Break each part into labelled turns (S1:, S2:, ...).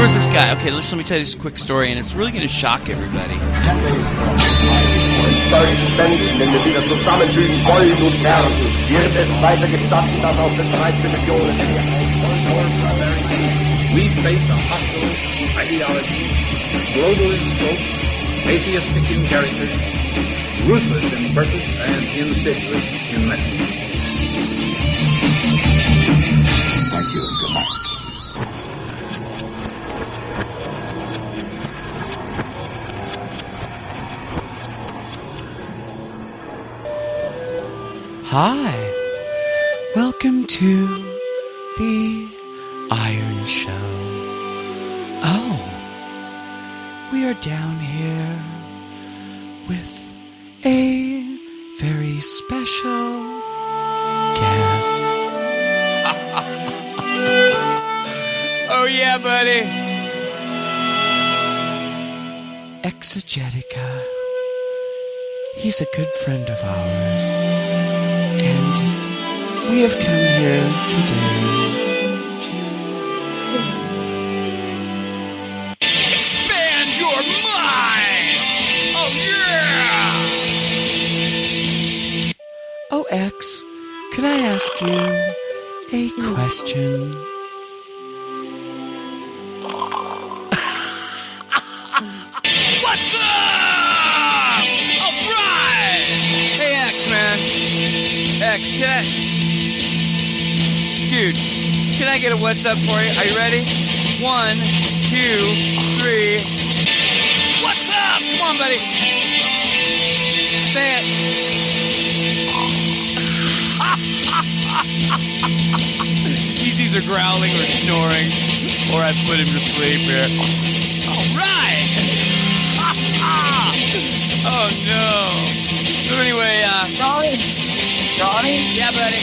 S1: was this guy. Okay, let me tell you this quick story, and it's really going to shock everybody.
S2: We face a hostile ideology, global in scope, atheistic in character, ruthless in purpose, and insidious in method. Thank you and good night.
S1: Hi, welcome to the Iron Show. Oh, we are down here with a very special guest. Oh yeah, buddy. Exegetica. He's a good friend of ours. And we have come here today to expand your mind! Oh yeah! Oh, X, could I ask you a question? What's up? Alright! Hey, X, man. X, dude, can I get a what's up for you? Are you ready? 1, 2, 3. What's up? Come on, buddy. Say it. He's either growling or snoring, or I've put him to sleep here. All right. Oh no. So anyway,
S3: Johnny?
S1: Yeah, buddy.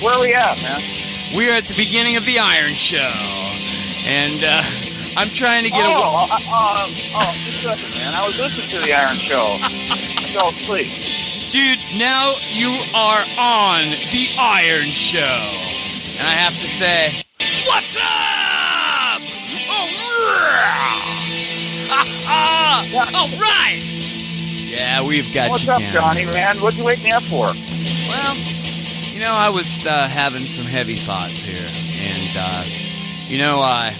S3: Where are we at, man?
S1: We are at the beginning of the Iron Show, and I'm trying to get
S3: just a second, man. I was listening to the Iron Show. I fell asleep.
S1: Dude, now you are on the Iron Show, and I have to say, what's up? Oh, all right. Yeah, we've got
S3: What's
S1: you
S3: up,
S1: down.
S3: Johnny, man? What'd you wake me up for?
S1: Well, you know, I was having some heavy thoughts here, and you know, I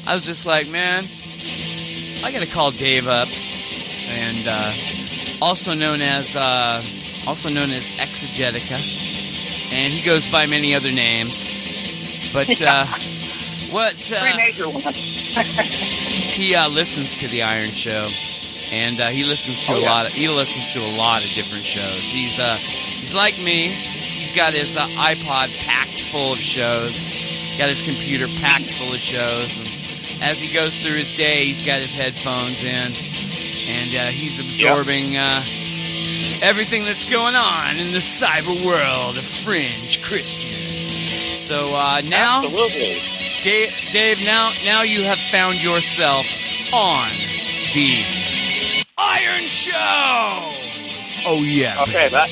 S1: was just like, man, I got to call Dave up, and also known as Exegetica, and he goes by many other names, but
S3: Three major ones.
S1: he listens to the Iron Show. And he listens to a lot of different shows. He's like me. He's got his iPod packed full of shows. Got his computer packed full of shows. And as he goes through his day, he's got his headphones in, and he's absorbing everything that's going on in the cyber world of fringe Christian. So now,
S3: absolutely,
S1: Dave, now you have found yourself on the Iron Show! Oh, yeah.
S3: Okay, but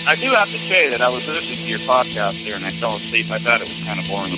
S3: I do have to say that I was listening to your podcast here and I fell asleep. I thought it was kind of boring.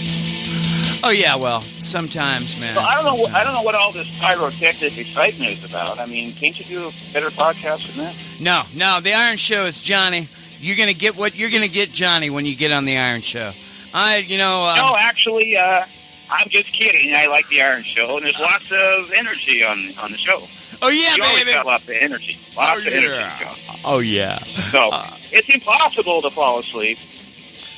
S1: Oh, yeah, well, sometimes, man.
S3: So I don't know what all this pyrotechnic excitement is about. I mean, can't you do a better podcast than that?
S1: No, the Iron Show is Johnny. You're going to get what you're going to get, Johnny, when you get on the Iron Show.
S3: No, actually, I'm just kidding. I like the Iron Show, and there's lots of energy on the show.
S1: Oh, yeah,
S3: you always
S1: baby.
S3: got lots of energy. Lots of energy.
S1: Oh, yeah.
S3: So, it's impossible to fall asleep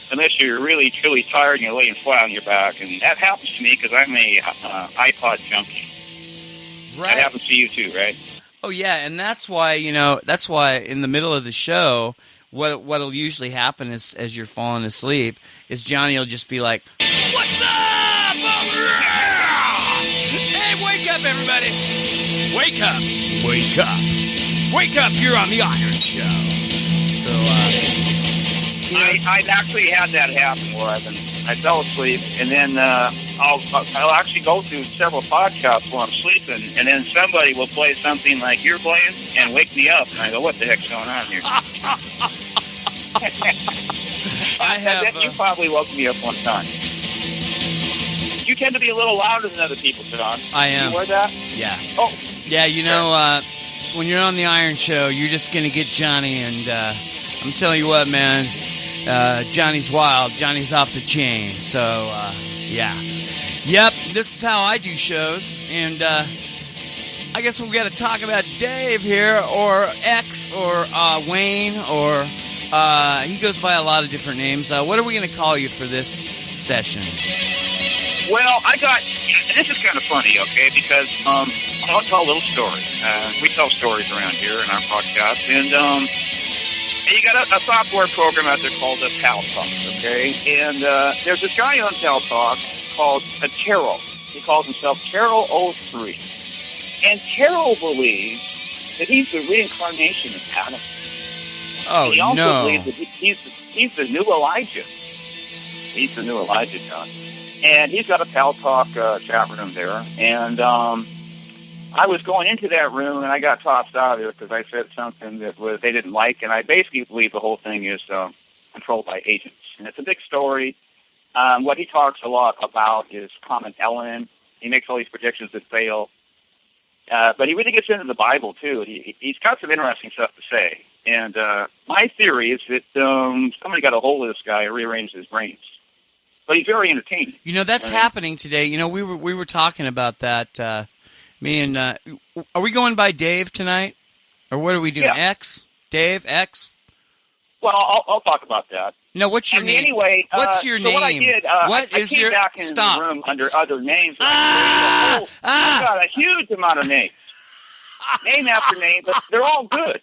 S3: unless you're really, truly tired and you're laying flat on your back. And that happens to me because I'm a iPod junkie.
S1: Right.
S3: That happens to you too, right?
S1: Oh, yeah, and that's why in the middle of the show, what'll usually happen is, as you're falling asleep, is Johnny will just be like, what's up? Hey, wake up, everybody. Wake up. Wake up. Wake up, you're on the Iron Show. So,
S3: I've actually had that happen where I fell asleep, and then I'll actually go through several podcasts while I'm sleeping, and then somebody will play something like you're playing and wake me up, and I go, what the heck's going on here?
S1: I have.
S3: You probably woke me up one time. you tend to be a little louder than other people, John.
S1: I am.
S3: You aware of that?
S1: Yeah.
S3: Oh.
S1: Yeah, when you're on the Iron Show, you're just going to get Johnny, and I'm telling you what, man, Johnny's wild. Johnny's off the chain. So, yeah. Yep, this is how I do shows, and I guess we've got to talk about Dave here, or X, or Wayne, or he goes by a lot of different names. What are we going to call you for this session?
S3: Well, this is kind of funny, okay, because I want to tell a little story. We tell stories around here in our podcast, and you got a software program out there called Pal Talk, okay, and there's this guy on Pal Talk called Terrell. He calls himself Terrell03, and Terrell believes that he's the reincarnation of Adam.
S1: Oh,
S3: he also
S1: no.
S3: believes that he's the new Elijah. He's the new Elijah, John. And he's got a Pal Talk chat room there. And I was going into that room, and I got tossed out of there because I said something that they didn't like. And I basically believe the whole thing is controlled by agents. And it's a big story. What he talks a lot about is common element. He makes all these predictions that fail. But he really gets into the Bible, too. He's got some interesting stuff to say. And my theory is that somebody got a hold of this guy and rearranged his brains. But he's very entertaining.
S1: You know, that's happening today. You know, we were talking about that. Me and are we going by Dave tonight, or what are we doing?
S3: Yeah.
S1: X, Dave, X.
S3: Well, I'll talk talk about that.
S1: No, what's your name?
S3: Anyway,
S1: what's your name?
S3: What I did, I came back into the room under other names. I got a huge amount of names, name after name, but they're all good.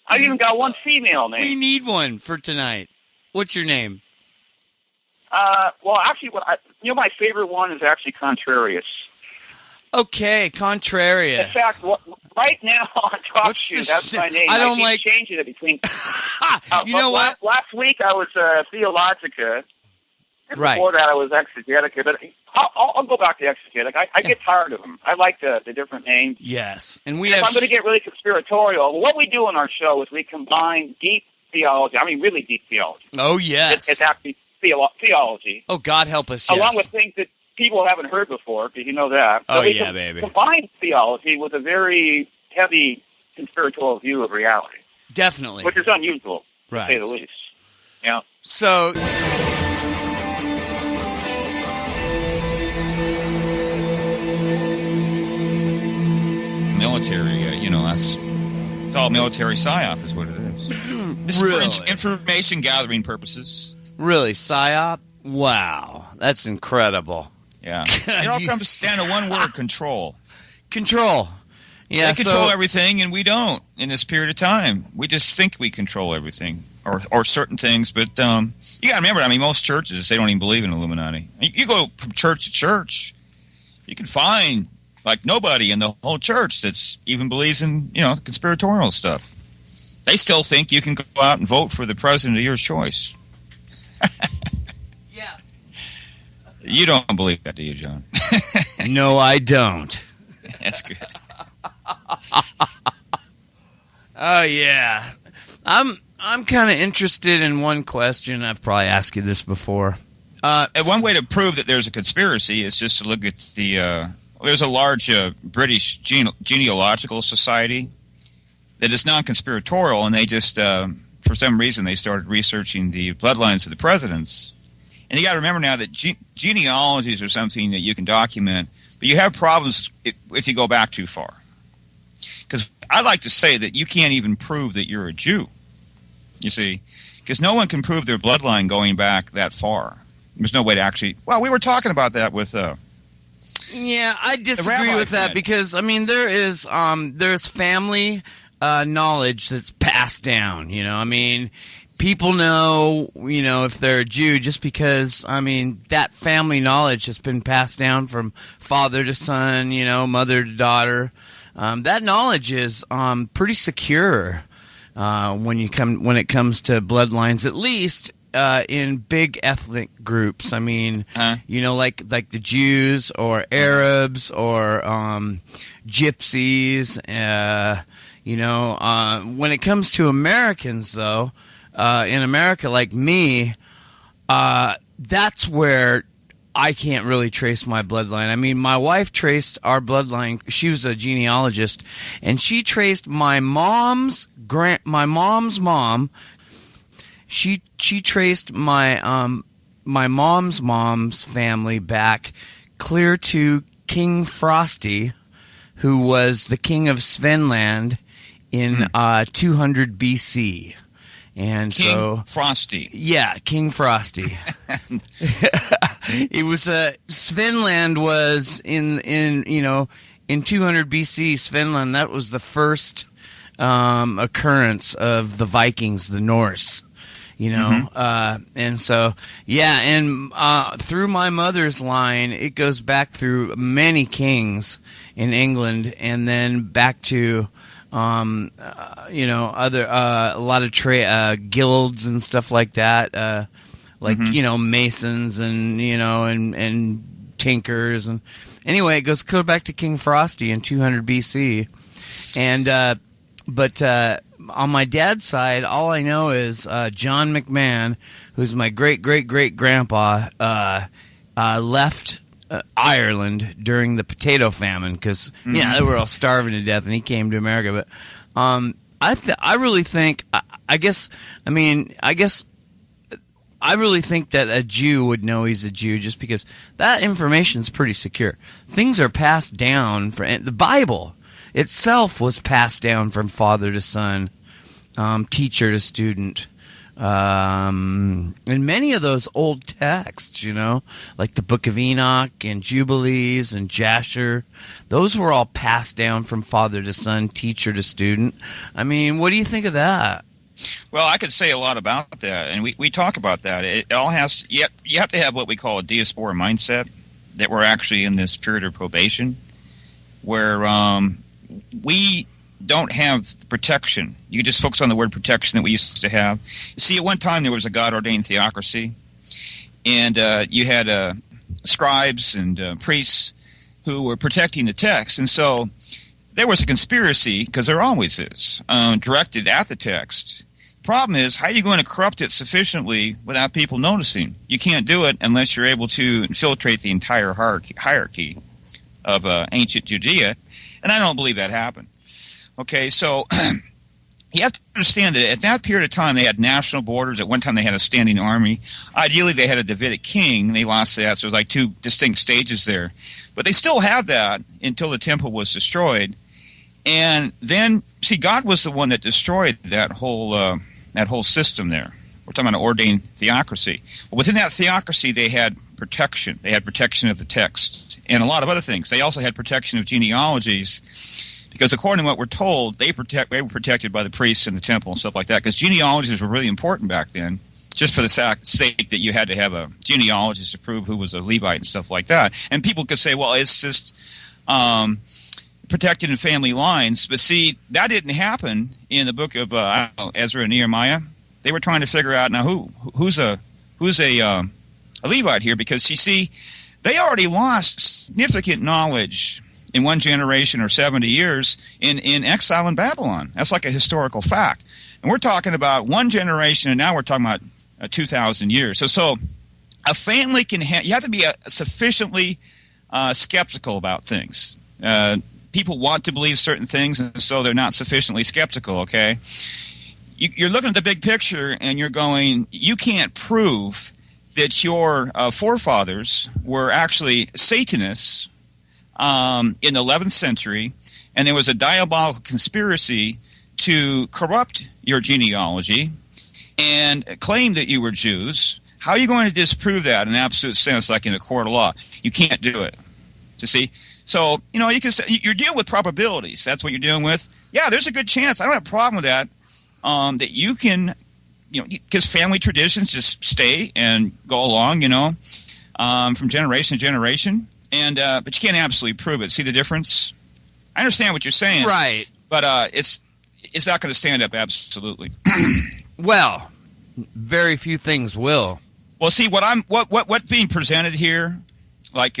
S3: I even got one female name.
S1: We need one for tonight. What's your name?
S3: Well, actually, my favorite one is actually Contrarious.
S1: Okay, Contrarious.
S3: In fact, right now on Talk Show, that's my name. I keep changing it between.
S1: You know what?
S3: Last week I was Theologica. And
S1: right.
S3: Before that I was Exegetica. But I'll go back to Exegetica. I get tired of them. I like the different names.
S1: Yes, and
S3: if I'm going to get really conspiratorial, what we do on our show is we combine deep theology. I mean, really deep theology.
S1: Oh yes,
S3: it's actually theology.
S1: Oh, God help us! Yes.
S3: Along with things that people haven't heard before, because you know that. So
S1: baby.
S3: Combine theology with a very heavy conspiratorial view of reality.
S1: Definitely.
S3: Which is unusual,
S1: right.
S3: to say the least. Yeah.
S1: So...
S4: military, it's all military psyop is what it is. This
S1: really?
S4: is for information gathering purposes.
S1: Really? Psyop? Wow. That's incredible.
S4: Yeah. It all comes down to one word, control. Control.
S1: Yeah,
S4: they control everything, and we don't in this period of time. We just think we control everything, or certain things. But you got to remember, most churches, they don't even believe in Illuminati. You go from church to church, you can find nobody in the whole church that's even believes in conspiratorial stuff. They still think you can go out and vote for the president of your choice.
S1: Yeah.
S4: You don't believe that, do you, John?
S1: No, I don't.
S4: That's good.
S1: Oh yeah, I'm kind of interested in one question. I've probably asked you this before.
S4: One way to prove that there's a conspiracy is just to look at the. There's a large British genealogical society that is non-conspiratorial, and they just, for some reason, they started researching the bloodlines of the presidents. And you got to remember now that genealogies are something that you can document, but you have problems if you go back too far. Because I like to say that you can't even prove that you're a Jew, you see, because no one can prove their bloodline going back that far. There's no way to actually. Well, we were talking about that with.
S1: Yeah, I disagree with that because there's family knowledge that's passed down. People know if they're a Jew just because that family knowledge has been passed down from father to son, mother to daughter. That knowledge is pretty secure when it comes to bloodlines, at least in big ethnic groups. Like the Jews or Arabs or gypsies. When it comes to Americans, though, in America, like me, that's where I can't really trace my bloodline. I mean, my wife traced our bloodline. She was a genealogist, and she traced my mom's mom. She traced my mom's family back clear to King Frosty, who was the king of Svenland in 200 BC. And
S4: King Frosty.
S1: Yeah, King Frosty. It was Svenland was in 200 BC. Svenland, that was the first occurrence of the Vikings, the Norse. And so, yeah, and through my mother's line, it goes back through many kings in England, and then back to, other a lot of guilds and stuff like that, masons and and tinkers, and anyway, it goes back to King Frosty in 200 BC, and but on my dad's side, all I know is John McMahon, who's my great-great-great-grandpa, left Ireland during the potato famine because they were all starving to death, and he came to America. But I really think I really think that a Jew would know he's a Jew just because that information is pretty secure. Things are passed down. The Bible itself was passed down from father to son, teacher to student. And many of those old texts, like the Book of Enoch and Jubilees and Jasher, those were all passed down from father to son, teacher to student. I mean, what do you think of that?
S4: Well, I could say a lot about that, and we talk about that. It all has you have to have what we call a diaspora mindset, that we're actually in this period of probation where we don't have the protection. You just focus on the word protection that we used to have. See, at one time there was a God-ordained theocracy, and you had scribes and priests who were protecting the text, and so there was a conspiracy, because there always is, directed at the text. The problem is, how are you going to corrupt it sufficiently without people noticing? You can't do it unless you're able to infiltrate the entire hierarchy of ancient Judea, and I don't believe that happened. Okay, so you have to understand that at that period of time, they had national borders. At one time, they had a standing army. Ideally, they had a Davidic king. They lost that, so it was like two distinct stages there. But they still had that until the temple was destroyed. And then, see, God was the one that destroyed that whole system there. We're talking about an ordained theocracy. But within that theocracy, they had protection. They had protection of the text and a lot of other things. They also had protection of genealogies, because according to what we're told, they were protected by the priests in the temple and stuff like that, because genealogies were really important back then, just for the sake that you had to have a genealogist to prove who was a Levite and stuff like that. And people could say, well, it's just protected in family lines. But see, that didn't happen in the book of Ezra and Nehemiah. They were trying to figure out now who's a Levite here, because you see, they already lost significant knowledge in one generation or 70 years in exile in Babylon. That's like a historical fact. And we're talking about one generation, and now we're talking about 2,000 years. So a family can you have to be sufficiently skeptical about things. People want to believe certain things, and so they're not sufficiently skeptical, okay? You're looking at the big picture, and you're going, you can't prove that your forefathers were actually Satanists in the 11th century, and there was a diabolical conspiracy to corrupt your genealogy and claim that you were Jews. How are you going to disprove that in an absolute sense, like in a court of law? You can't do it. You see? So, you can say, you're dealing with probabilities. That's what you're dealing with. Yeah, there's a good chance. I don't have a problem with that. That you can, because family traditions just stay and go along, from generation to generation. And but you can't absolutely prove it. See the difference? I understand what you're saying,
S1: right?
S4: But it's not going to stand up absolutely.
S1: Well, very few things will.
S4: Well, see what's being presented here, like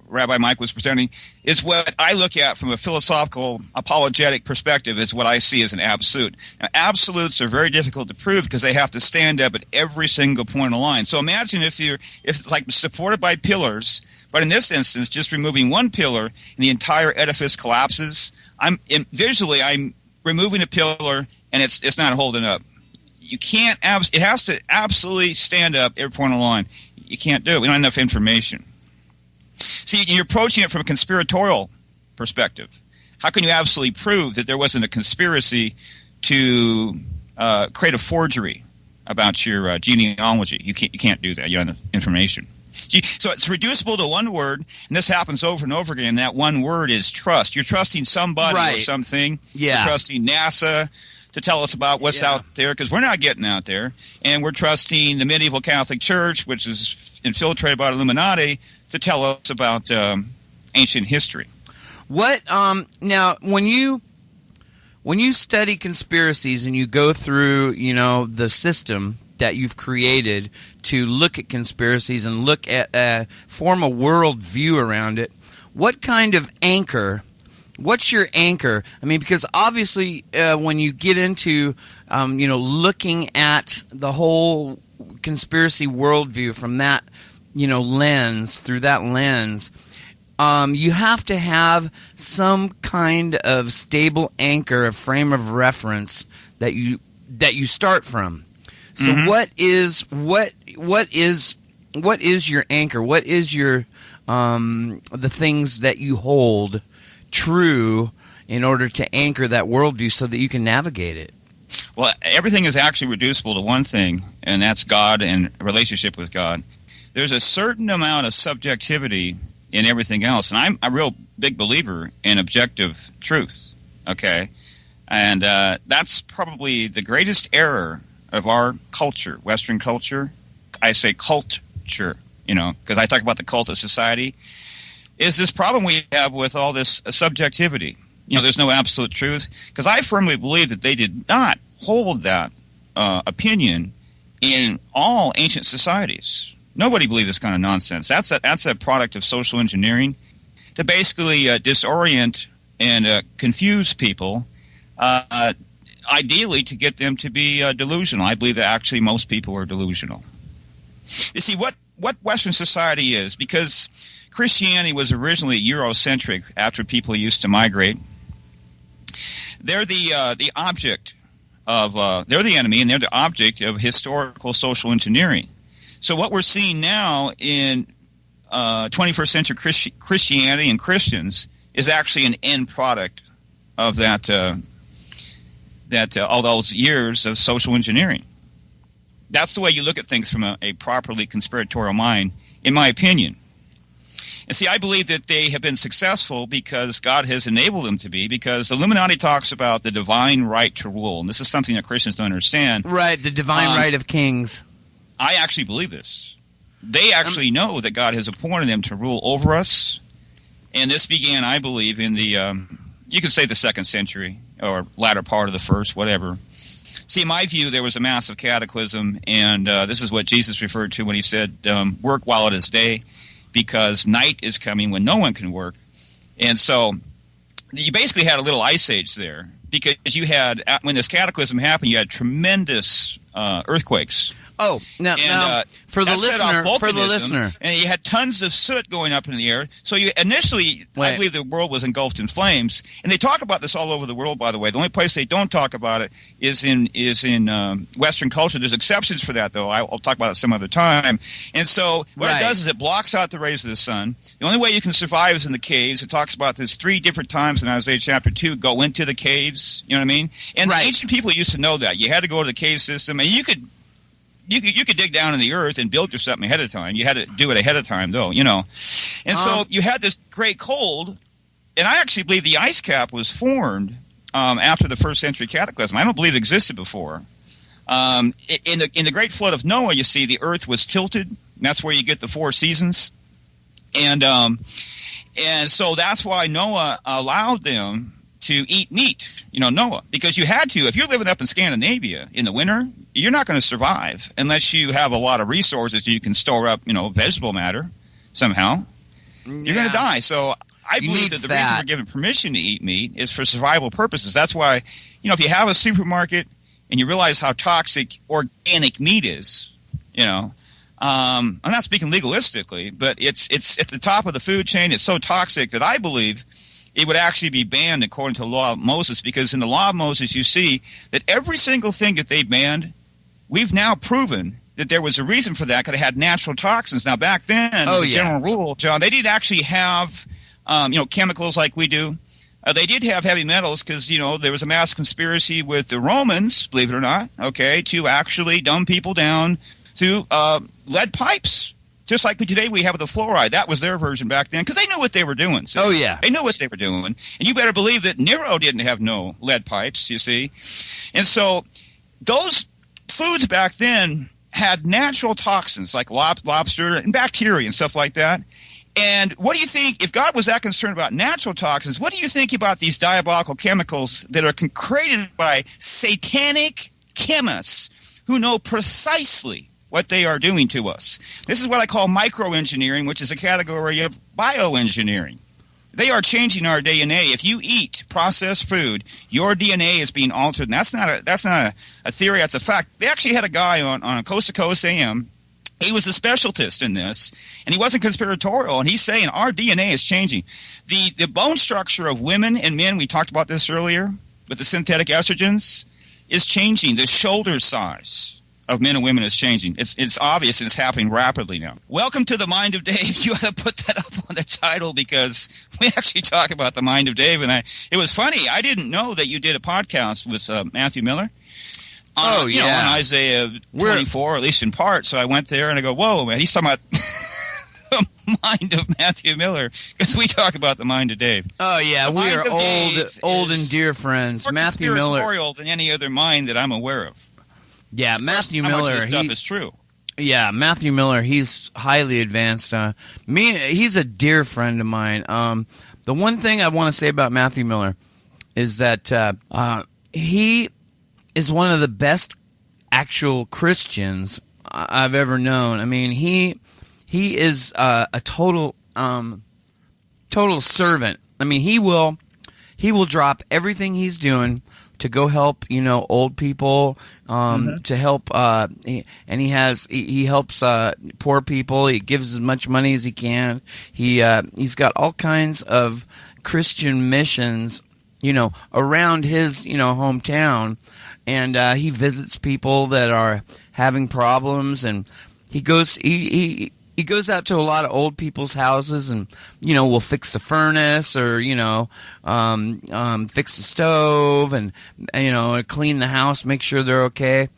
S4: Rabbi Mike was presenting is what I look at from a philosophical apologetic perspective is what I see as an absolute. Now, absolutes are very difficult to prove because they have to stand up at every single point of the line. So imagine if it's like supported by pillars, but in this instance, just removing one pillar and the entire edifice collapses. Visually, I'm removing a pillar and it's not holding up. You can't. It has to absolutely stand up every point of the line. You can't do it. We don't have enough information. See, you're approaching it from a conspiratorial perspective. How can you absolutely prove that there wasn't a conspiracy to create a forgery about your genealogy? You can't do that. You don't have enough information. So it's reducible to one word, and this happens over and over again. That one word is trust. You're trusting somebody or something.
S1: Yeah.
S4: You're trusting NASA to tell us about what's out there, because we're not getting out there. And we're trusting the medieval Catholic Church, which is infiltrated by the Illuminati, to tell us about ancient history.
S1: What now when you study conspiracies and you go through, the system that you've created to look at conspiracies and look at form a world view around it, what kind of anchor? What's your anchor? I mean, because obviously when you get into looking at the whole conspiracy worldview from that lens, through that lens, you have to have some kind of stable anchor, a frame of reference that you start from. So what is your anchor? What is your the things that you hold true in order to anchor that worldview so that you can navigate it?
S4: Well, everything is actually reducible to one thing, and that's God and a relationship with God. There's a certain amount of subjectivity in everything else, and I'm a real big believer in objective truth, okay? And that's probably the greatest error of our culture, Western culture. I say culture, because I talk about the cult of society, is this problem we have with all this subjectivity. There's no absolute truth, because I firmly believe that they did not hold that opinion in all ancient societies. Nobody believed this kind of nonsense. That's a product of social engineering to basically disorient and confuse people, ideally to get them to be delusional. I believe that actually most people are delusional. You see, what Western society is, because Christianity was originally Eurocentric after people used to migrate, they're the object of they're the enemy, and they're the object of historical social engineering. So what we're seeing now in 21st century Christianity and Christians is actually an end product of that all those years of social engineering. That's the way you look at things from a properly conspiratorial mind, in my opinion. And see, I believe that they have been successful because God has enabled them to be, because the Illuminati talks about the divine right to rule, and this is something that Christians don't understand.
S1: Right, the divine right of kings.
S4: I actually believe this. They actually know that God has appointed them to rule over us, and this began, I believe, in the, you could say the 2nd century, or latter part of the 1st, whatever. See, in my view, there was a massive cataclysm, and this is what Jesus referred to when he said, work while it is day, because night is coming when no one can work. And so you basically had a little ice age there, because you had, when this cataclysm happened, you had tremendous earthquakes.
S1: Oh, now for the listener,
S4: and you had tons of soot going up in the air. So you initially, I believe the world was engulfed in flames, and they talk about this all over the world. By the way, the only place they don't talk about it is in Western culture. There's exceptions for that, though. I'll talk about it some other time. And so what it does is it blocks out the rays of the sun. The only way you can survive is in the caves. It talks about this 3 different times in Isaiah chapter 2. Go into the caves. You know what I mean? And ancient people used to know that. You had to go to the cave system, and you could dig down in the earth and build yourself ahead of time. You had to do it ahead of time, though, And so you had this great cold, and I actually believe the ice cap was formed after the 1st century cataclysm. I don't believe it existed before. In the great flood of Noah, you see, the earth was tilted. And that's where you get the 4 seasons. And so that's why Noah allowed them to eat meat, Noah, because you had to. If you're living up in Scandinavia in the winter, you're not going to survive unless you have a lot of resources you can store up, vegetable matter somehow. You're going to die. So I believe that the reason we're given permission to eat meat is for survival purposes. That's why, if you have a supermarket and you realize how toxic organic meat is, I'm not speaking legalistically, but it's at the top of the food chain. It's so toxic that I believe it would actually be banned according to the law of Moses, because in the law of Moses you see that every single thing that they banned, we've now proven that there was a reason for that, because it had natural toxins. Now, back then, as a general rule, John, they didn't actually have chemicals like we do. They did have heavy metals because, there was a mass conspiracy with the Romans, believe it or not, to actually dumb people down to lead pipes. Just like today we have with the fluoride. That was their version back then, because they knew what they were doing. So they knew what they were doing. And you better believe that Nero didn't have no lead pipes, you see. And so those foods back then had natural toxins like lobster and bacteria and stuff like that. And what do you think, if God was that concerned about natural toxins, what do you think about these diabolical chemicals that are created by satanic chemists who know precisely what they are doing to us? This is what I call microengineering, which is a category of bioengineering. They are changing our DNA. If you eat processed food, your DNA is being altered. And that's not a theory, that's a fact. They actually had a guy on Coast to Coast AM. He was a specialist in this, and he wasn't conspiratorial, and he's saying our DNA is changing. The bone structure of women and men, we talked about this earlier, with the synthetic estrogens, is changing. The shoulder size of men and women is changing. It's obvious, and it's happening rapidly now. Welcome to the Mind of Dave. You ought to put that up on the title, because we actually talk about the Mind of Dave, and it was funny. I didn't know that you did a podcast with Mathew Miller. On Isaiah 24, at least in part. So I went there and I go, whoa, man, he's talking about the mind of Mathew Miller, because we talk about the mind of Dave.
S1: Oh, yeah, we are old and dear friends.
S4: More
S1: Mathew Miller.
S4: Conspiratorial than any other mind that I'm aware of.
S1: Yeah, Mathew
S4: How
S1: Miller.
S4: much of this stuff is true.
S1: Yeah, Mathew Miller, he's highly advanced. He's a dear friend of mine. The one thing I want to say about Mathew Miller is that he is one of the best actual Christians I've ever known. I mean, he is a total servant. I mean, he will drop everything he's doing to go help, old people, to help, and he helps poor people. He gives as much money as he can. He's got all kinds of Christian missions, around his, hometown. And he visits people that are having problems, and he goes out to a lot of old people's houses, and will fix the furnace, or fix the stove, and clean the house, make sure they're okay.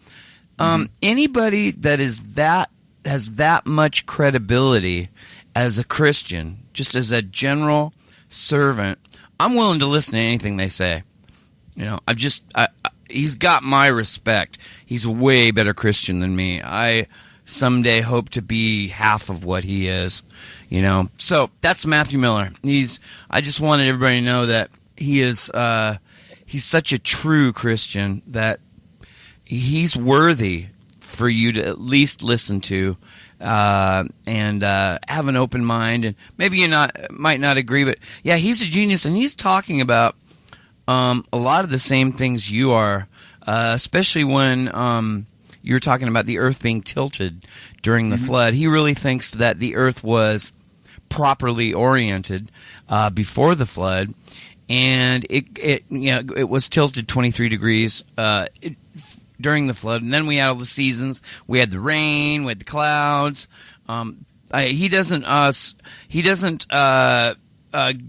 S1: Anybody that has that much credibility as a Christian, just as a general servant, I'm willing to listen to anything they say. He's got my respect. He's a way better Christian than me. I someday hope to be half of what he is, So that's Mathew Miller. I just wanted everybody to know that he is. He's such a true Christian that he's worthy for you to at least listen to, and have an open mind. And maybe might not agree, but yeah, he's a genius, and he's talking about a lot of the same things you are, especially when you're talking about the earth being tilted during the flood. He really thinks that the earth was properly oriented before the flood, and it was tilted 23 degrees during the flood. And then we had all the seasons. We had the rain, we had the clouds. He doesn't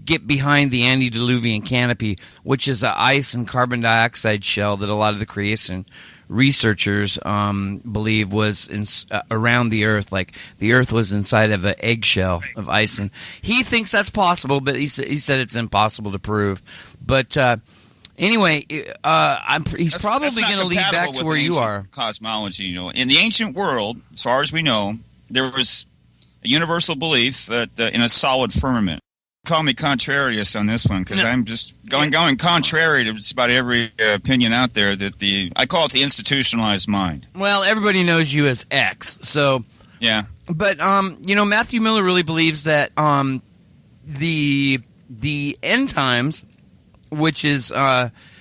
S1: get behind the antediluvian canopy, which is an ice and carbon dioxide shell that a lot of the creation researchers believe was around the earth, like the earth was inside of an eggshell of ice. And he thinks that's possible, but he said it's impossible to prove. But anyway, he's probably going to lead back to where you are.
S4: Cosmology, in the ancient world, as far as we know, there was a universal belief that in a solid firmament. Call me contrarious on this one, because I'm just going contrary to just about every opinion out there. I call it the institutionalized mind.
S1: Well, everybody knows you as X, so
S4: yeah.
S1: But Mathew Miller really believes that the end times, which is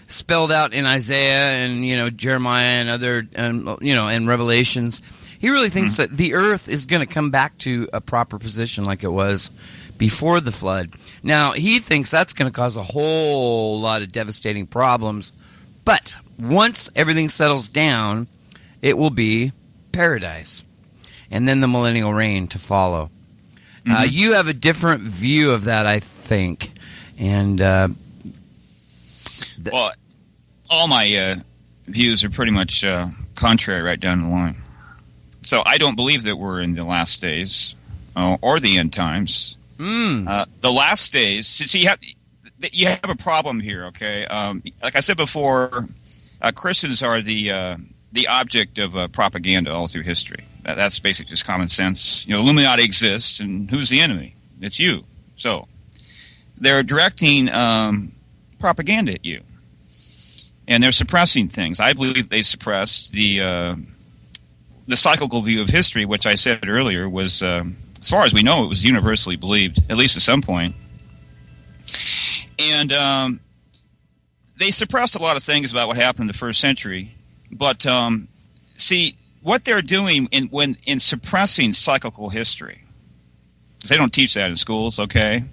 S1: spelled out in Isaiah and Jeremiah and other and Revelations, he really thinks that the earth is going to come back to a proper position like it was before the flood. Now, he thinks that's going to cause a whole lot of devastating problems, but once everything settles down, it will be paradise, and then the millennial reign to follow. You have a different view of that, I think, and
S4: well, all my views are pretty much contrary right down the line. So I don't believe that we're in the last days or the end times. The last days, so you have a problem here, okay? Like I said before, Christians are the object of propaganda all through history. That's basically just common sense. Illuminati exists, and who's the enemy? It's you. So they're directing propaganda at you, and they're suppressing things. I believe they suppressed the cyclical view of history, which I said earlier was, as far as we know, it was universally believed, at least at some point. And they suppressed a lot of things about what happened in the first century. But see, what they're doing in suppressing cyclical history, because they don't teach that in schools, okay?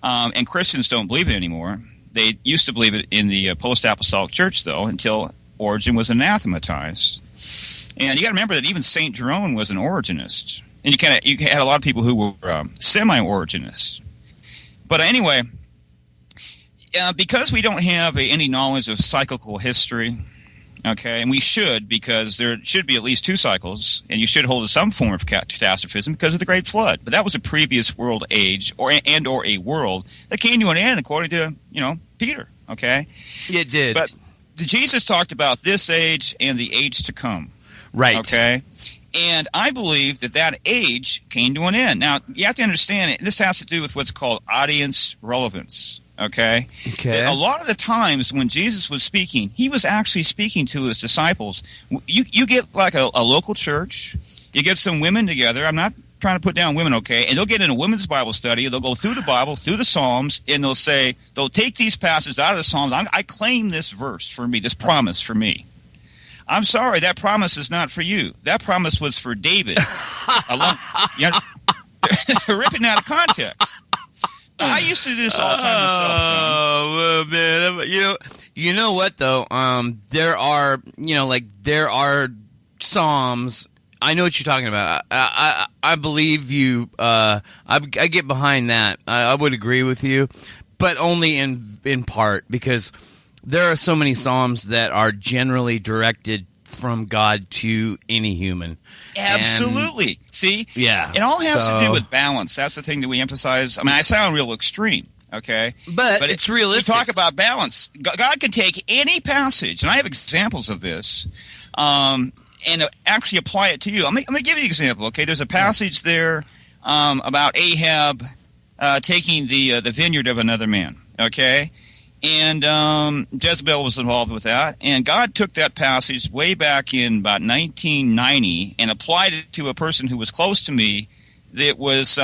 S4: And Christians don't believe it anymore. They used to believe it in the post-apostolic church, though, until Origen was anathematized. And you got to remember that even St. Jerome was an Origenist. And you had a lot of people who were semi-Origenists. But anyway, because we don't have any knowledge of cyclical history, okay, and we should, because there should be at least 2 cycles, and you should hold to some form of catastrophism because of the Great Flood. But that was a previous world age, or a world that came to an end, according to Peter. Okay,
S1: it did.
S4: But Jesus talked about this age and the age to come.
S1: Right.
S4: Okay. And I believe that age came to an end. Now, you have to understand, this has to do with what's called audience relevance. Okay? A lot of the times when Jesus was speaking, he was actually speaking to his disciples. You get like a local church, you get some women together. I'm not trying to put down women, okay? And they'll get in a women's Bible study. They'll go through the Bible, through the Psalms, and they'll take these passages out of the Psalms. I claim this verse for me, this promise for me. I'm sorry, that promise is not for you. That promise was for David. Ripping out of context. I used to do this all the time myself.
S1: Oh man, you know what though? There are Psalms. I know what you're talking about. I believe you. I get behind that. I would agree with you, but only in part, because there are so many Psalms that are generally directed from God to any human.
S4: Absolutely. See?
S1: Yeah.
S4: It all has to do with balance. That's the thing that we emphasize. I mean, I sound real extreme, okay?
S1: But it's realistic.
S4: We talk about balance. God can take any passage, and I have examples of this, and actually apply it to you. I'm going to give you an example, okay? There's a passage there about Ahab taking the vineyard of another man, okay? And Jezebel was involved with that. And God took that passage way back in about 1990 and applied it to a person who was close to me that was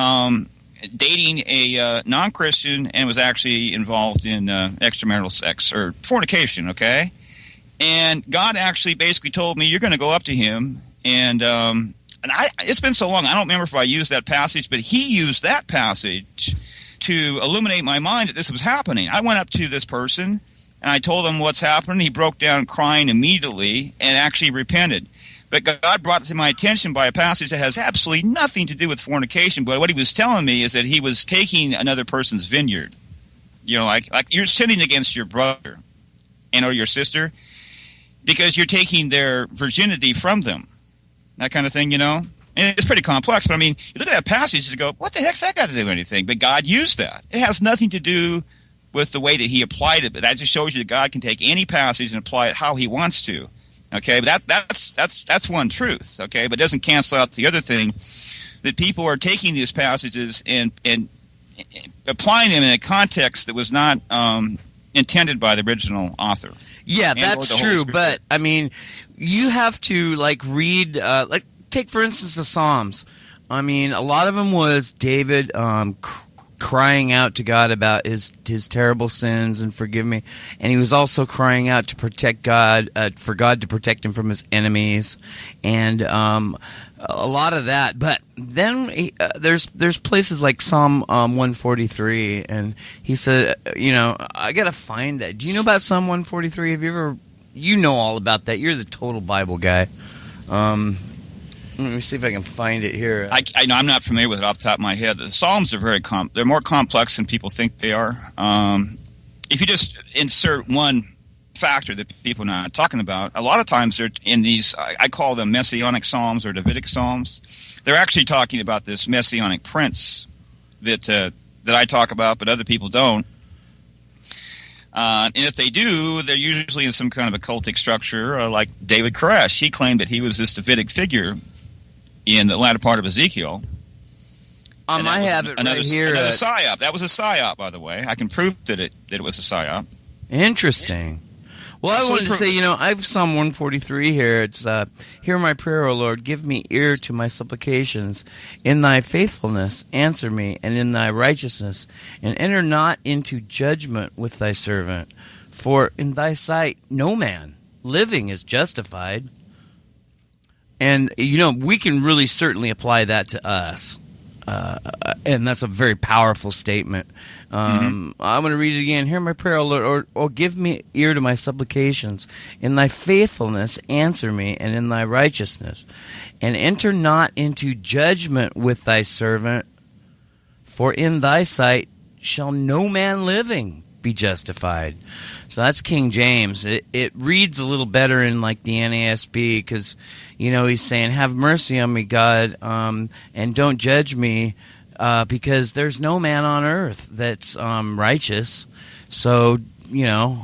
S4: dating a non-Christian and was actually involved in extramarital sex or fornication, okay? And God actually basically told me, you're going to go up to him. And it's been so long, I don't remember if I used that passage, but he used that passage to illuminate my mind that this was happening. I went up to this person, and I told him what's happening. He broke down crying immediately and actually repented. But God brought it to my attention by a passage that has absolutely nothing to do with fornication, but what he was telling me is that he was taking another person's vineyard. Like you're sinning against your brother or your sister because you're taking their virginity from them. That kind of thing, And it's pretty complex, but I mean, you look at that passage and go, what the heck's that got to do with anything? But God used that. It has nothing to do with the way that he applied it, but that just shows you that God can take any passage and apply it how he wants to. Okay, but that's one truth, okay? But it doesn't cancel out the other thing, that people are taking these passages and applying them in a context that was not intended by the original author.
S1: Yeah, that's true, but I mean, you have to read take, for instance, the Psalms. I mean, a lot of them was David crying out to God about his terrible sins and forgive me, and he was also crying out to protect God, for God to protect him from his enemies, and a lot of that. But then there's places like Psalm 143, and he said, I gotta find that. Do you know about Psalm 143? Have you ever? You know all about that. You're the total Bible guy. Let me see if I can find it here.
S4: I know I'm not familiar with it off the top of my head. The Psalms are they're more complex than people think they are. If you just insert one factor that people are not talking about, a lot of times they're in these, I call them messianic psalms or Davidic psalms. They're actually talking about this messianic prince that I talk about, but other people don't. And if they do, they're usually in some kind of a cultic structure, like David Koresh. He claimed that he was this Davidic figure in the latter part of Ezekiel.
S1: I have it right here.
S4: Another psyop. That was a psyop, by the way. I can prove that it was a psyop.
S1: Interesting. Well, I wanted to say, I have Psalm 143 here. It's, hear my prayer, O Lord. Give me ear to my supplications. In thy faithfulness, answer me, and in thy righteousness. And enter not into judgment with thy servant. For in thy sight no man living is justified. And, we can really certainly apply that to us. And that's a very powerful statement. I'm going to read it again. Hear my prayer, O Lord, or give me ear to my supplications. In thy faithfulness answer me, and in thy righteousness. And enter not into judgment with thy servant, for in thy sight shall no man living be justified. So that's King James. It reads a little better in like the NASB because, he's saying, have mercy on me, God, and don't judge me because there's no man on earth that's righteous. So, And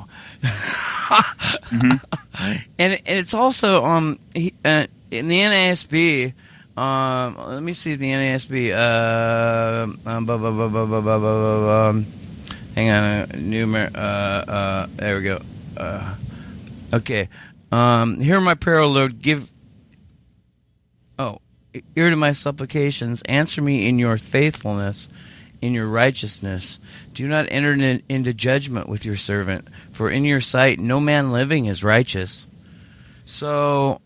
S1: it's also in the NASB. Let me see the NASB. Hang on, there we go. Okay. Hear my prayer, O Lord. Ear to my supplications. Answer me in your faithfulness, in your righteousness. Do not enter into judgment with your servant, for in your sight no man living is righteous. So,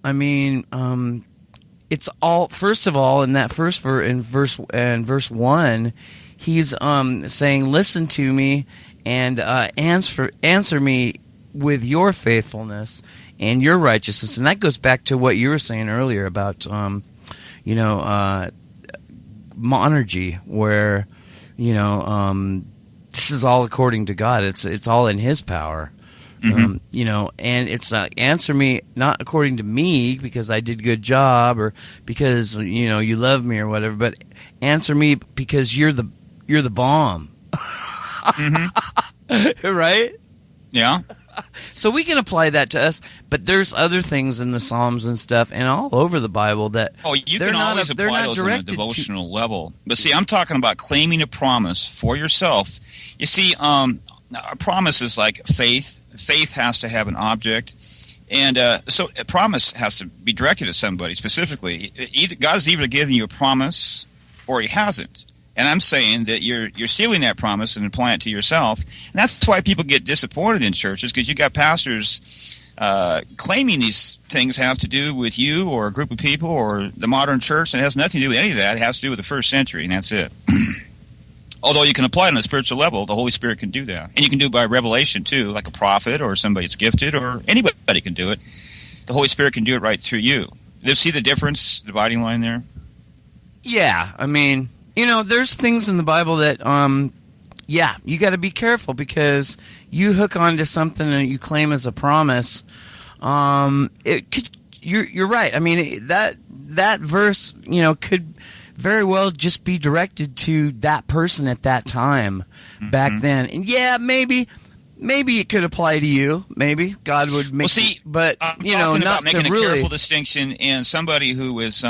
S1: it's all. First of all, in that first verse 1. He's saying, listen to me and answer me with your faithfulness and your righteousness. And that goes back to what you were saying earlier about, monergy, where, this is all according to God. It's all in His power. And it's answer me not according to me because I did a good job or because, you love me or whatever, but answer me because you're the bomb. Right?
S4: Yeah.
S1: So we can apply that to us, but there's other things in the Psalms and stuff and all over the Bible that
S4: you can always apply those on a devotional level. But see, I'm talking about claiming a promise for yourself. You see, a promise is like faith. Faith has to have an object. And so a promise has to be directed at somebody specifically. God's either giving you a promise or He hasn't. And I'm saying that you're stealing that promise and applying it to yourself. And that's why people get disappointed in churches, because you got pastors claiming these things have to do with you or a group of people or the modern church, and it has nothing to do with any of that. It has to do with the first century, and that's it. Although you can apply it on a spiritual level, the Holy Spirit can do that. And you can do it by revelation, too, like a prophet or somebody that's gifted, or anybody can do it. The Holy Spirit can do it right through you. Do you see the difference, the dividing line there?
S1: Yeah, there's things in the Bible that, you got to be careful because you hook onto something that you claim as a promise. You're right. That verse, could very well just be directed to that person at that time back then. And maybe it could apply to you. Maybe God would make. But
S4: I'm
S1: not
S4: about making
S1: to
S4: a
S1: really
S4: careful distinction in somebody who is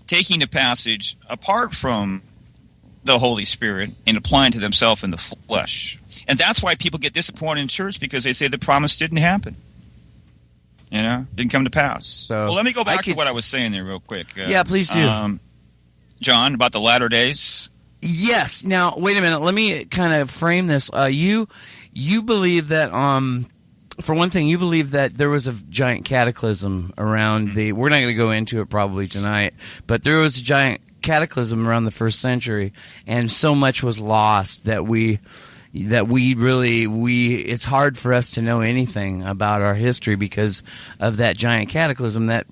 S4: taking a passage apart from the Holy Spirit and applying to themselves in the flesh. And that's why people get disappointed in church, because they say the promise didn't happen. Didn't come to pass. So let me go back to what I was saying there real quick.
S1: Please do.
S4: John, about the latter days.
S1: Yes. Now, wait a minute. Let me kind of frame this. You believe that, for one thing, you believe that there was a giant cataclysm around the. We're not going to go into it probably tonight, but there was a giant cataclysm around the first century, and so much was lost that it's hard for us to know anything about our history because of that giant cataclysm that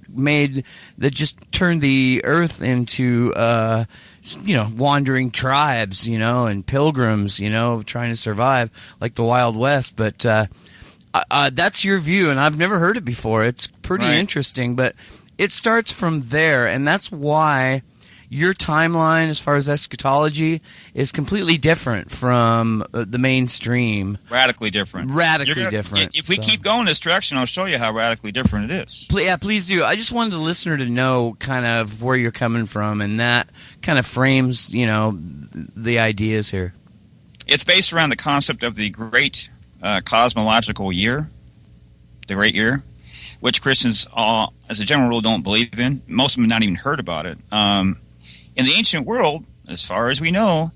S1: just turned the earth into wandering tribes, and pilgrims, trying to survive like the Wild West. But that's your view, and I've never heard it before. It's pretty interesting, but it starts from there, and that's why your timeline as far as eschatology is completely different from the mainstream.
S4: Radically different.
S1: Different.
S4: If we keep going this direction, I'll show you how radically different it is.
S1: Please do. I just wanted the listener to know kind of where you're coming from, and that kind of frames, the ideas here.
S4: It's based around the concept of the great cosmological year, the great year, which Christians, as a general rule, don't believe in. Most of them have not even heard about it. In the ancient world, as far as we know,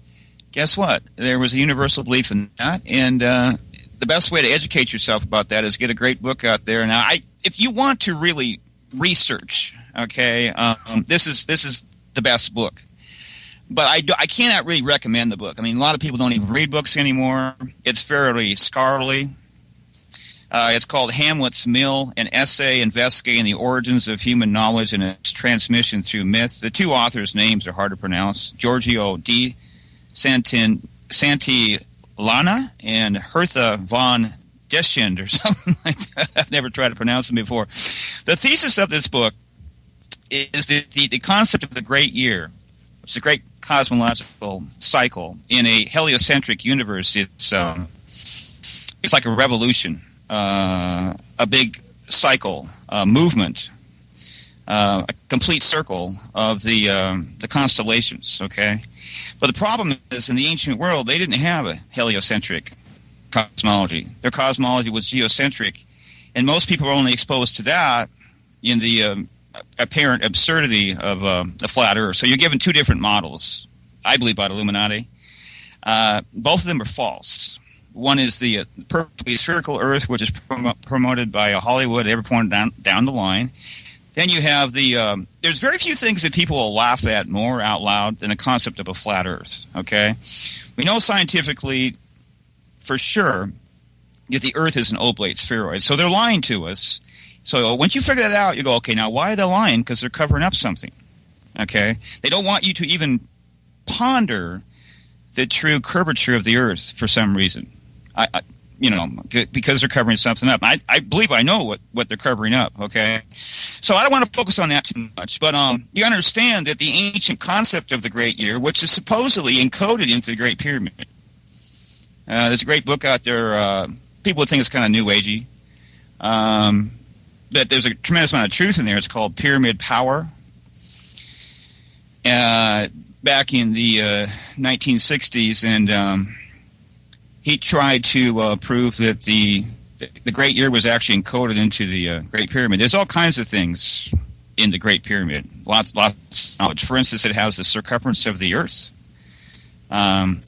S4: guess what? There was a universal belief in that, and the best way to educate yourself about that is get a great book out there. Now, if you want to really research, okay, this is the best book. But I cannot really recommend the book. I mean, a lot of people don't even read books anymore. It's fairly scholarly. It's called Hamlet's Mill, an essay investigating the origins of human knowledge and its transmission through myth. The two authors' names are hard to pronounce, Giorgio di Santillana and Hertha von Deschend, or something like that. I've never tried to pronounce them before. The thesis of this book is the concept of the great year, which is a great cosmological cycle. In a heliocentric universe, it's like a revolution. A big cycle, movement, a complete circle of the constellations, okay? But the problem is, in the ancient world, they didn't have a heliocentric cosmology. Their cosmology was geocentric, and most people were only exposed to that in the apparent absurdity of the flat Earth. So you're given two different models, I believe, by the Illuminati. Both of them are false. One is the perfectly spherical Earth, which is promoted by Hollywood at every point down the line. Then you have there's very few things that people will laugh at more out loud than the concept of a flat Earth, okay? We know scientifically for sure that the Earth is an oblate spheroid, so they're lying to us. So once you figure that out, you go, okay, now why are they lying? Because they're covering up something, okay? They don't want you to even ponder the true curvature of the Earth for some reason. Because they're covering something up. I believe I know what they're covering up, okay? So I don't want to focus on that too much, but you understand that the ancient concept of the Great Year, which is supposedly encoded into the Great Pyramid. There's a great book out there. People would think it's kind of new agey, but there's a tremendous amount of truth in there. It's called Pyramid Power. Back in the 1960s, and he tried to prove that the Great Year was actually encoded into the Great Pyramid. There's all kinds of things in the Great Pyramid. Lots of knowledge. For instance, it has the circumference of the Earth. I'm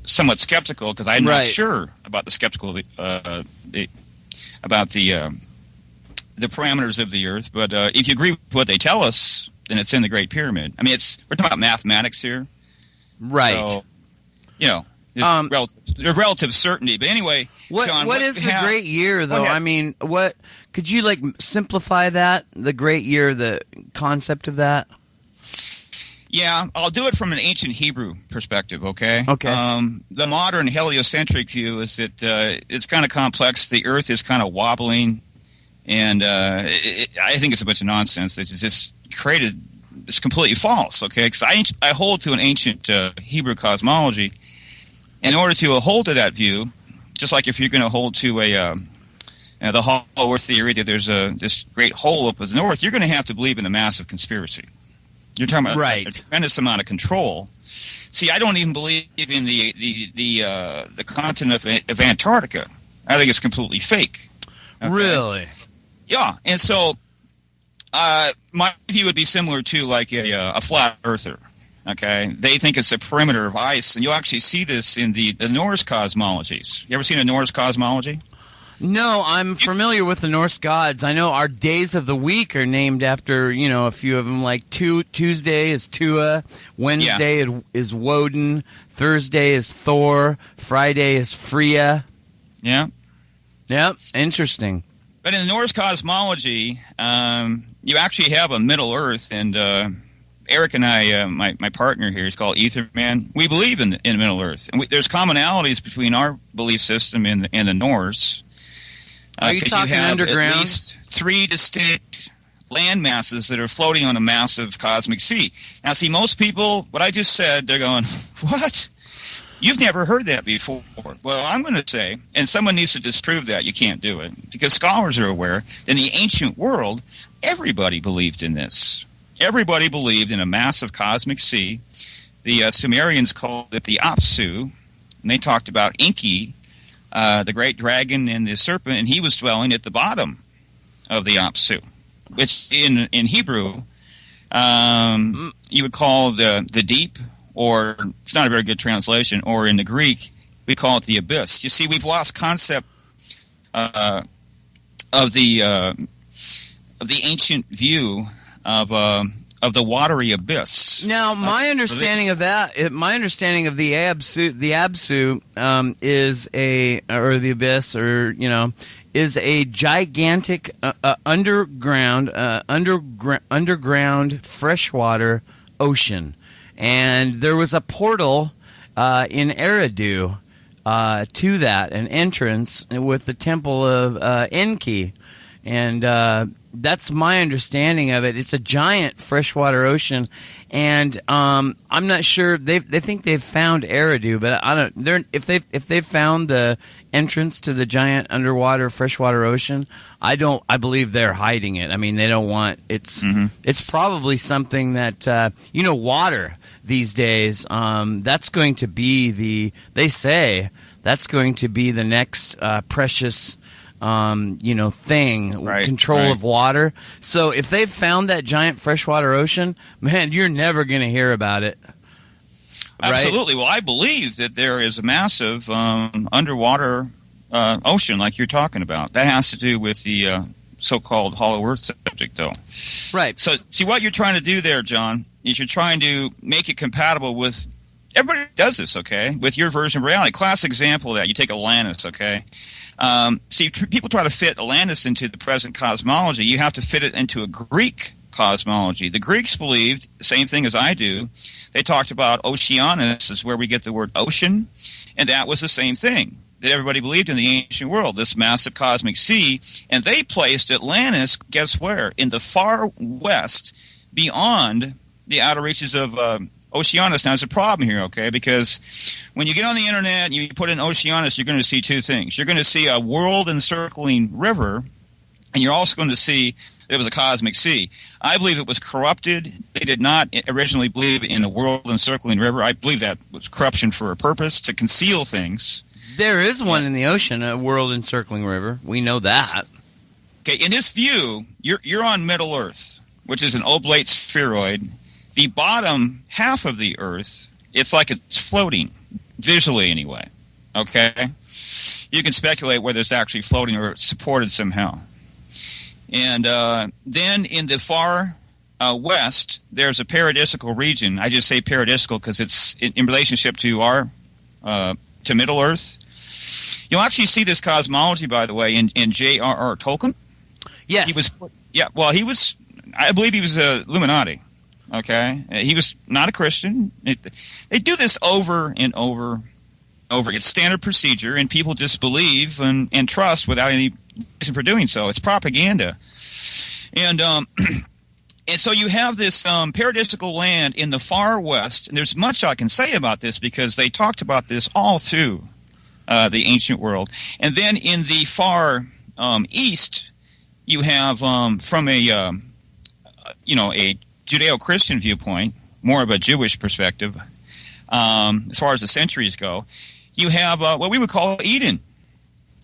S4: somewhat skeptical because I'm not sure about about the parameters of the Earth. But if you agree with what they tell us, then it's in the Great Pyramid. I mean, we're talking about mathematics here,
S1: right?
S4: So, there's relative certainty. But anyway, John,
S1: what is the Great Year, though? I mean, what could you simplify that? The Great Year, the concept of that.
S4: Yeah, I'll do it from an ancient Hebrew perspective, okay?
S1: Okay.
S4: The modern heliocentric view is that it's kind of complex. The Earth is kind of wobbling, and I think it's a bunch of nonsense. It's just created. It's completely false, okay? Because I hold to an ancient Hebrew cosmology. In order to hold to that view, just like if you're going to hold to the hollow Earth theory that there's this great hole up at the north, you're going to have to believe in a massive conspiracy. You're talking about a tremendous amount of control. See, I don't even believe in the continent of Antarctica. I think it's completely fake. Okay?
S1: Really?
S4: Yeah, and so my view would be similar to like a flat earther. Okay, they think it's a perimeter of ice, and you'll actually see this in the Norse cosmologies. You ever seen a Norse cosmology?
S1: No, I'm familiar with the Norse gods. I know our days of the week are named after, a few of them, like Tuesday is Tua, Wednesday is Woden, Thursday is Thor, Friday is Freya.
S4: Yeah.
S1: Yep, interesting.
S4: But in the Norse cosmology, you actually have a Middle Earth, and Eric and I, my partner here, is called Etherman. We believe in Middle Earth, and there's commonalities between our belief system and the Norse.
S1: Are you talking
S4: you have
S1: underground?
S4: At least 3 distinct land masses that are floating on a massive cosmic sea. Now, see, most people, what I just said, they're going, what? You've never heard that before. Well, I'm going to say, and someone needs to disprove that. You can't do it. Because scholars are aware that in the ancient world, everybody believed in this. Everybody believed in a massive cosmic sea. The Sumerians called it the Apsu, and they talked about Enki, the great dragon and the serpent, and he was dwelling at the bottom of the Apsu, which in Hebrew you would call the deep, or it's not a very good translation, or in the Greek we call it the abyss. You see, we've lost concept of the ancient view of the watery abyss.
S1: Now, my understanding of the Absu is the abyss, is a gigantic underground freshwater ocean, and there was a portal in Eridu to that, an entrance with the temple of Enki, and that's my understanding of it. It's a giant freshwater ocean, and I'm not sure they think they've found Eridu, but I don't. If they've found the entrance to the giant underwater freshwater ocean, I believe they're hiding it. I mean, they don't want it's. Mm-hmm. It's probably something that water these days. That's going to be they say that's going to be the next precious. Thing,
S4: right,
S1: control of water. So if they've found that giant freshwater ocean, man, you're never going to hear about it.
S4: Absolutely.
S1: Right?
S4: Well, I believe that there is a massive underwater ocean like you're talking about. That has to do with the so-called hollow earth subject, though.
S1: Right.
S4: So, see, what you're trying to do there, John, is you're trying to make it compatible with – everybody does this, okay, with your version of reality. Classic example of that, you take Atlantis, okay? People try to fit Atlantis into the present cosmology. You have to fit it into a Greek cosmology. The Greeks believed the same thing as I do. They talked about Oceanus is where we get the word ocean, and that was the same thing that everybody believed in the ancient world, this massive cosmic sea, and they placed Atlantis, guess where? In the far west, beyond the outer reaches of Oceanus. Now, there's a problem here, okay, because when you get on the internet and you put in Oceanus, you're going to see 2 things. You're going to see a world-encircling river, and you're also going to see that it was a cosmic sea. I believe it was corrupted. They did not originally believe in a world-encircling river. I believe that was corruption for a purpose, to conceal things.
S1: There is one in the ocean, a world-encircling river. We know that.
S4: Okay, in this view, you're on Middle Earth, which is an oblate spheroid. The bottom half of the Earth, it's like it's floating, visually anyway, okay? You can speculate whether it's actually floating or supported somehow. And then in the far west, there's a paradisical region. I just say paradisical because it's in relationship to to Middle Earth. You'll actually see this cosmology, by the way, in J.R.R. Tolkien.
S1: Yes.
S4: I believe he was a Illuminati. Okay, he was not a Christian. They do this over and over. It's standard procedure, and people just believe and trust without any reason for doing so. It's propaganda, and so you have this paradisical land in the far west. And there's much I can say about this because they talked about this all through the ancient world. And then in the far east, you have from a Judeo-Christian viewpoint, more of a Jewish perspective, as far as the centuries go, you have what we would call Eden,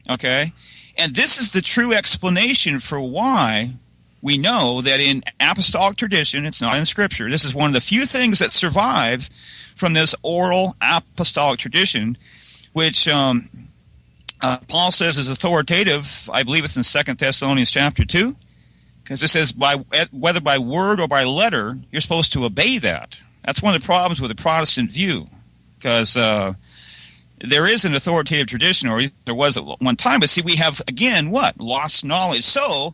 S4: okay? And this is the true explanation for why we know that in apostolic tradition, it's not in Scripture, this is one of the few things that survive from this oral apostolic tradition, which Paul says is authoritative. I believe it's in 2 Thessalonians chapter 2, because it says, whether by word or by letter, you're supposed to obey that. That's one of the problems with the Protestant view, because there is an authoritative tradition, or there was at one time, but see, we have, again, what? Lost knowledge. So,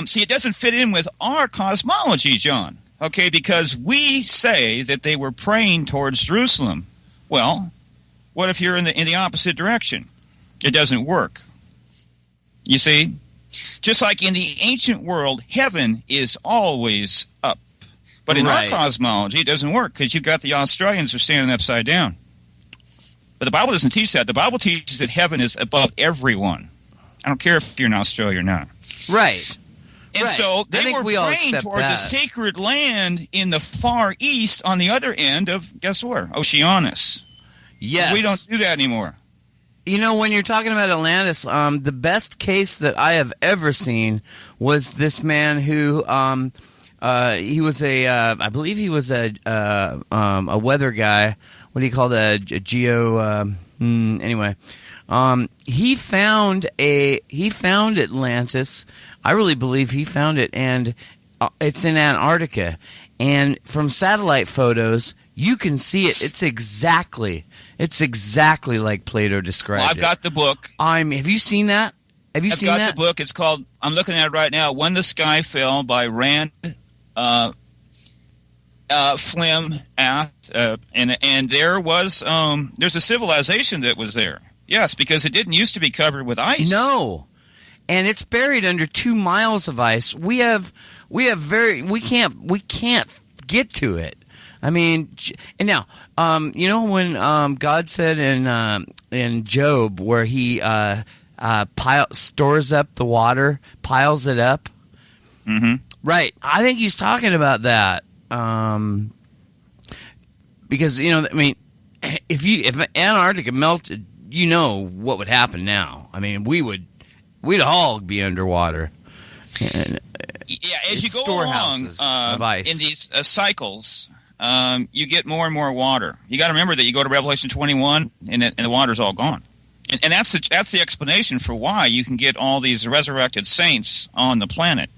S4: see, it doesn't fit in with our cosmology, John, okay, because we say that they were praying towards Jerusalem. Well, what if you're in the opposite direction? It doesn't work. You see? Just like in the ancient world, heaven is always up. But in our cosmology, it doesn't work, because you've got the Australians who are standing upside down. But the Bible doesn't teach that. The Bible teaches that heaven is above everyone. I don't care if you're in Australia or not.
S1: Right.
S4: And so they were praying towards a sacred land in the far east on the other end of, guess where? Oceanus.
S1: Yes.
S4: We don't do that anymore.
S1: You know, when you're talking about Atlantis, the best case that I have ever seen was this man who he was I believe he was a weather guy. What do you call that? Anyway, he found Atlantis. I really believe he found it, and it's in Antarctica. And from satellite photos, you can see it. It's exactly like Plato described it.
S4: I've got the book.
S1: Have you seen that? I've
S4: got the book. It's called, I'm looking at it right now, When the Sky Fell by Rand Flim Ath, and there was there's a civilization that was there. Yes, because it didn't used to be covered with ice.
S1: No, and it's buried under 2 miles of ice. We can't get to it. I mean, and now you know when God said in Job where He stores up the water, piles it up.
S4: Mm-hmm.
S1: Right. I think He's talking about that. Because, you know, I mean, if Antarctica melted, you know what would happen now. I mean, we'd all be underwater. And,
S4: yeah, as you go along
S1: of ice.
S4: In these cycles, you get more and more water. You got to remember that you go to Revelation 21, and the water's all gone. And that's the explanation for why you can get all these resurrected saints on the planet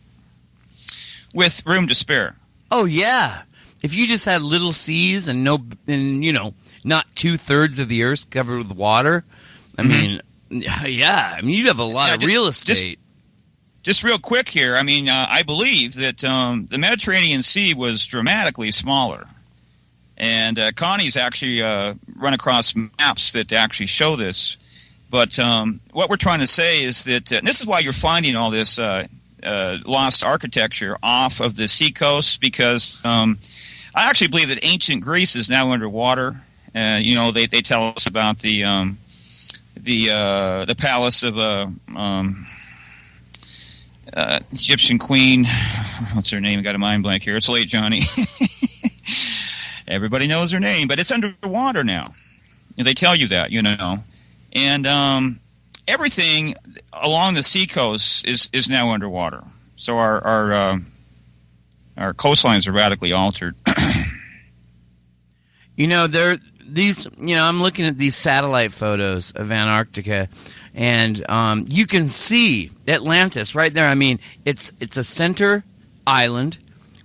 S4: with room to spare.
S1: Oh yeah, if you just had little seas and not 2/3 of the earth covered with water, I mean, yeah, I mean you'd have a lot of real estate.
S4: Just real quick here, I mean, I believe that the Mediterranean Sea was dramatically smaller, and Connie's actually run across maps that actually show this. But what we're trying to say is that, and this is why you're finding all this lost architecture off of the seacoast, because I actually believe that ancient Greece is now underwater. They tell us about the palace of Egyptian queen. What's her name? I got a mind blank here. It's late, Johnny. Everybody knows her name, but it's underwater now. They tell you that, and everything along the seacoast is now underwater. So our coastlines are radically altered. I'm looking at these satellite photos of Antarctica, and you can see Atlantis right there. I mean, it's a center island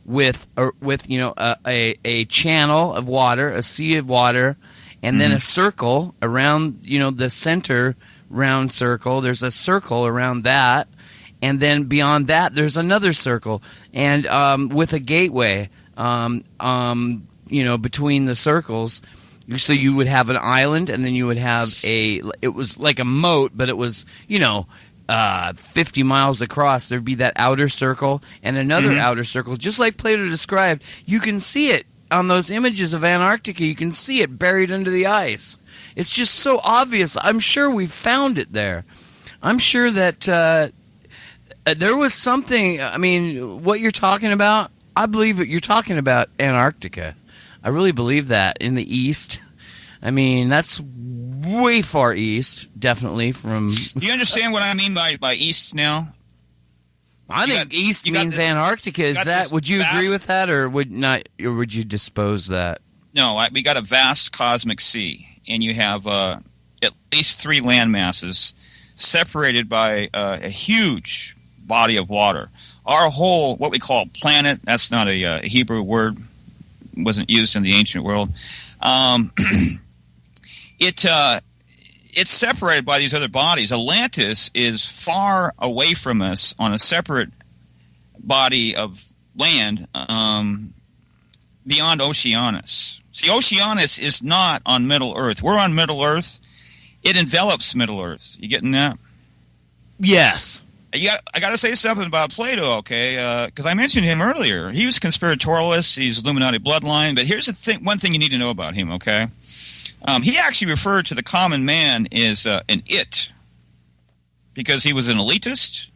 S4: with a channel of water, a sea of water, and then a circle around the center round circle. There's a circle around that, and then beyond that there's another circle, and with a gateway between the circles. So you would have an island, and then you would have it was like a moat, but it was 50 miles across. There'd be that outer circle and another outer circle, just like Plato described. You can see it on those images of Antarctica. You can see it buried under the ice. It's just so obvious. I'm sure we found it there. I'm sure that there was something. I mean, what you're talking about, I believe that you're talking about Antarctica. I really believe that in the east. I mean, that's way far east, definitely from. Do you understand what I mean by east now?
S1: I think east means Antarctica. Is that? Would you agree with that, or would not? Or would you dispose that?
S4: No, we got a vast cosmic sea, and you have at least 3 land masses separated by a huge body of water. Our whole, what we call planet, that's not a Hebrew word, wasn't used in the ancient world. It's separated by these other bodies. Atlantis is far away from us on a separate body of land beyond Oceanus. See, Oceanus is not on Middle Earth. We're on Middle Earth. It envelops Middle Earth. You getting that?
S1: Yes.
S4: I got to say something about Plato, okay? Because I mentioned him earlier. He was a conspiratorialist. He's Illuminati bloodline. But here's the one thing you need to know about him, okay? He actually referred to the common man as an it because he was an elitist.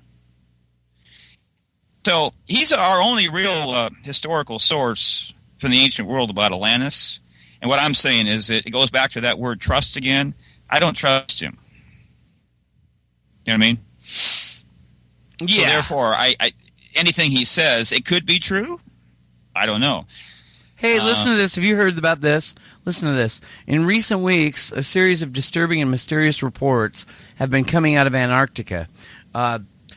S4: So he's our only real historical source from the ancient world about Atlantis. And what I'm saying is that it goes back to that word trust again. I don't trust him. You know what I mean? Yeah. So therefore, I anything he says, it could be true. I don't know.
S1: Hey, listen to this. Have you heard about this? Listen to this. In recent weeks, a series of disturbing and mysterious reports have been coming out of Antarctica,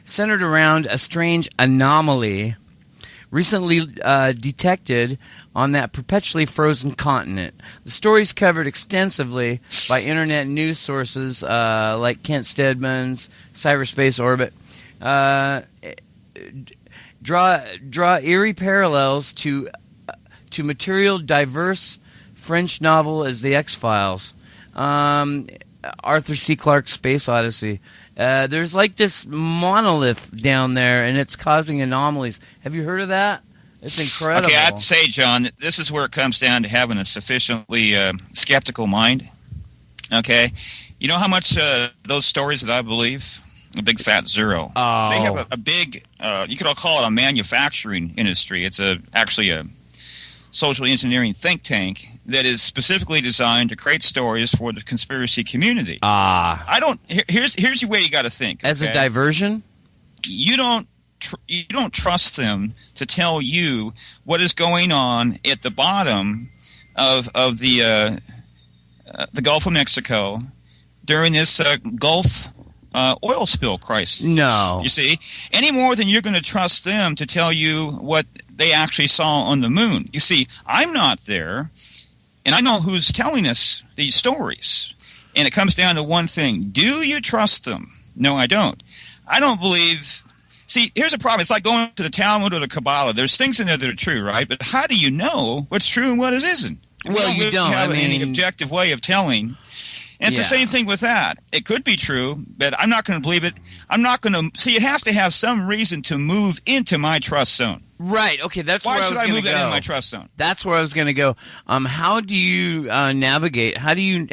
S1: centered around a strange anomaly recently detected on that perpetually frozen continent. The story's covered extensively by internet news sources like Kent Stedman's Cyberspace Orbit. Draw eerie parallels to material diverse French novel as The X-Files, Arthur C. Clarke's Space Odyssey. There's like this monolith down there, and it's causing anomalies. Have you heard of that? It's incredible.
S4: Okay, I'd say, John, this is where it comes down to having a sufficiently skeptical mind. Okay? You know how much those stories that I believe? A big fat zero.
S1: Oh.
S4: They have a big, you could all call it a manufacturing industry. It's actually a social engineering think tank that is specifically designed to create stories for the conspiracy community. Here's the way you got to think.
S1: As a diversion?
S4: You don't trust them to tell you what is going on at the bottom of the Gulf of Mexico during this Gulf oil spill crisis.
S1: No.
S4: You see? Any more than you're going to trust them to tell you what they actually saw on the moon. You see, I'm not there, and I know who's telling us these stories. And it comes down to one thing. Do you trust them? No, I don't. I don't believe... See, here's a problem. It's like going to the Talmud or the Kabbalah. There's things in there that are true, right? But how do you know what's true and what isn't?
S1: Well, you don't.
S4: Have any objective way of telling. And it's the same thing with that. It could be true, but I'm not going to believe it. I'm not going to... See, it has to have some reason to move into my trust zone.
S1: Right. Okay, that's where I was going to go.
S4: Why should I move that into my trust zone?
S1: That's where I was going to go. How do you navigate? How do you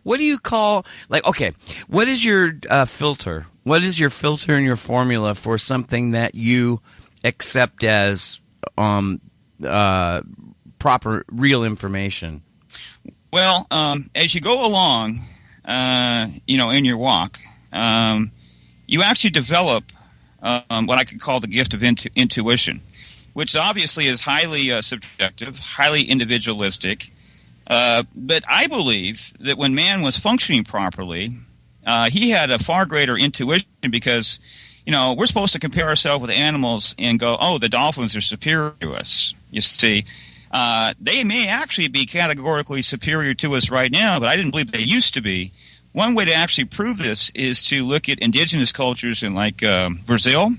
S1: what do you call... Like, okay, what is your filter? What is your filter and your formula for something that you accept as proper, real information?
S4: Well, as you go along, in your walk, you actually develop what I could call the gift of intuition, which obviously is highly subjective, highly individualistic. But I believe that when man was functioning properly, he had a far greater intuition because, we're supposed to compare ourselves with animals and go, oh, the dolphins are superior to us, you see. They may actually be categorically superior to us right now, but I didn't believe they used to be. One way to actually prove this is to look at indigenous cultures in like Brazil.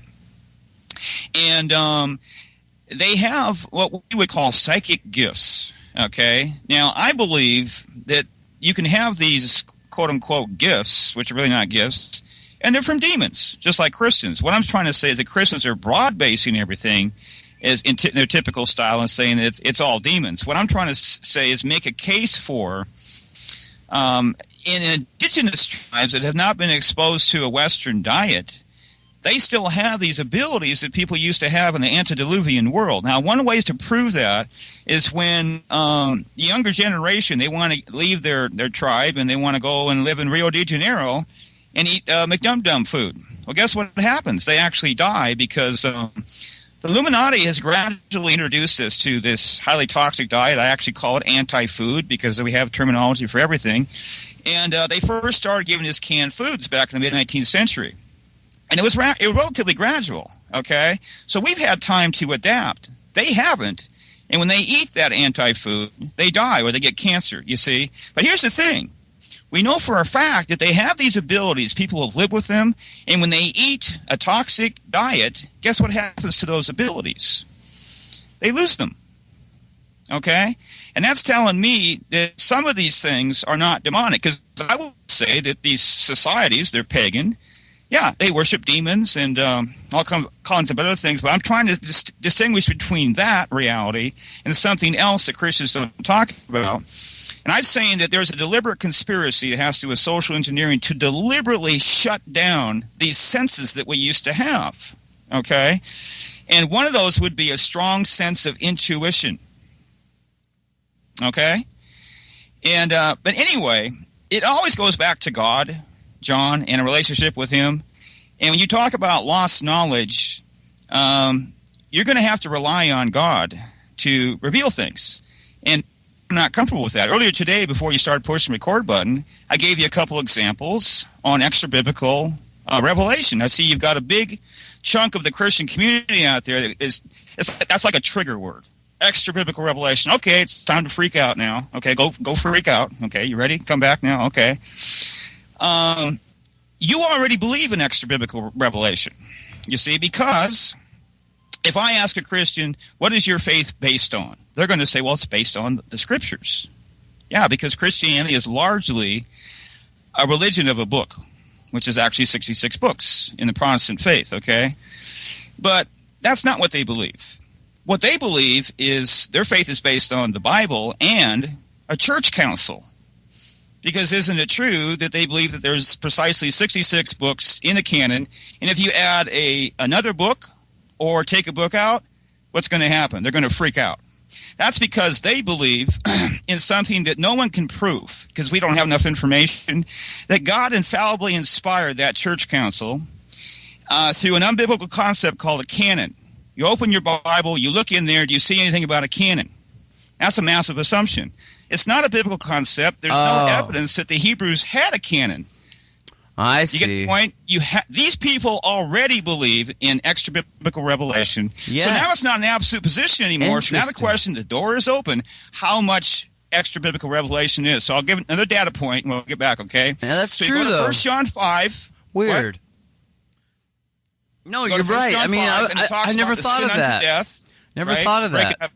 S4: And they have what we would call psychic gifts, okay? Now, I believe that you can have these quote-unquote gifts, which are really not gifts, and they're from demons, just like Christians. What I'm trying to say is that Christians are broad-basing everything is in their typical style and saying that it's all demons. What I'm trying to say is make a case for in indigenous tribes that have not been exposed to a Western diet, they still have these abilities that people used to have in the antediluvian world. Now, one of the ways to prove that is when the younger generation, they want to leave their tribe and they want to go and live in Rio de Janeiro, and eat McDum-Dum food. Well, guess what happens? They actually die because the Illuminati has gradually introduced us to this highly toxic diet. I actually call it anti-food because we have terminology for everything. And they first started giving us canned foods back in the mid-19th century. And it was relatively gradual, okay? So we've had time to adapt. They haven't. And when they eat that anti-food, they die or they get cancer, you see. But here's the thing. We know for a fact that they have these abilities. People have lived with them. And when they eat a toxic diet, guess what happens to those abilities? They lose them. Okay? And that's telling me that some of these things are not demonic. Because I would say that these societies, they're pagan. Yeah, they worship demons and all kinds of other things. But I'm trying to distinguish between that reality and something else that Christians don't talk about. And I'm saying that there's a deliberate conspiracy that has to do with social engineering to deliberately shut down these senses that we used to have. Okay? And one of those would be a strong sense of intuition. Okay? And but anyway, it always goes back to God, John, and a relationship with him. And when you talk about lost knowledge, you're going to have to rely on God to reveal things. And I'm not comfortable with that. Earlier today, before you started pushing the record button, I gave you a couple examples on extra-biblical revelation. I see you've got a big chunk of the Christian community out there that's like a trigger word. Extra-biblical revelation. Okay, it's time to freak out now. Okay, go freak out. Okay, you ready? Come back now. Okay. You already believe in extra-biblical revelation, you see, because if I ask a Christian, what is your faith based on? They're going to say, well, it's based on the Scriptures. Yeah, because Christianity is largely a religion of a book, which is actually 66 books in the Protestant faith, okay? But that's not what they believe. What they believe is their faith is based on the Bible and a church council. Because isn't it true that they believe that there's precisely 66 books in the canon, and if you add another book or take a book out, what's going to happen? They're going to freak out. That's because they believe in something that no one can prove, because we don't have enough information, that God infallibly inspired that church council through an unbiblical concept called a canon. You open your Bible, you look in there, do you see anything about a canon? That's a massive assumption. It's not a biblical concept. There's no evidence that the Hebrews had a canon.
S1: I see.
S4: You get the point? These people already believe in extra-biblical revelation.
S1: Yes.
S4: So now it's not an absolute position anymore. So now the question, the door is open, how much extra-biblical revelation is. So I'll give another data point, and we'll get back, okay?
S1: Yeah, that's
S4: so
S1: true,
S4: you go to
S1: though.
S4: 1 John 5.
S1: Weird.
S4: What?
S1: No, you're right. I mean, I never thought of that.
S4: Death,
S1: never thought of that.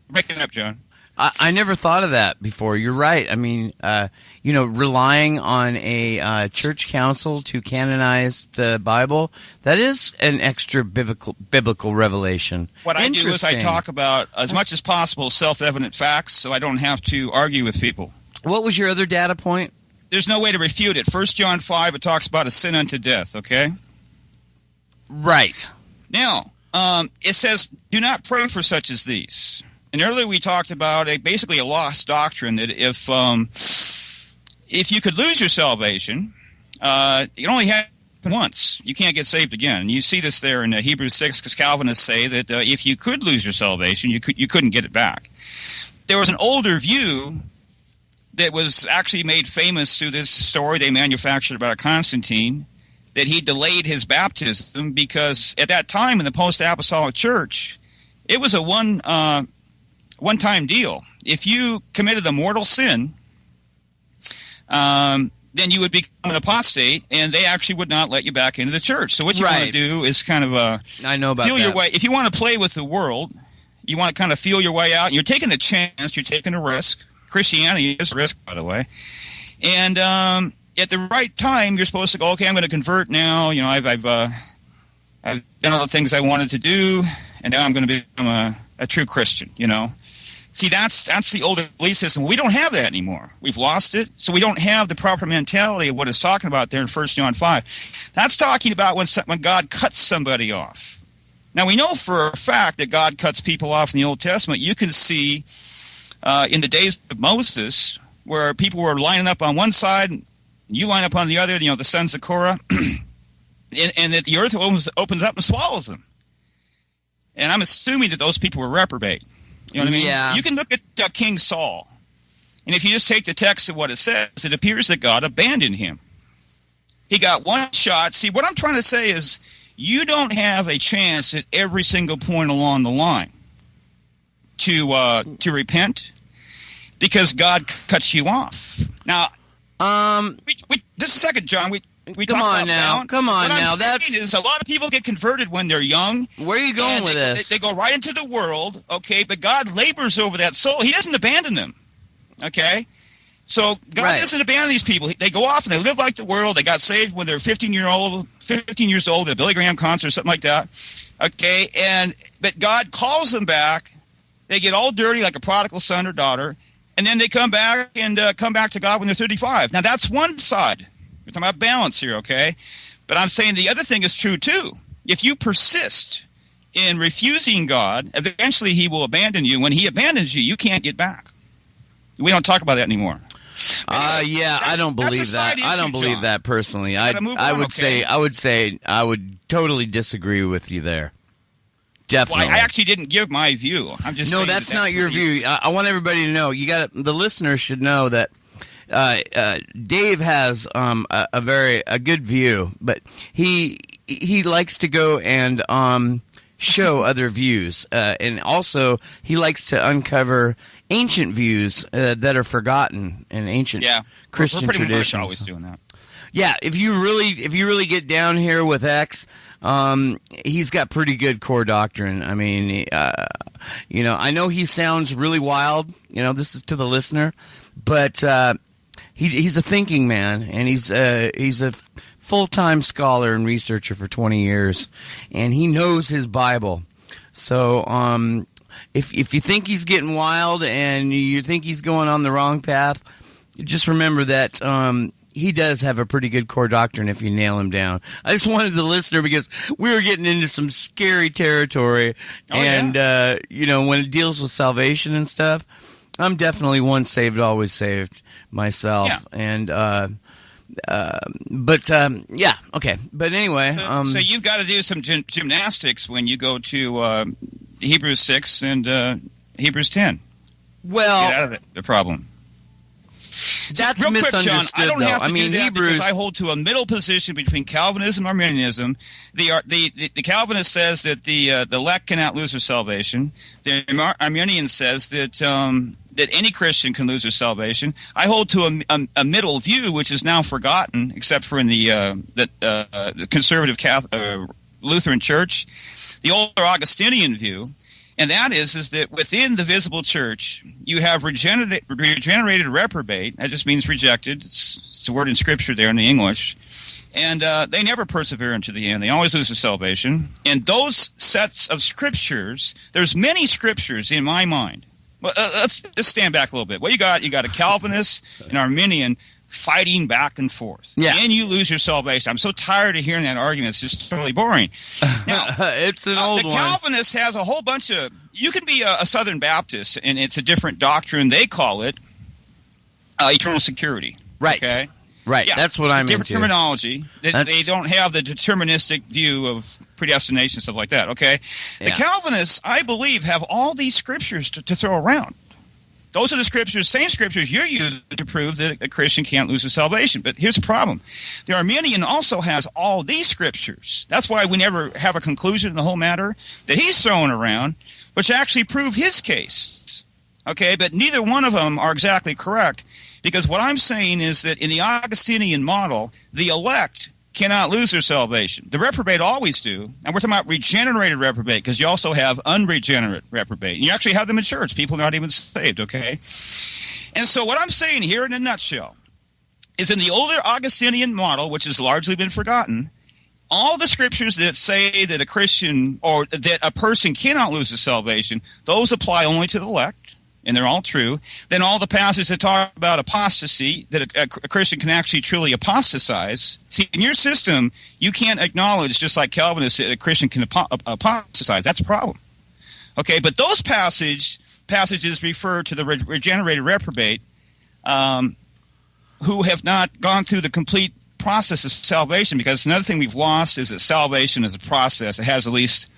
S4: Break it up, John.
S1: I never thought of that before. You're right. I mean, relying on a church council to canonize the Bible, that is an extra biblical revelation.
S4: What I do is I talk about, as much as possible, self-evident facts, so I don't have to argue with people.
S1: What was your other data point?
S4: There's no way to refute it. 1 John 5, it talks about a sin unto death, okay?
S1: Right.
S4: Now, it says, do not pray for such as these. And earlier we talked about basically a lost doctrine that if you could lose your salvation, it only happens once. You can't get saved again. And you see this there in Hebrews 6, because Calvinists say that if you could lose your salvation, you couldn't get it back. There was an older view that was actually made famous through this story they manufactured about Constantine, that he delayed his baptism because at that time in the post-apostolic church, it was a one-time deal. If you committed a mortal sin, then you would become an apostate, and they actually would not let you back into the church. So what you want to do is kind of
S1: I know about
S4: feel
S1: that.
S4: your way. If you want to play with the world, you want to kind of feel your way out. You're taking a chance. You're taking a risk. Christianity is a risk, by the way. And at the right time, you're supposed to go, okay, I'm going to convert now. You know, I've done all the things I wanted to do, and now I'm going to become a true Christian, you know. See, that's the old belief system. We don't have that anymore. We've lost it, so we don't have the proper mentality of what it's talking about there in 1 John 5. That's talking about when God cuts somebody off. Now, we know for a fact that God cuts people off in the Old Testament. You can see in the days of Moses where people were lining up on one side You line up on the other, the sons of Korah, and that the earth opens up and swallows them. And I'm assuming that those people were reprobate. You know what I mean?
S1: Yeah.
S4: You can look at King Saul, and if you just take the text of what it says, it appears that God abandoned him. He got one shot. See, what I'm trying to say is you don't have a chance at every single point along the line to repent because God cuts you off. Now, just a second, John. We
S1: come on now.
S4: Balance. What I'm saying is a lot of people get converted when they're young.
S1: Where are you going with this?
S4: They go right into the world, okay, but God labors over that soul. He doesn't abandon them, okay? So God doesn't abandon these people. They go off and they live like the world. They got saved when they're 15 years old at a Billy Graham concert or something like that, okay? But God calls them back. They get all dirty like a prodigal son or daughter, and then they come back to God when they're 35. Now, that's one side. We're talking about balance here, okay? But I'm saying the other thing is true, too. If you persist in refusing God, eventually he will abandon you. When he abandons you, you can't get back. We don't talk about that anymore. Anyway,
S1: I don't believe that. I don't believe that personally. I would totally disagree with you there. Definitely.
S4: Well, I actually didn't give my view. I'm just saying
S1: that's not your view. I want everybody to know. The listeners should know that Dave has a good view, but he likes to go and show other views, and also he likes to uncover ancient views that are forgotten in ancient Christian
S4: we're pretty
S1: traditions.
S4: much always doing that.
S1: Yeah, if you really get down here with X, he's got pretty good core doctrine. I mean, I know he sounds really wild. This is to the listener, but he's a thinking man, and he's a full-time scholar and researcher for 20 years, and he knows his Bible. So, if you think he's getting wild and you think he's going on the wrong path, just remember that he does have a pretty good core doctrine if you nail him down. I just wanted the listener, because we were getting into some scary territory, when it deals with salvation and stuff, I'm definitely once saved, always saved myself.
S4: Yeah.
S1: And okay. But anyway,
S4: so you've got to do some gymnastics when you go to Hebrews 6 and Hebrews 10.
S1: Well,
S4: get out of the problem.
S1: That's
S4: real
S1: misunderstood,
S4: quick, John, I don't have to do that
S1: Hebrews,
S4: because I hold to a middle position between Calvinism and Arminianism. The Calvinist says that the elect cannot lose their salvation. The Arminian says that any Christian can lose their salvation. I hold to a middle view, which is now forgotten, except for in the conservative Catholic, Lutheran Church, the older Augustinian view. And that is that within the visible church, you have regenerated reprobate. That just means rejected. It's a word in Scripture there in the English. And they never persevere into the end. They always lose their salvation. And those sets of Scriptures, there's many Scriptures in my mind. Well, let's just stand back a little bit. What you got? You got a Calvinist, an Arminian, fighting back and forth.
S1: Yeah.
S4: And you lose your salvation. I'm so tired of hearing that argument. It's just totally boring. Now,
S1: it's an old one.
S4: The Calvinist has a whole bunch of... You can be a Southern Baptist, and it's a different doctrine. They call it eternal security.
S1: Right.
S4: Okay?
S1: Right.
S4: Yeah.
S1: That's what I'm into.
S4: Different terminology. They don't have the deterministic view of predestination, stuff like that. Okay?
S1: Yeah.
S4: The Calvinists, I believe, have all these scriptures to throw around. Those are the scriptures, same scriptures you're using to prove that a Christian can't lose his salvation. But here's the problem. The Arminian also has all these scriptures. That's why we never have a conclusion in the whole matter that he's throwing around, which actually prove his case. Okay, but neither one of them are exactly correct, because what I'm saying is that in the Augustinian model, the elect cannot lose their salvation. The reprobate always do. And we're talking about regenerated reprobate, because you also have unregenerate reprobate. And you actually have them in church. People not even saved, okay? And so what I'm saying here in a nutshell is in the older Augustinian model, which has largely been forgotten, all the scriptures that say that a Christian or that a person cannot lose his salvation, those apply only to the elect. And they're all true. Then all the passages that talk about apostasy, that a Christian can actually truly apostatize. See, in your system, you can't acknowledge, just like Calvinists, that a Christian can apostatize. That's a problem. Okay, but those passages refer to the regenerated reprobate. who have not gone through the complete process of salvation, because another thing we've lost is that salvation is a process. It has at least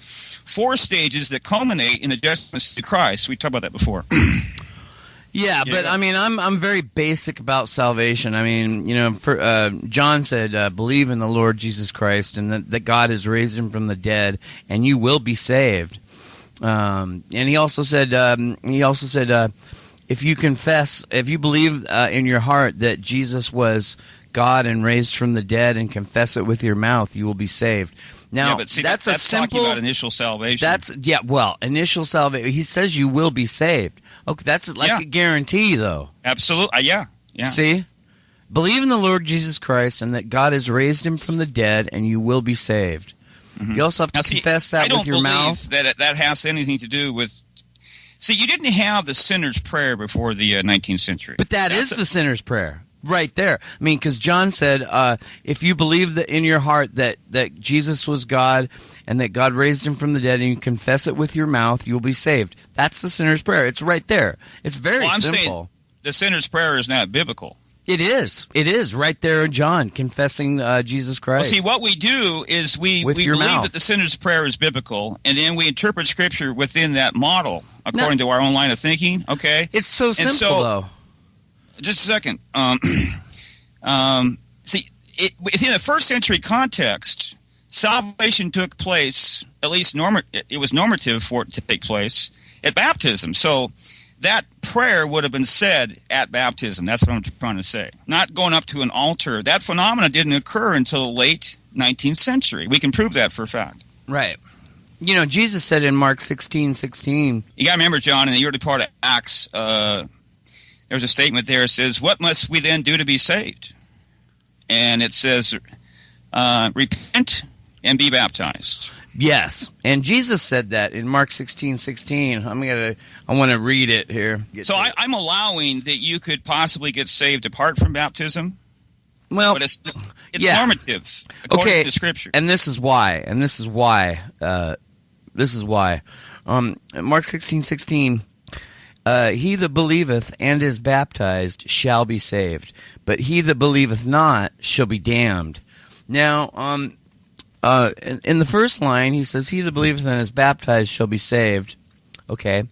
S4: 4 stages that culminate in the judgment seat of Christ. We talked about that before.
S1: Yeah, but I mean, I'm very basic about salvation. I mean, you know, John said, "Believe in the Lord Jesus Christ, and that God has raised him from the dead, and you will be saved." And he also said, if you believe in your heart that Jesus was God and raised from the dead, and confess it with your mouth, you will be saved. Now,
S4: but see,
S1: that's a simple,
S4: talking about initial salvation.
S1: Initial salvation. He says you will be saved. Okay, that's like a guarantee, though.
S4: Absolutely, yeah.
S1: See, believe in the Lord Jesus Christ, and that God has raised him from the dead, and you will be saved. Mm-hmm. You also have to confess that with your mouth.
S4: That has anything to do with. See, you didn't have the sinner's prayer before the 19th century.
S1: But that's the sinner's prayer. Right there. I mean, because John said, if you believe that in your heart that Jesus was God and that God raised him from the dead, and you confess it with your mouth, you'll be saved. That's the sinner's prayer. It's right there. It's very simple.
S4: The sinner's prayer is not biblical.
S1: It is. It is right there in John, confessing Jesus Christ.
S4: Well, see, what we do is we believe that the sinner's prayer is biblical, and then we interpret Scripture within that model according to our own line of thinking. Okay,
S1: it's so simple, though.
S4: Just a second. See, within the first century context, salvation took place, at least it was normative for it to take place at baptism. So that prayer would have been said at baptism. That's what I'm trying to say. Not going up to an altar. That phenomenon didn't occur until the late 19th century. We can prove that for a fact.
S1: Right. You know, Jesus said in Mark 16:16.
S4: You got to remember, John, in the early part of Acts, there's a statement there that says, "What must we then do to be saved?" And it says, "Repent and be baptized."
S1: Yes, and Jesus said that in Mark 16:16. I want to read it here.
S4: So I'm allowing that you could possibly get saved apart from baptism.
S1: Well,
S4: but it's normative according to Scripture,
S1: and this is why. Mark 16:16. He that believeth and is baptized shall be saved, but he that believeth not shall be damned. Now, in the first line, he says, he that believeth and is baptized shall be saved. Okay,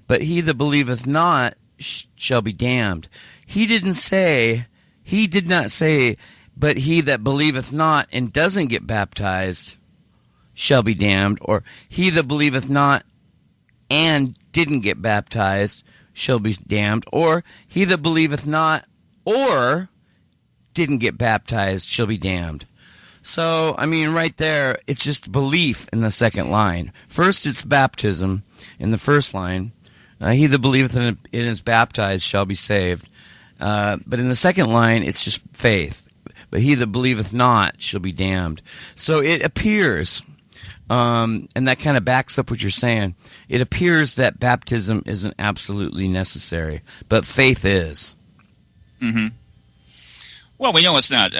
S1: but he that believeth not shall be damned. He did not say, but he that believeth not and doesn't get baptized shall be damned, or he that believeth not and didn't get baptized shall be damned, or he that believeth not or didn't get baptized shall be damned. So, I mean, right there, it's just belief in the second line. First, it's baptism in the first line. He that believeth and is baptized shall be saved. But in the second line, it's just faith. But he that believeth not shall be damned. So it appears, and that kind of backs up what you're saying, it appears that baptism isn't absolutely necessary, but faith is.
S4: Mm-hmm. Well, we know it's not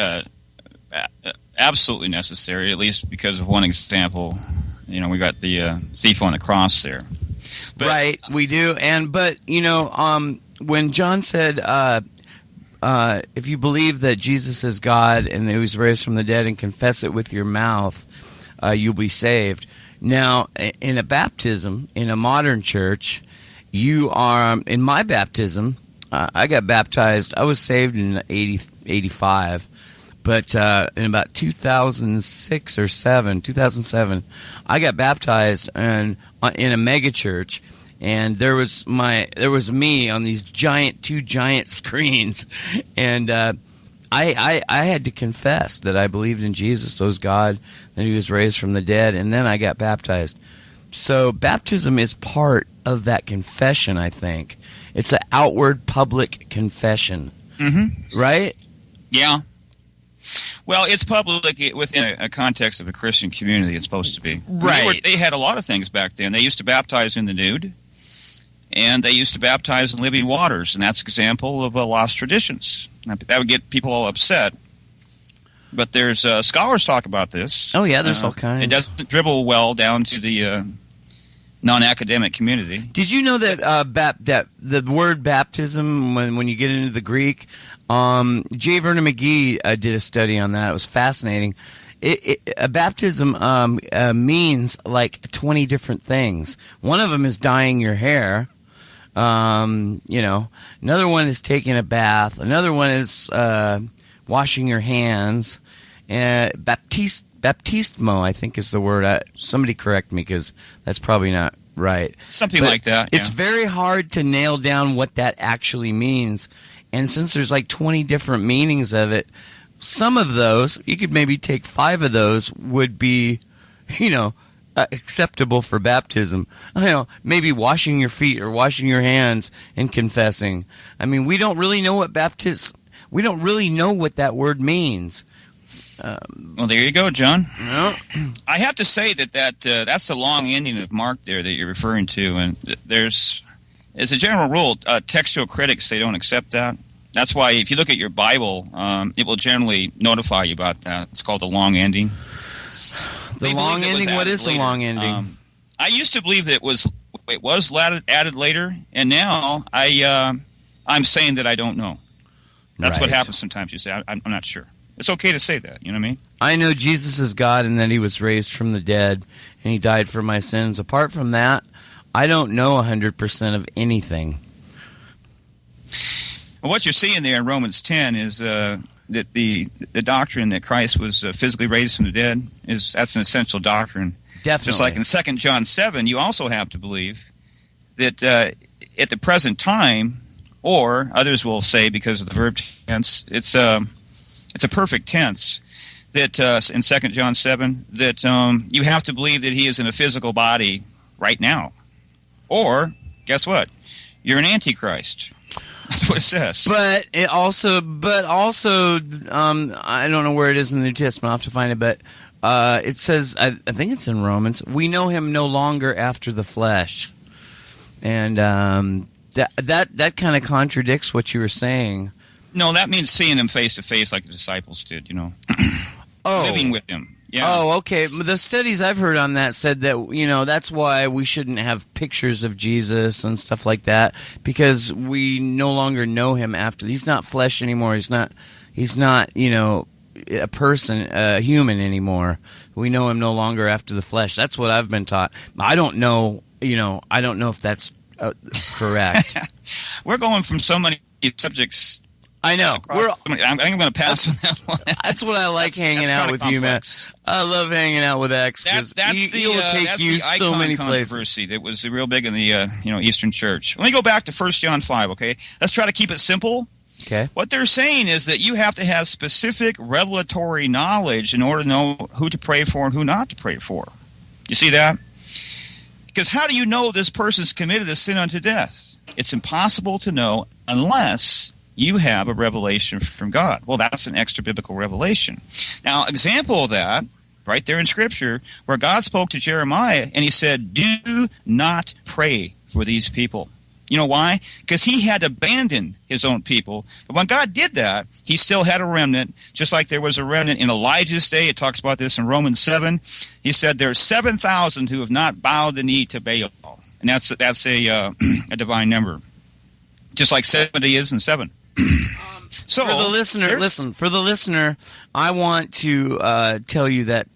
S4: absolutely necessary, at least because of one example. You know, we got the thief on the cross there. But,
S1: right, we do. But you know, when John said, if you believe that Jesus is God and that he was raised from the dead and confess it with your mouth, you'll be saved. Now, in a baptism, in a modern church, you are, in my baptism, I got baptized, I was saved in 85, but in about 2006 or 2007, I got baptized in a mega church. And there was me on these two giant screens, and I had to confess that I believed in Jesus, was God, that he was raised from the dead, and then I got baptized. So baptism is part of that confession, I think. It's an outward public confession, right?
S4: Yeah. Well, it's public within a context of a Christian community. It's supposed to be.
S1: Right.
S4: They had a lot of things back then. They used to baptize in the nude. And they used to baptize in living waters, and that's an example of lost traditions. That would get people all upset. But there's scholars talk about this.
S1: Oh, yeah, there's all kinds.
S4: It doesn't dribble well down to the non-academic community.
S1: Did you know that that the word baptism, when you get into the Greek, J. Vernon McGee did a study on that. It was fascinating. Baptism means like 20 different things. One of them is dyeing your hair. Another one is taking a bath. Another one is washing your hands. Baptismo, I think, is the word. Somebody correct me, because that's probably not right.
S4: Something like that. Yeah.
S1: It's very hard to nail down what that actually means. And since there's like 20 different meanings of it, some of those, you could maybe take 5 of those would be, acceptable for baptism. Maybe washing your feet or washing your hands and confessing. I mean, we don't really know what we don't really know what that word means.
S4: Well, there you go, John.
S1: Well,
S4: I have to say that's the long ending of Mark there that you're referring to, and as a general rule, textual critics, they don't accept that. That's why if you look at your Bible, it will generally notify you about that. It's called the long ending.
S1: The long ending? What is the long ending?
S4: I used to believe that it was added later, and now I'm saying that I don't know. That's what happens sometimes. You say, I'm not sure. It's okay to say that, you know what I mean?
S1: I know Jesus is God and that he was raised from the dead and he died for my sins. Apart from that, I don't know 100% of anything.
S4: Well, what you're seeing there in Romans 10 is that the doctrine that Christ was physically raised from the dead, that's an essential doctrine.
S1: Definitely.
S4: Just like in 2 John 7, you also have to believe that at the present time, or others will say because of the verb tense, it's a perfect tense, that in 2 John 7, that you have to believe that he is in a physical body right now. Or, guess what? You're an antichrist. That's what it says. But
S1: also, I don't know where it is in the New Testament. I'll have to find it, but it says, I think it's in Romans, we know him no longer after the flesh. And that kind of contradicts what you were saying.
S4: No, that means seeing him face to face like the disciples did, living with him. Yeah.
S1: Oh, okay. The studies I've heard on that said that, that's why we shouldn't have pictures of Jesus and stuff like that, because we no longer know him after. He's not flesh anymore. He's not, a person, a human anymore. We know him no longer after the flesh. That's what I've been taught. I don't know, if that's correct.
S4: We're going from so many subjects.
S1: I know.
S4: I think I'm going to pass on that one.
S1: That's what I like hanging out with complex. You, man. I love hanging out with X because he will take you so many places.
S4: Controversy that was real big in the Eastern Church. Let me go back to 1 John 5, okay? Let's try to keep it simple.
S1: Okay.
S4: What they're saying is that you have to have specific revelatory knowledge in order to know who to pray for and who not to pray for. You see that? Because how do you know this person's committed a sin unto death? It's impossible to know unless you have a revelation from God. Well, that's an extra biblical revelation. Now, example of that, right there in Scripture, where God spoke to Jeremiah and he said, do not pray for these people. You know why? Because he had abandoned his own people. But when God did that, he still had a remnant, just like there was a remnant in Elijah's day. It talks about this in Romans 7. He said there are 7,000 who have not bowed the knee to Baal. And that's a divine number. Just like 70 is in 7. So
S1: for the listener, I want to tell you that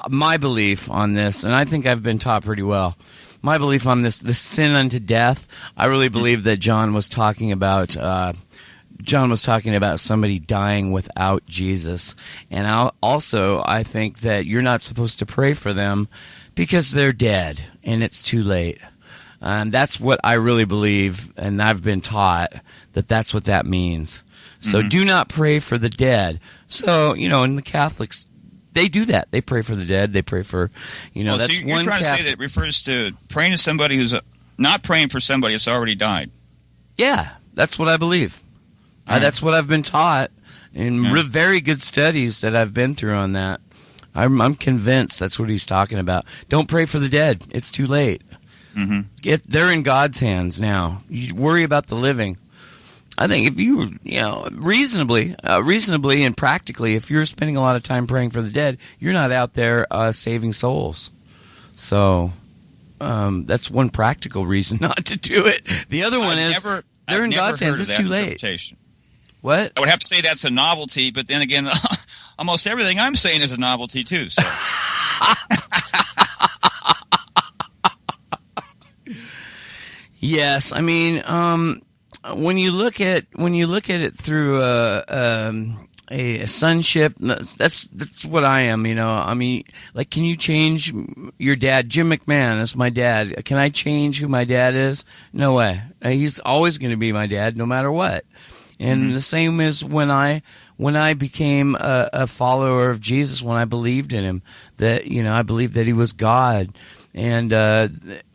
S1: my belief on this, and I think I've been taught pretty well, my belief on this, the sin unto death, I really believe that John was talking about somebody dying without Jesus. And I think that you're not supposed to pray for them because they're dead and it's too late. That's what I really believe, and I've been taught that that's what that means. So do not pray for the dead. So, in the Catholics, they do that. They pray for the dead. They pray for, that's
S4: so you're trying to say that it refers to praying to somebody who's not praying for somebody that's already died.
S1: Yeah, that's what I believe. That's what I've been taught in very good studies that I've been through on that. I'm convinced that's what he's talking about. Don't pray for the dead. It's too late. Mm-hmm. They're in God's hands now. You worry about the living. I think if you, reasonably and practically, if you're spending a lot of time praying for the dead, you're not out there saving souls. So, That's one practical reason not to do it. The other one they're in God's hands. It's too late. What?
S4: I would have to say that's a novelty, but then again, almost everything I'm saying is a novelty too. So.
S1: Yes, I mean, when you look at it through a sonship, that's what I am. I mean, like, can you change your dad? Jim McMahon, that's my dad. Can I change who my dad is? No way. He's always going to be my dad, no matter what. And the same as when I became a follower of Jesus, when I believed in him, that I believed that he was God. And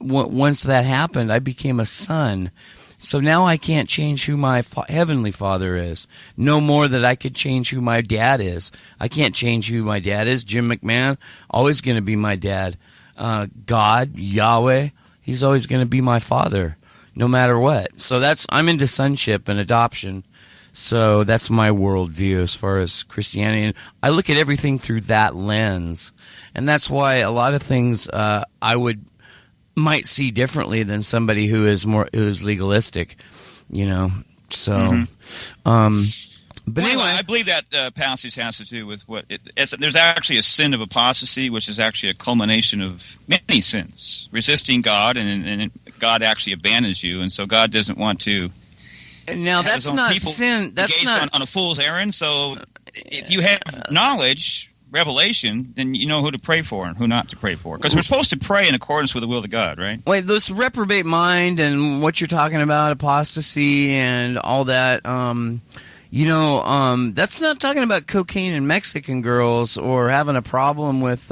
S1: once that happened, I became a son. So now I can't change who my heavenly Father is. No more that I could change who my dad is. I can't change who my dad is. Jim McMahon, always going to be my dad. God, Yahweh, he's always going to be my father, no matter what. So I'm into sonship and adoption. So that's my worldview as far as Christianity. And I look at everything through that lens. And that's why a lot of things I might see differently than somebody who is legalistic, So, but anyway,
S4: I believe that passage has to do with there's actually a sin of apostasy, which is actually a culmination of many sins, resisting God, and God actually abandons you, and so God doesn't want to.
S1: Now that's not sin. That's not
S4: on a fool's errand. So if you have knowledge, revelation, then you know who to pray for and who not to pray for. Because we're supposed to pray in accordance with the will of God, right?
S1: Wait, this reprobate mind and what you're talking about, apostasy and all that, that's not talking about cocaine and Mexican girls or having a problem with,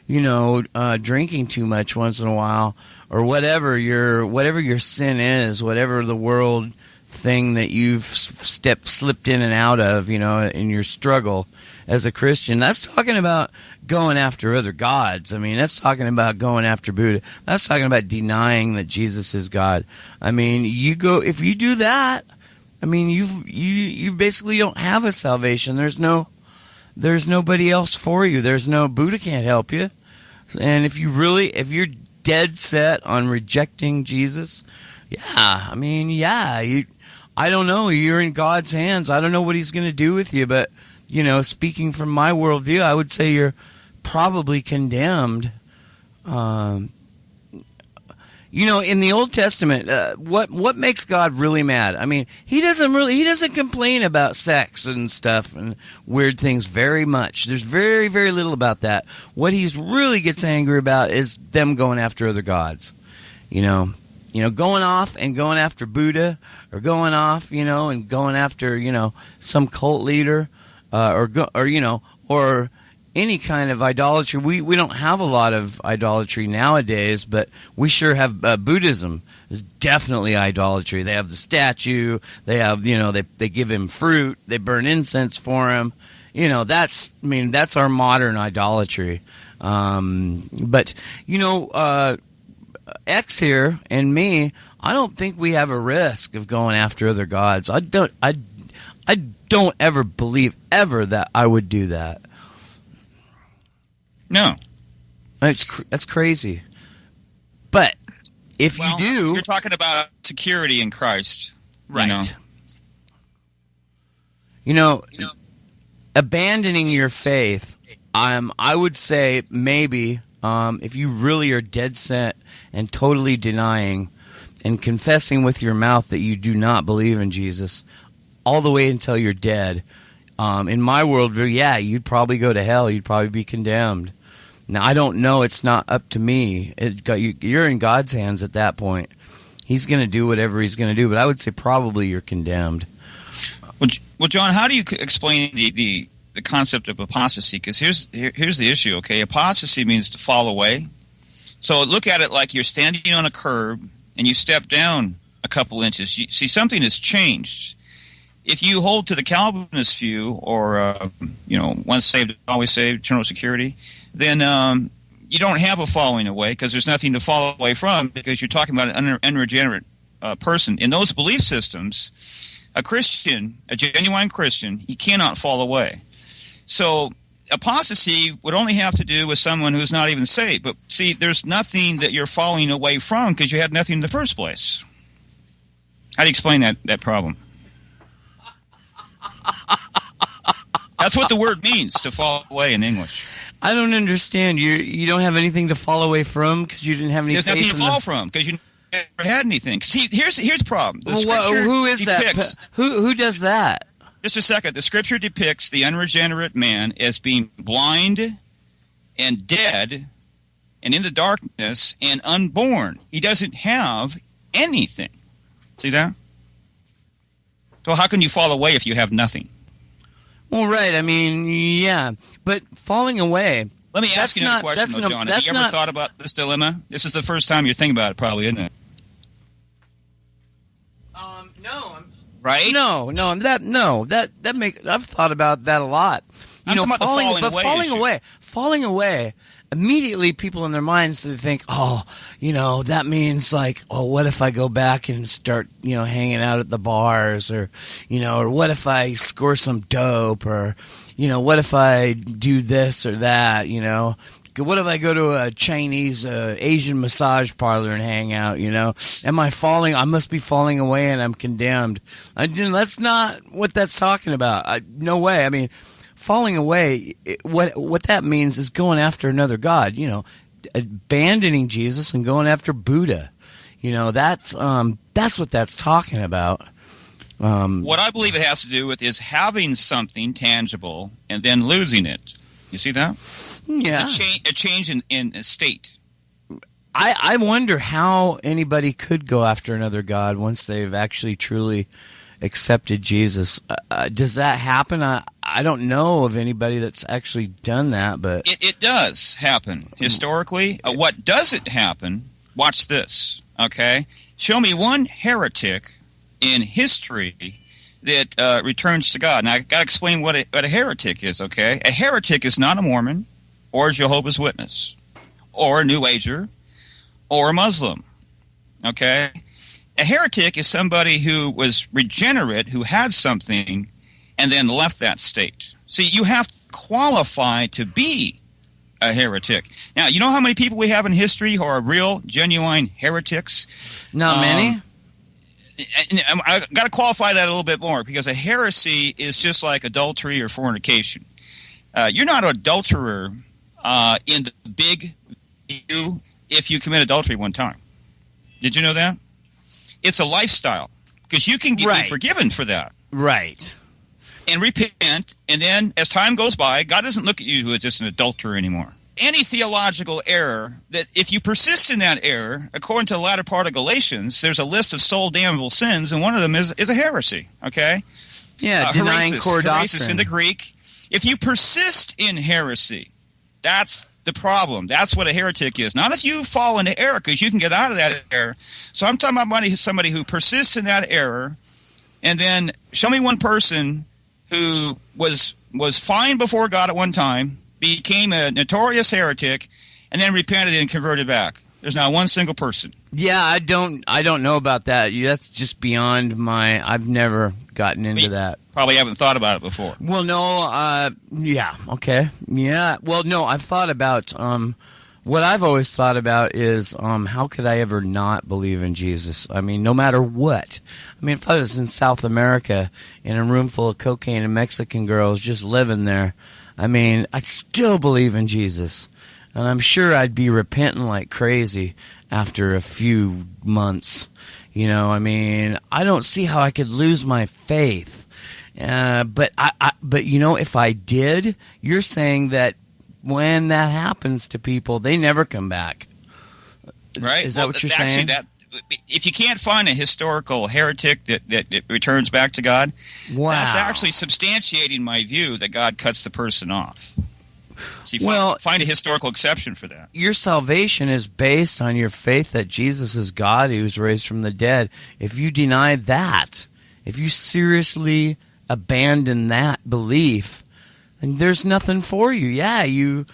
S1: drinking too much once in a while, or whatever your sin is, whatever the world thing that you've slipped in and out of, in your struggle as a Christian. That's talking about going after other gods. I mean, that's talking about going after Buddha. That's talking about denying that Jesus is God. I mean, if you do that, I mean, you basically don't have a salvation. There's nobody else for you. Buddha can't help you. And if you're dead set on rejecting Jesus, I don't know. You're in God's hands. I don't know what he's going to do with you, but, speaking from my worldview, I would say you're probably condemned. In the Old Testament, what makes God really mad? I mean, he doesn't complain about sex and stuff and weird things very much. There's very, very little about that. What he's really gets angry about is them going after other gods, going off and going after Buddha, or going off, and going after, some cult leader, or any kind of idolatry. We don't have a lot of idolatry nowadays, but we sure have Buddhism is definitely idolatry. They have the statue. They have, they give him fruit. They burn incense for him. That's our modern idolatry. But X here and me, I don't think we have a risk of going after other gods. I don't ever believe ever that I would do that.
S4: No,
S1: that's crazy. But if you do,
S4: you're talking about security in Christ,
S1: right? Abandoning your faith. I would say maybe if you really are dead set and totally denying and confessing with your mouth that you do not believe in Jesus all the way until you're dead, in my worldview, you'd probably go to hell. You'd probably be condemned. Now, I don't know. It's not up to me. You're in God's hands at that point. He's going to do whatever he's going to do, but I would say probably you're condemned.
S4: Well, John, how do you explain the concept of apostasy? Because here's the issue, okay? Apostasy means to fall away. So look at it like you're standing on a curb and you step down a couple inches. You see, something has changed. If you hold to the Calvinist view, or once saved, always saved, eternal security, then you don't have a falling away, because there's nothing to fall away from, because you're talking about an unregenerate person. In those belief systems, a Christian, a genuine Christian, he cannot fall away. So apostasy would only have to do with someone who's not even saved. But see, there's nothing that you're falling away from because you had nothing in the first place. How do you explain that problem? That's what the word means, to fall away in English.
S1: I don't understand. You don't have anything to fall away from because you didn't have any faith.
S4: There's nothing to fall from because you never had anything. See, here's the problem.
S1: Who is that? Who does that?
S4: Just a second. The Scripture depicts the unregenerate man as being blind and dead and in the darkness and unborn. He doesn't have anything. See that? So how can you fall away if you have nothing?
S1: Well, right. I mean, yeah. But falling away...
S4: Let me ask you another question, though, John. Have you ever thought about this dilemma? This is the first time you're thinking about it, probably, isn't it?
S1: No.
S4: Right?
S1: No. I've thought about that a lot. Falling away. Immediately, people in their minds they think, that means like, what if I go back and start, hanging out at the bars, or what if I score some dope, or, what if I do this or that, What if I go to a Chinese, Asian massage parlor and hang out, Am I falling? I must be falling away and I'm condemned. That's not what that's talking about. No way. I mean, falling away, what that means is going after another god, abandoning Jesus and going after Buddha. That's what that's talking about.
S4: What I believe it has to do with is having something tangible and then losing it. You see that?
S1: Yeah.
S4: It's a change in state.
S1: I wonder how anybody could go after another god once they've actually truly accepted Jesus. Does that happen? I don't know of anybody that's actually done that, but
S4: it does happen historically. What doesn't happen? Watch this. Okay, show me one heretic in history that returns to God. Now I got to explain what a heretic is. Okay, a heretic is not a Mormon or a Jehovah's Witness or a New Ager or a Muslim. Okay. A heretic is somebody who was regenerate, who had something, and then left that state. See, you have to qualify to be a heretic. Now, you know how many people we have in history who are real, genuine heretics?
S1: Not many.
S4: I've got to qualify that a little bit more, because a heresy is just like adultery or fornication. You're not an adulterer in the big view if you commit adultery one time. Did you know that? It's a lifestyle, because you can be forgiven for that.
S1: Right.
S4: And repent, and then as time goes by, God doesn't look at you as just an adulterer anymore. Any theological error, that if you persist in that error, according to the latter part of Galatians, there's a list of soul damnable sins, and one of them is a heresy, okay?
S1: Yeah, denying core doctrine.
S4: Heresis in the Greek. If you persist in heresy, that's the problem. That's what a heretic is. Not if you fall into error, because you can get out of that error. So I'm talking about somebody who persists in that error, and then show me one person who was fine before God at one time, became a notorious heretic, and then repented and converted back. There's not one single person.
S1: Yeah, I don't know about that. That's just beyond my. I've never gotten into that.
S4: Probably haven't thought about it before.
S1: Well, no. Yeah. Okay. Yeah. Well, no. I've thought about. What I've always thought about is how could I ever not believe in Jesus? I mean, no matter what. I mean, if I was in South America in a room full of cocaine and Mexican girls just living there, I mean, I'd still believe in Jesus. And I'm sure I'd be repenting like crazy after a few months. I mean, I don't see how I could lose my faith. But if I did, you're saying that when that happens to people, they never come back.
S4: Right?
S1: Is that what you're saying?
S4: If you can't find a historical heretic that returns back to God, that's actually substantiating my view that God cuts the person off. See, find a historical exception for that.
S1: Your salvation is based on your faith that Jesus is God, He was raised from the dead. If you deny that, if you seriously abandon that belief, then there's nothing for you. Yeah, you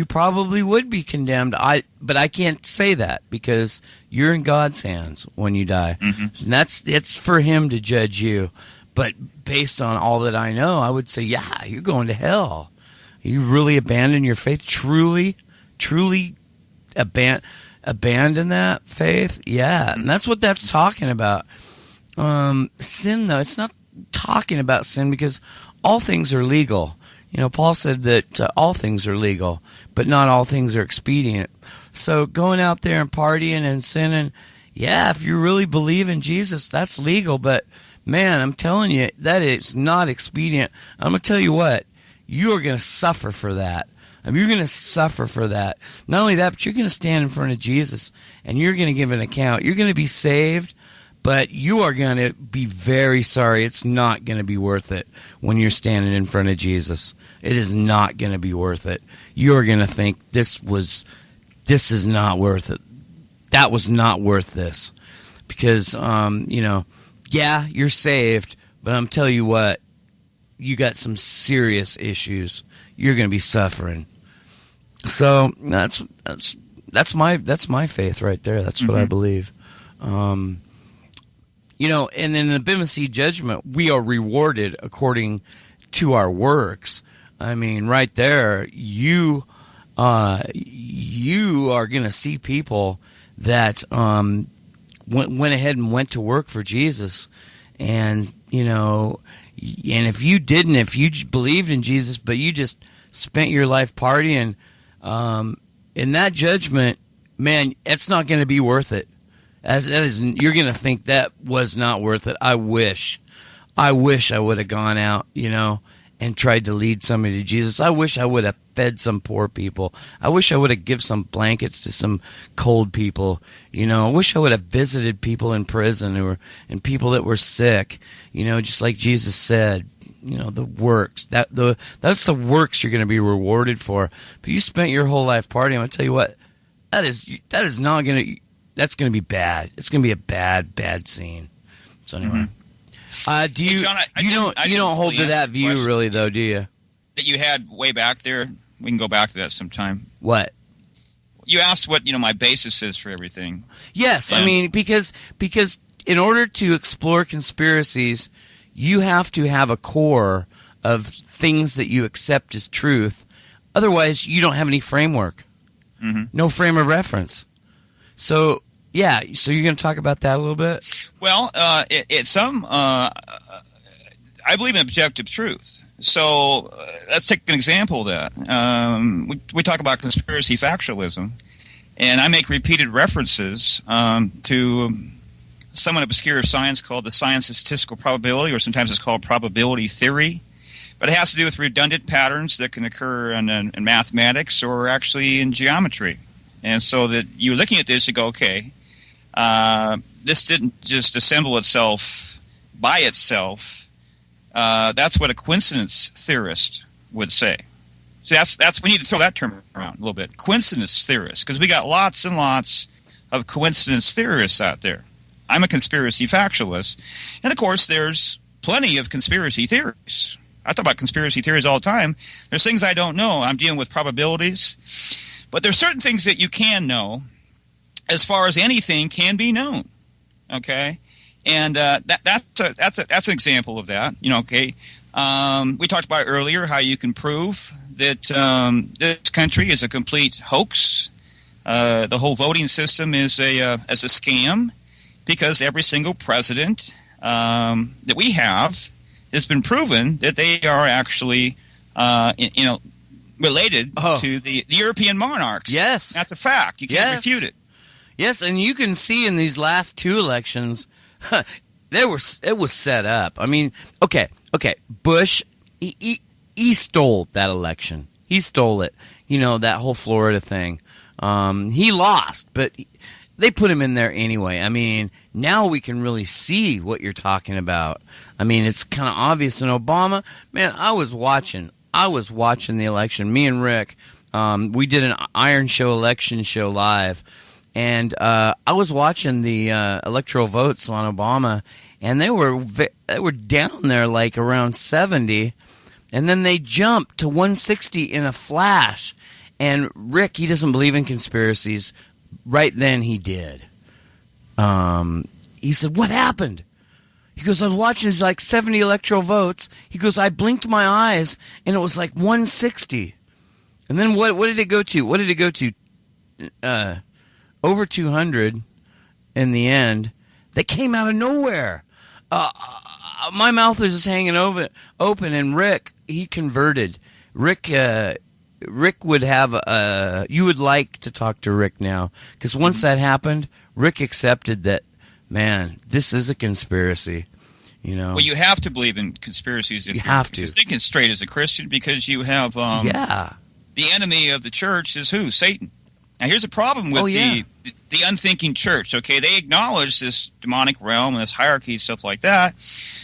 S1: probably would be condemned. But I can't say that, because you're in God's hands when you die. Mm-hmm. And it's for Him to judge you. But based on all that I know, I would say, yeah, you're going to hell. You really abandon your faith? Truly abandon that faith? Yeah, and that's what that's talking about. Sin, though, it's not talking about sin because all things are legal. Paul said that all things are legal, but not all things are expedient. So going out there and partying and sinning, yeah, if you really believe in Jesus, that's legal. But, man, I'm telling you, that is not expedient. I'm going to tell you what, you are going to suffer for that. You're going to suffer for that. Not only that, but you're going to stand in front of Jesus, and you're going to give an account. You're going to be saved, but you are going to be very sorry. It's not going to be worth it when you're standing in front of Jesus. It is not going to be worth it. You're going to think this is not worth it. That was not worth this. Because, yeah, you're saved, but I'm telling you what, you got some serious issues. You're going to be suffering. So that's my faith right there. That's what I believe. And in the Bema Seat judgment, we are rewarded according to our works. I mean, right there, you are going to see people that went ahead and went to work for Jesus, and if you didn't, if you believed in Jesus, but you just spent your life partying, in that judgment, man, it's not going to be worth it. You're going to think that was not worth it. I wish I would have gone out, and tried to lead somebody to Jesus. I wish I would have fed some poor people. I wish I would have given some blankets to some cold people. I wish I would have visited people in prison and people that were sick. Just like Jesus said, the works. That's the works you're going to be rewarded for. But you spent your whole life partying. I'm going to tell you what, that is not going to. That's going to be bad. It's going to be a bad scene. So anyway. Do you? John, you don't hold to that view, really, though, do you?
S4: That you had way back there. We can go back to that sometime.
S1: What?
S4: You asked what my basis is for everything.
S1: Yes, I mean because in order to explore conspiracies, you have to have a core of things that you accept as truth. Otherwise, you don't have any framework. No frame of reference. So. Yeah, so you're going to talk about that a little bit?
S4: Well, I believe in objective truth. So let's take an example of that. We talk about conspiracy factualism, and I make repeated references to somewhat obscure science called the science of statistical probability, or sometimes it's called probability theory. But it has to do with redundant patterns that can occur in mathematics or actually in geometry. And so that you're looking at this, you go, okay, this didn't just assemble itself by itself. That's what a coincidence theorist would say. So that's we need to throw that term around a little bit. Coincidence theorist, because we got lots and lots of coincidence theorists out there. I'm a conspiracy factualist, and of course, there's plenty of conspiracy theories. I talk about conspiracy theories all the time. There's things I don't know. I'm dealing with probabilities, but there's certain things that you can know. As far as anything can be known, okay, and that's an example of that. Okay, we talked about earlier how you can prove that this country is a complete hoax. The whole voting system is a scam because every single president that we have has been proven that they are actually related to the European monarchs.
S1: Yes,
S4: that's a fact. You can't refute it.
S1: Yes, and you can see in these last two elections, it was set up. I mean, okay, Bush, he stole that election. He stole it. That whole Florida thing. He lost, but they put him in there anyway. I mean, now we can really see what you're talking about. I mean, it's kind of obvious in Obama. Man, I was watching the election. Me and Rick, we did an Iron Show election show live. And I was watching the electoral votes on Obama, and they were down there like around 70, and then they jumped to 160 in a flash. And Rick, he doesn't believe in conspiracies. Right then he did. He said, "What happened?" He goes, I was watching his like 70 electoral votes. He goes, I blinked my eyes and it was like 160. And then what did it go to? What did it go to? Over 200 in the end. That came out of nowhere. My mouth was just hanging open, and Rick, he converted. Rick would have you would like to talk to Rick now, because once that happened, Rick accepted that, man, this is a conspiracy. You know.
S4: Well, you have to believe in conspiracies. If
S1: you have to.
S4: You're thinking straight as a Christian, because you have the enemy of the church is who? Satan. Now, here's a problem with the unthinking church, okay? They acknowledge this demonic realm and this hierarchy, stuff like that,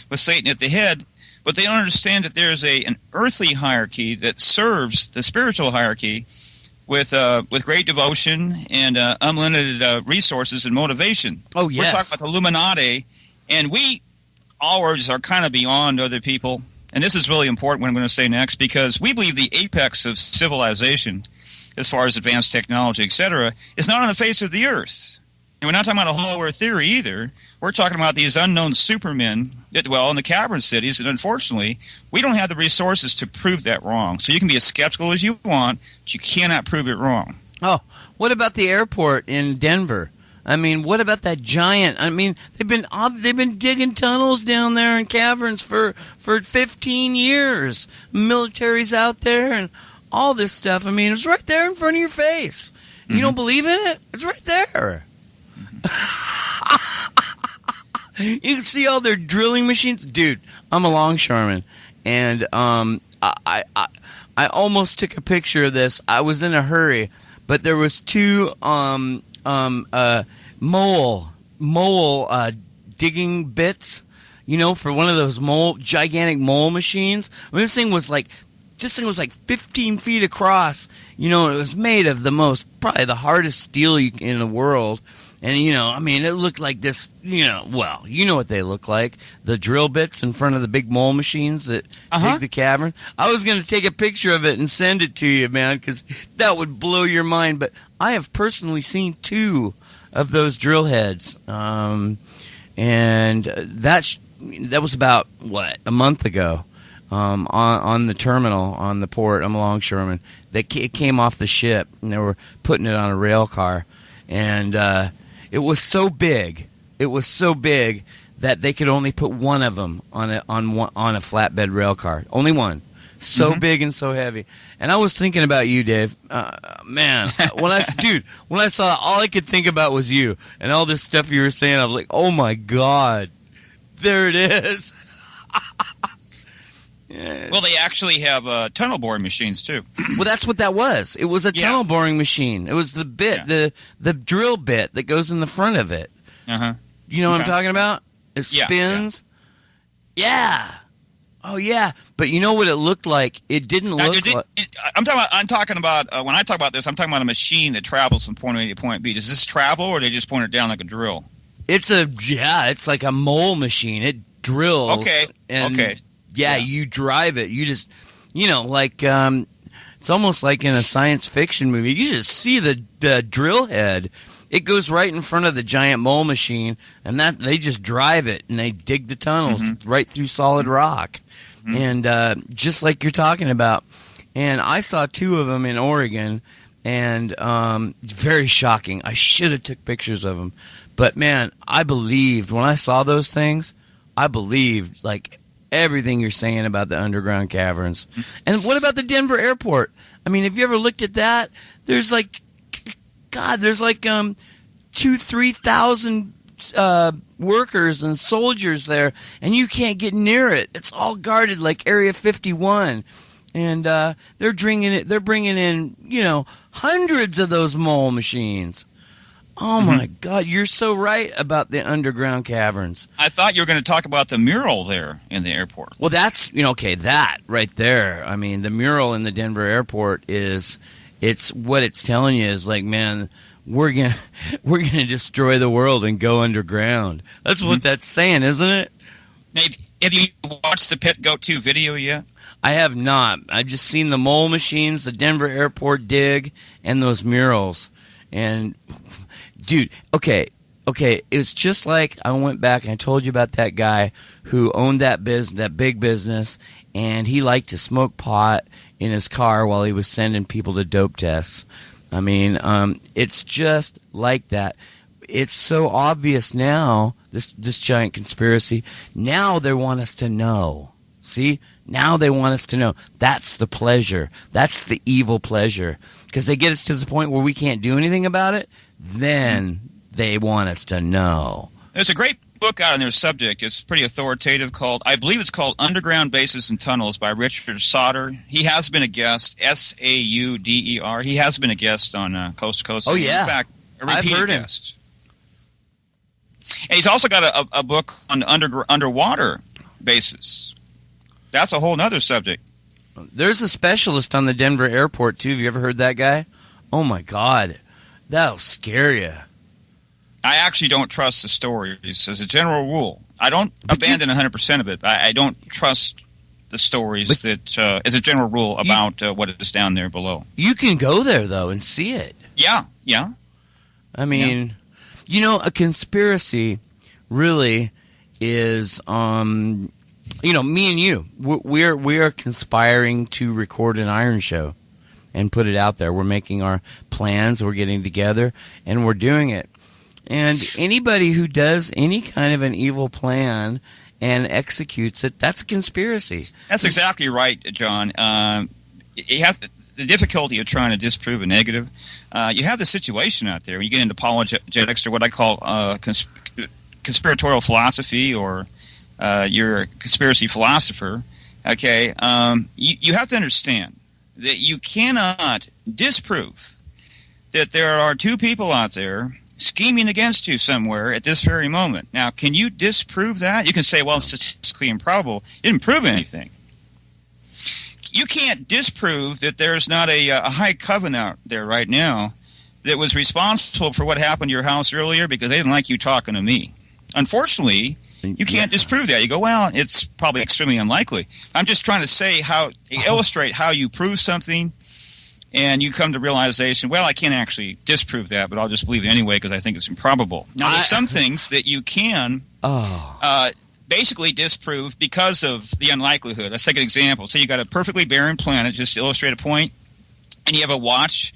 S4: with Satan at the head, but they don't understand that there's an earthly hierarchy that serves the spiritual hierarchy with great devotion and unlimited resources and motivation.
S1: Oh, yes.
S4: We're talking about the illuminate, and we always are kind of beyond other people, and this is really important, what I'm going to say next, because we believe the apex of civilization, as far as advanced technology, etc., is not on the face of the earth. And we're not talking about a hollow earth theory either. We're talking about these unknown supermen that dwell in the cavern cities, and unfortunately, we don't have the resources to prove that wrong. So you can be as skeptical as you want, but you cannot prove it wrong.
S1: Oh, what about the airport in Denver? I mean, what about that giant? I mean, they've been digging tunnels down there in caverns for 15 years. Military's out there and all this stuff. I mean, it's right there in front of your face. Mm-hmm. You don't believe in it? It's right there. Mm-hmm. You can see all their drilling machines. Dude, I'm a longshoreman, and I almost took a picture of this. I was in a hurry, but there was two mole digging bits, you know, for one of those gigantic mole machines. I mean, this thing was like 15 feet across, you know, it was made of probably the hardest steel in the world. And, you know, I mean, it looked like this, you know, well, you know what they look like. The drill bits in front of the big mole machines that dig the cavern. I was going to take a picture of it and send it to you, man, because that would blow your mind. But I have personally seen 2 of those drill heads. And that was about, a month ago. On the terminal, on the port. I'm a longshoreman. It came off the ship, and they were putting it on a rail car. And it was so big. It was so big that they could only put one of them on a flatbed rail car. Only one. So big and so heavy. And I was thinking about you, Dave. Man, when I saw it, all I could think about was you and all this stuff you were saying. I was like, oh my God, there it is.
S4: Well, they actually have tunnel boring machines too.
S1: Well, that's what that was. It was a tunnel boring machine. It was the bit, the drill bit that goes in the front of it. You know what I'm talking about? It spins. Yeah. Oh yeah. But you know what it looked like? It didn't look like.
S4: I'm talking about when I talk about this, I'm talking about a machine that travels from point A to point B. Does this travel, or do they just point it down like a drill?
S1: It's like a mole machine. It drills.
S4: Okay.
S1: Yeah, you drive it. You just, you know, like it's almost like in a science fiction movie. You just see the drill head. It goes right in front of the giant mole machine, and that they just drive it, and they dig the tunnels right through solid rock. And just like you're talking about. And I saw 2 of them in Oregon, and very shocking. I should have took pictures of them. But, man, I believed. When I saw those things, I believed, like, everything you're saying about the underground caverns. And what about the Denver airport? I mean, have you ever looked at that? There's like 2,000-3,000 workers and soldiers there, and you can't get near it. It's all guarded like Area 51. And they're bringing in, you know, hundreds of those mole machines. Oh, my God. You're so right about the underground caverns.
S4: I thought you were going to talk about the mural there in the airport.
S1: Well, that's, you know, okay, that right there. I mean, the mural in the Denver airport it's what it's telling you is like, man, we're going to destroy the world and go underground. That's what that's saying, isn't it?
S4: Have you watched the Pit Goat 2 video yet?
S1: I have not. I've just seen the mole machines, the Denver airport dig, and those murals. And dude, okay, okay, it's just like I went back and I told you about that guy who owned that big business, and he liked to smoke pot in his car while he was sending people to dope tests. I mean, it's just like that. It's so obvious now, this giant conspiracy. Now they want us to know. See? Now they want us to know. That's the pleasure. That's the evil pleasure. Because they get us to the point where we can't do anything about it, then they want us to know.
S4: There's a great book out on their subject. It's pretty authoritative I believe it's called Underground Bases and Tunnels by Richard Sauder. He has been a guest, Sauder. He has been a guest on Coast to Coast.
S1: Oh, yeah.
S4: In fact, a repeated
S1: I've heard
S4: guest. And he's also got a book on underwater bases. That's a whole other subject.
S1: There's a specialist on the Denver airport, too. Have you ever heard that guy? Oh, my God. That'll scare you.
S4: I actually don't trust the stories as a general rule. I don't abandon 100% of it. I don't trust the stories that, as a general rule, about what is down there below.
S1: You can go there, though, and see it.
S4: Yeah.
S1: I mean, a conspiracy really is, me and you, we are conspiring to record an Iron Show and put it out there. We're making our plans, we're getting together, and we're doing it. And anybody who does any kind of an evil plan and executes it, that's a conspiracy.
S4: That's exactly right, John. You have the difficulty of trying to disprove a negative. You have the situation out there when you get into apologetics, or what I call conspiratorial philosophy, or you're a conspiracy philosopher. Okay, you have to understand that you cannot disprove that there are two people out there scheming against you somewhere at this very moment. Now, can you disprove that? You can say, well, it's statistically improbable. It didn't prove anything. You can't disprove that there's not a high coven out there right now that was responsible for what happened to your house earlier because they didn't like you talking to me. Unfortunately, you can't disprove that. You go, well, it's probably extremely unlikely. I'm just trying to illustrate how you prove something, and you come to realization, well, I can't actually disprove that, but I'll just believe it anyway because I think it's improbable. Now, there's some things that you can basically disprove because of the unlikelihood. Let's take an example. So you got a perfectly barren planet, just to illustrate a point, and you have a watch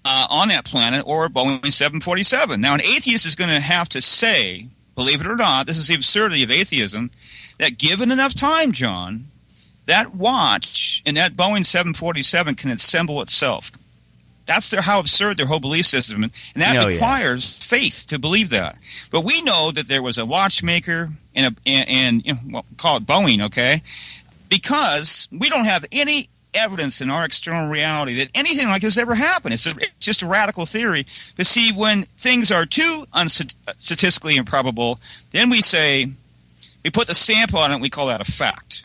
S4: on that planet, or a Boeing 747. Now, an atheist is going to have to say, believe it or not, this is the absurdity of atheism, that given enough time, John, that watch and that Boeing 747 can assemble itself. That's how absurd their whole belief system is. And that requires faith to believe that. But we know that there was a watchmaker and call it Boeing, okay? Because we don't have any evidence in our external reality that anything like this ever happened. It's just a radical theory. But see, when things are too statistically improbable, then we put the stamp on it and we call that a fact.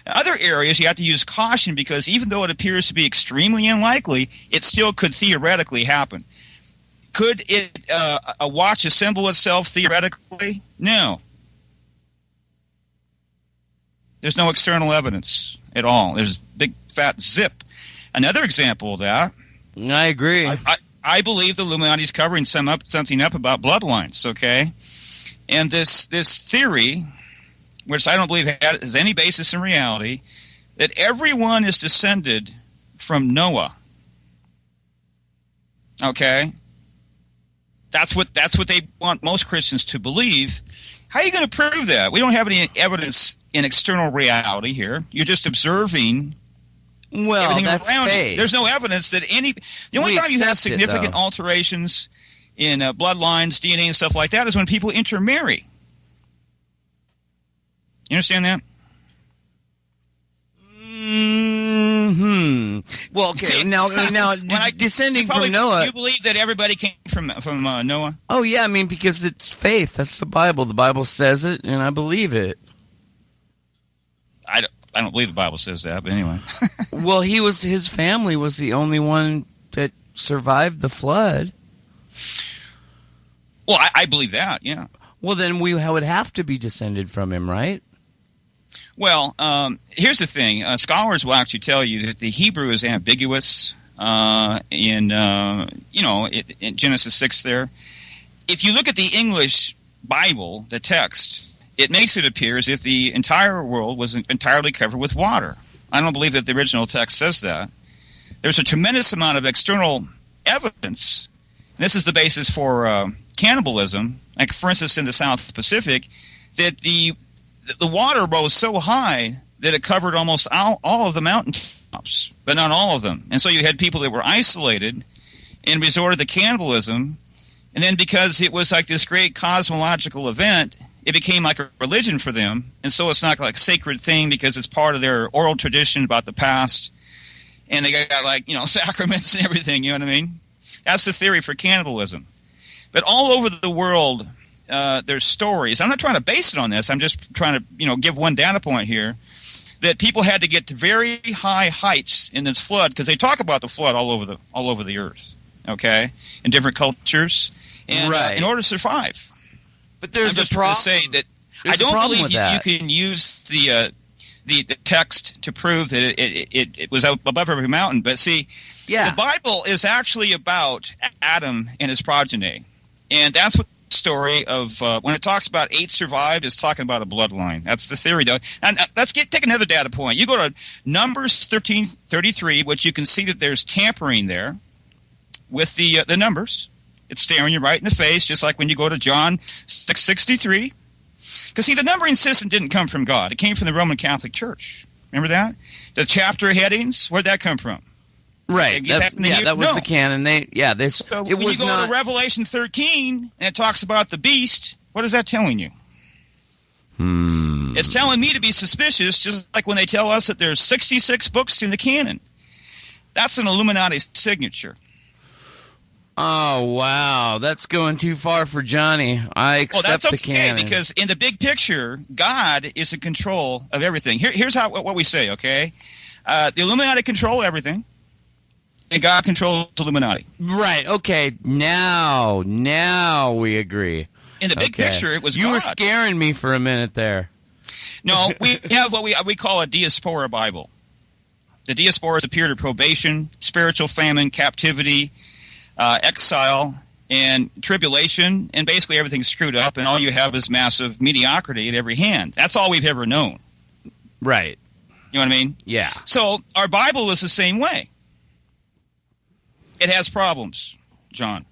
S4: In other areas, you have to use caution because even though it appears to be extremely unlikely, it still could theoretically happen. Could a watch assemble itself theoretically? No. There's no external evidence at all. There's a big fat zip. Another example of that.
S1: I agree.
S4: I believe the Illuminati is covering something up about bloodlines, okay? And this theory, which I don't believe has any basis in reality, that everyone is descended from Noah. Okay? That's what they want most Christians to believe. How are you going to prove that? We don't have any evidence in external reality here. You're just observing everything around you. There's no evidence that the only time you have significant alterations in bloodlines, DNA, and stuff like that is when people intermarry. You understand that?
S1: Mm-hmm. Well, okay.
S4: See,
S1: now, descending from Noah.
S4: You believe that everybody came from Noah?
S1: Oh yeah, I mean because it's faith. That's the Bible. The Bible says it, and I believe it.
S4: I don't believe the Bible says that, but anyway.
S1: Well, his family was the only one that survived the flood.
S4: Well, I believe that. Yeah.
S1: Well, then we would have to be descended from him, right?
S4: Well, here's the thing. Scholars will actually tell you that the Hebrew is ambiguous in Genesis 6 there. if you look at the English Bible, the text, it makes it appear as if the entire world was entirely covered with water. I don't believe that the original text says that. There's a tremendous amount of external evidence. And this is the basis for cannibalism. Like, for instance, in the South Pacific, that the water rose so high that it covered almost all of the mountaintops, but not all of them. And so you had people that were isolated and resorted to cannibalism. And then because it was like this great cosmological event, it became like a religion for them. And so it's not like a sacred thing because it's part of their oral tradition about the past. And they got like, sacraments and everything, you know what I mean? That's the theory for cannibalism. But all over the world, there's stories. I'm not trying to base it on this. I'm just trying to, give one data point here, that people had to get to very high heights in this flood, because they talk about the flood all over the earth, okay, in different cultures, and
S1: right.
S4: In order to survive.
S1: But there's
S4: I'm just trying to say that I don't believe you can use the text to prove that it was above every mountain. But see, the Bible is actually about Adam and his progeny. And that's what the story of, when it talks about 8 survived, it's talking about a bloodline. That's the theory, though. And let's take another data point. You go to Numbers 13:33, which you can see that there's tampering there with the numbers. It's staring you right in the face, just like when you go to John 6:63. Because, see, the numbering system didn't come from God. It came from the Roman Catholic Church. Remember that? The chapter headings, where'd that come from?
S1: Right. That was the canon.
S4: So when you go to Revelation 13 and it talks about the beast, what is that telling you? It's telling me to be suspicious, just like when they tell us that there's 66 books in the canon. That's an Illuminati signature.
S1: Oh, wow. That's going too far for Johnny. I accept the canon.
S4: Because in the big picture, God is in control of everything. Here's what we say, okay? The Illuminati control everything, and God controls Illuminati.
S1: Right, okay. Now we agree.
S4: In the big picture, it was God.
S1: You were scaring me for a minute there.
S4: No, we have what we call a diaspora Bible. The diaspora is a period of probation, spiritual famine, captivity, exile, and tribulation, and basically everything's screwed up, and all you have is massive mediocrity at every hand. That's all we've ever known.
S1: Right.
S4: You know what I mean?
S1: Yeah.
S4: So our Bible is the same way. It has problems, John.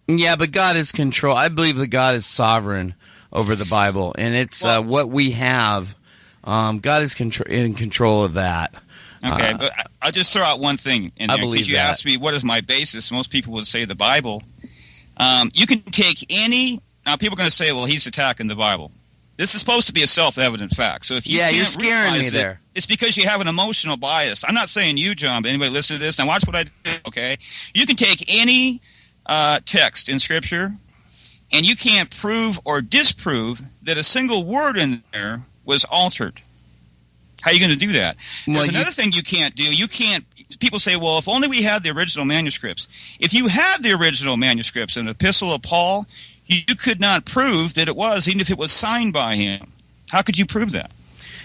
S1: Yeah, but God is control. I believe that God is sovereign over the Bible, and it's what we have. God is in control of that.
S4: Okay, but I'll just throw out one thing in there. Because you asked me, what is my basis? Most people would say the Bible. You can take any... Now, people are going to say, well, he's attacking the Bible. This is supposed to be a self-evident fact. So if you
S1: you're scaring me there.
S4: It's because you have an emotional bias. I'm not saying you, John, but anybody listen to this. Now, watch what I do, okay? You can take any text in Scripture, and you can't prove or disprove that a single word in there was altered. How are you going to do that? There's another thing you can't do. People say, well, if only we had the original manuscripts. If you had the original manuscripts in the Epistle of Paul, you could not prove that it was, even if it was signed by him. How could you prove that?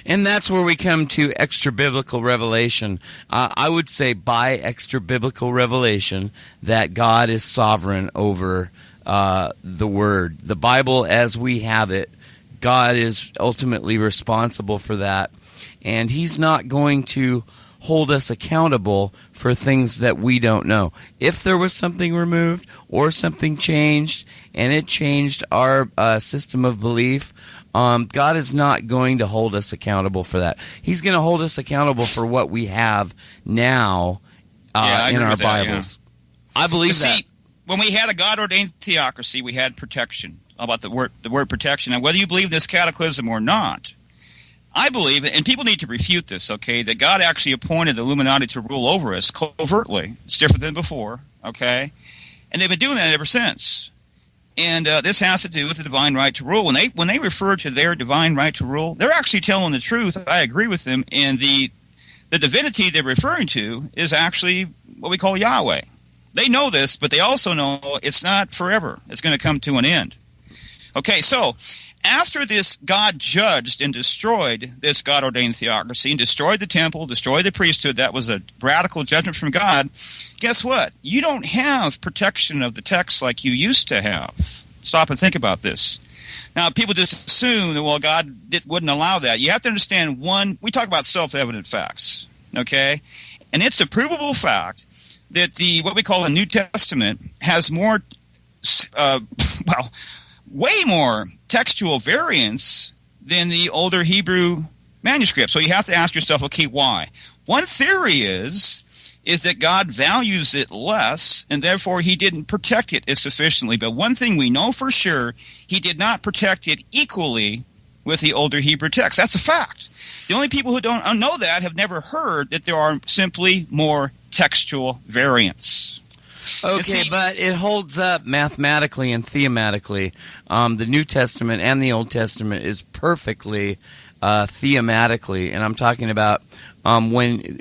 S1: And that's where we come to extra-biblical revelation. I would say by extra-biblical revelation that God is sovereign over the Word. The Bible as we have it, God is ultimately responsible for that. And he's not going to hold us accountable for things that we don't know. If there was something removed or something changed, and it changed our system of belief, God is not going to hold us accountable for that. He's going to hold us accountable for what we have now in our Bibles. I believe that.
S4: See, when we had a God-ordained theocracy, we had protection. How about the word protection? And whether you believe this cataclysm or not, I believe, and people need to refute this, okay, that God actually appointed the Illuminati to rule over us covertly. It's different than before, okay? And they've been doing that ever since. And this has to do with the divine right to rule. When they refer to their divine right to rule, they're actually telling the truth. I agree with them. And the divinity they're referring to is actually what we call Yahweh. They know this, but they also know it's not forever. It's going to come to an end. Okay, so after this, God judged and destroyed this God-ordained theocracy and destroyed the temple, destroyed the priesthood. That was a radical judgment from God. Guess what? You don't have protection of the text like you used to have. stop and think about this. Now, people just assume that, well, God wouldn't allow that. You have to understand, one, we talk about self-evident facts, okay? And it's a provable fact that what we call the New Testament has more, way more textual variance than the older Hebrew manuscript. So you have to ask yourself, okay, why? One theory is that God values it less, and therefore he didn't protect it as sufficiently. But one thing we know for sure, he did not protect it equally with the older Hebrew text. That's a fact. The only people who don't know that have never heard that there are simply more textual variants.
S1: Okay, but it holds up mathematically and thematically. The New Testament and the Old Testament is perfectly thematically, and I'm talking about when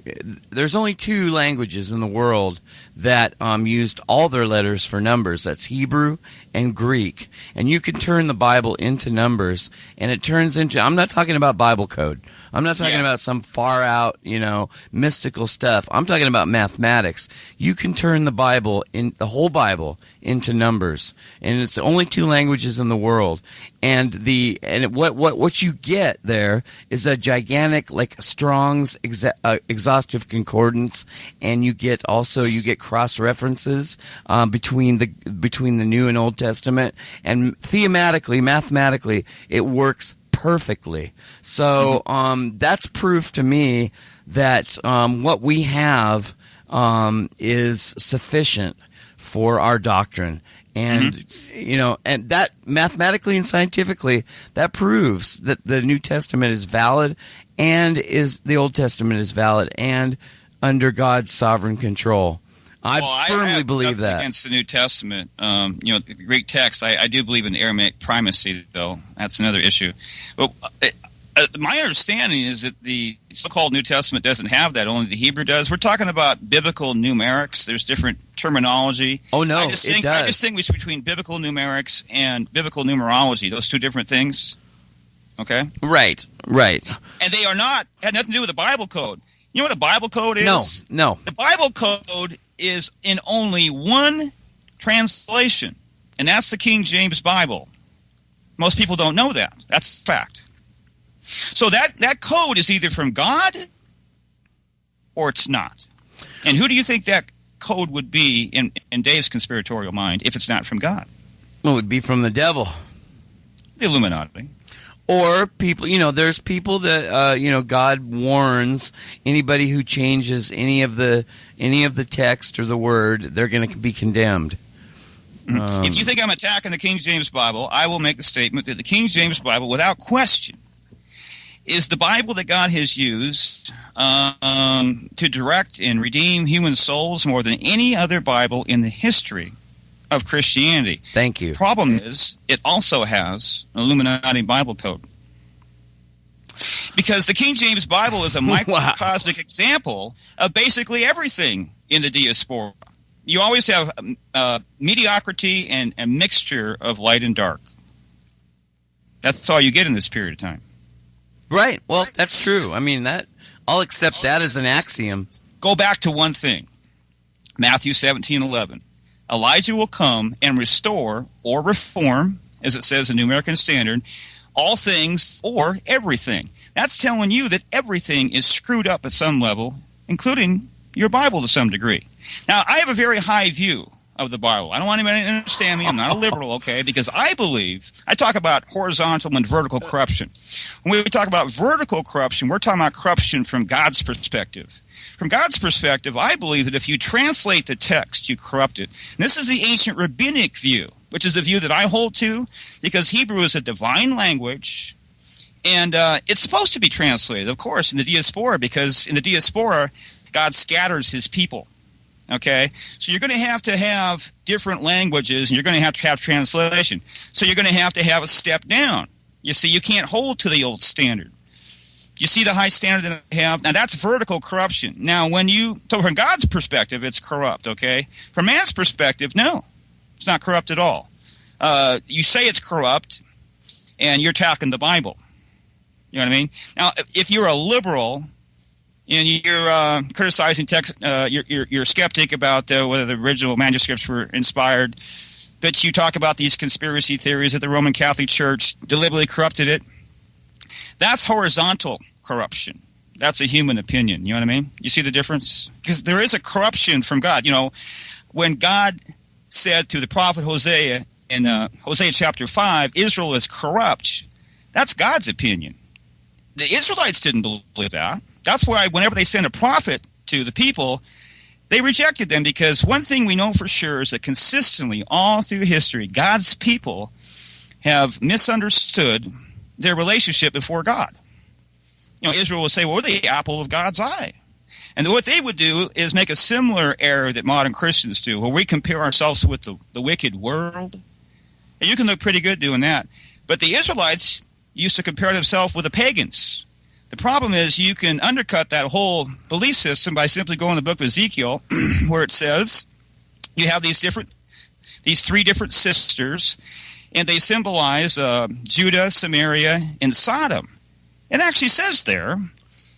S1: there's only two languages in the world that used all their letters for numbers. That's Hebrew and Greek. And you can turn the Bible into numbers, and it turns into – I'm not talking about Bible code. I'm not talking about some far-out, mystical stuff. I'm talking about mathematics. You can turn the whole Bible into numbers, and it's the only two languages in the world. And what you get there is a gigantic, like Strong's exhaustive concordance, and you get cross references between the New and Old Testament, and thematically, mathematically, it works perfectly. So that's proof to me that what we have is sufficient for our doctrine. And, and that mathematically and scientifically, that proves that the New Testament is valid and the Old Testament is valid and under God's sovereign control. I firmly believe that.
S4: Against the New Testament, the Greek text, I do believe in Aramaic primacy, though. That's another issue. But my understanding is that the so-called New Testament doesn't have that. Only the Hebrew does. We're talking about biblical numerics. There's different terminology.
S1: Oh, no, it does.
S4: I distinguish between biblical numerics and biblical numerology. Those two different things. Okay?
S1: Right.
S4: And they had nothing to do with the Bible code. You know what a Bible code is?
S1: No.
S4: The Bible code is in only one translation, and that's the King James Bible. Most people don't know that. That's a fact. So that code is either from God or it's not. And who do you think that code would be in Dave's conspiratorial mind if it's not from God?
S1: It would be from the devil.
S4: The Illuminati.
S1: Or people, there's people that, God warns anybody who changes any of the text or the word, they're going to be condemned.
S4: If you think I'm attacking the King James Bible, I will make the statement that the King James Bible, without question, is the Bible that God has used to direct and redeem human souls more than any other Bible in the history of Christianity.
S1: Thank you.
S4: The problem is it also has an Illuminati Bible code. Because the King James Bible is a microcosmic example of basically everything in the diaspora. You always have mediocrity and a mixture of light and dark. That's all you get in this period of time.
S1: Right. Well, that's true. I mean, I'll accept that as an axiom.
S4: Go back to one thing. Matthew 17:11. Elijah will come and restore or reform, as it says in New American Standard, all things or everything. That's telling you that everything is screwed up at some level, including your Bible to some degree. Now, I have a very high view of the Bible. I don't want anybody to understand me. I'm not a liberal, okay? Because I talk about horizontal and vertical corruption. When we talk about vertical corruption, we're talking about corruption from God's perspective. From God's perspective, I believe that if you translate the text, you corrupt it. And this is the ancient rabbinic view, which is the view that I hold to, because Hebrew is a divine language, and it's supposed to be translated, of course, in the diaspora, because in the diaspora, God scatters his people. Okay? So you're going to have different languages, and you're going to have translation. So you're going to have a step down. You see, you can't hold to the old standard. You see the high standard that I have? Now, that's vertical corruption. Now, so from God's perspective, it's corrupt, okay? From man's perspective, no. It's not corrupt at all. You say it's corrupt, and you're attacking the Bible. You know what I mean? Now, if you're a liberal and you're criticizing text, you're a skeptic about whether the original manuscripts were inspired, But you talk about these conspiracy theories that the Roman Catholic Church deliberately corrupted it. That's horizontal corruption. That's a human opinion. You know what I mean? You see the difference? Because there is a corruption from God. You know, when God said to the prophet Hosea in Hosea chapter 5, Israel is corrupt, that's God's opinion. The Israelites didn't believe that. That's why whenever they sent a prophet to the people, they rejected them, because one thing we know for sure is that consistently all through history, God's people have misunderstood their relationship before God. You know, Israel will say, well, we're the apple of God's eye. And what they would do is make a similar error that modern Christians do, where we compare ourselves with the wicked world. And you can look pretty good doing that. But the Israelites used to compare themselves with the pagans. The problem is you can undercut that whole belief system by simply going to the book of Ezekiel, where it says you have these three different sisters, and they symbolize Judah, Samaria, and Sodom. It actually says there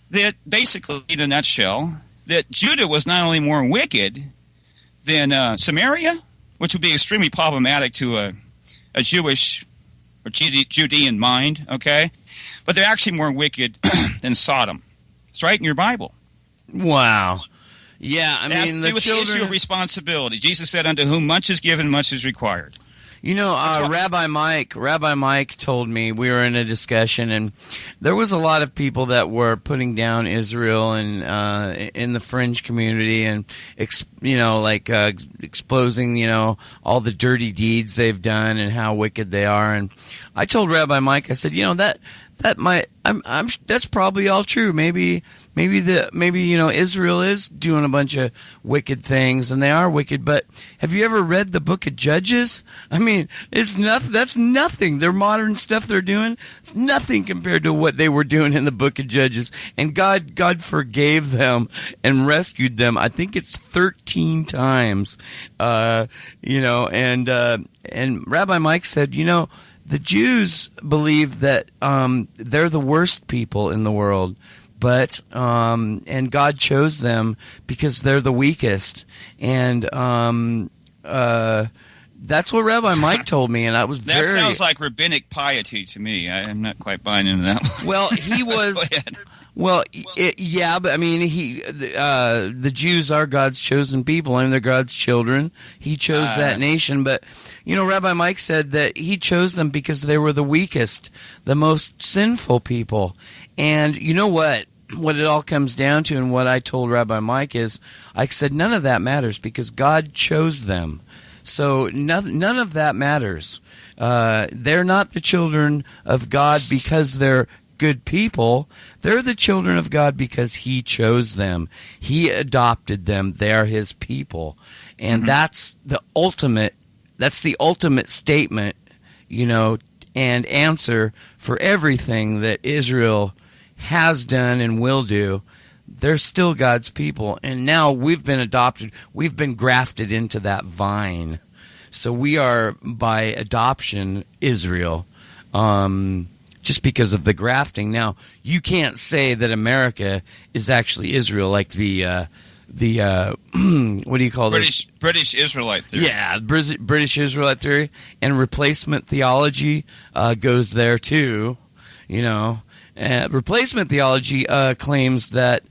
S4: that basically, in a nutshell, that Judah was not only more wicked than Samaria, which would be extremely problematic to a Jewish or Judean mind, okay? But they're actually more wicked than Sodom. It's right in your Bible.
S1: Wow. Yeah, I
S4: it has
S1: mean,
S4: to do with the issue of responsibility. Jesus said, unto whom much is given, much is required.
S1: You know, Rabbi Mike told me, we were in a discussion, and there was a lot of people that were putting down Israel and in the fringe community, and exposing all the dirty deeds they've done and how wicked they are. And I told Rabbi Mike, I said, that's probably all true. Maybe Israel is doing a bunch of wicked things, and they are wicked. But have you ever read the book of Judges? I mean, it's nothing. That's nothing. Their modern stuff they're doing, it's nothing compared to what they were doing in the book of Judges. And God forgave them and rescued them. I think it's 13 times. And Rabbi Mike said, the Jews believe that they're the worst people in the world. But and God chose them because they're the weakest, and that's what Rabbi Mike told me, and I was
S4: that sounds like rabbinic piety to me. I'm not quite buying into that one.
S1: Well, he was. But I mean, the Jews are God's chosen people, and they're God's children. He chose that nation, but Rabbi Mike said that he chose them because they were the weakest, the most sinful people. And you know what? What it all comes down to, and what I told Rabbi Mike is, I said none of that matters because God chose them. So none of that matters. They're not the children of God because they're good people. They're the children of God because He chose them. He adopted them. They're His people, and that's the ultimate. That's the ultimate statement, and answer for everything that Israel has done and will do. They're still God's people, and now we've been adopted. We've been grafted into that vine, so we are by adoption Israel, just because of the grafting. Now you can't say that America is actually Israel, like the what do you call
S4: British Israelite theory?
S1: Yeah, British Israelite theory, and replacement theology goes there too. Replacement theology claims that,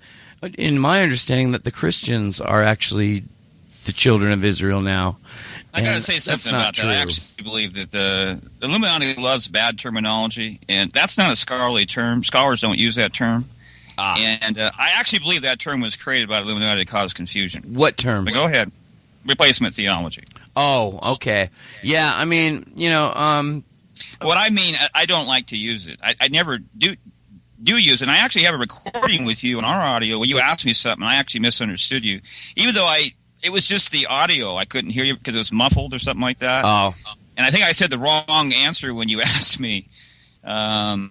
S1: in my understanding, that the Christians are actually the children of Israel now.
S4: I got to say something about that. I actually believe that the Illuminati loves bad terminology, and that's not a scholarly term. Scholars don't use that term. And I actually believe that term was created by the Illuminati to cause confusion.
S1: What term?
S4: But go ahead. Replacement theology.
S1: Oh, okay. Yeah, I mean,
S4: what I mean, I don't like to use it. I never do use it. And I actually have a recording with you on our audio where you asked me something, and I actually misunderstood you. Even though it was just the audio. I couldn't hear you because it was muffled or something like that.
S1: Oh.
S4: And I think I said the wrong answer when you asked me. I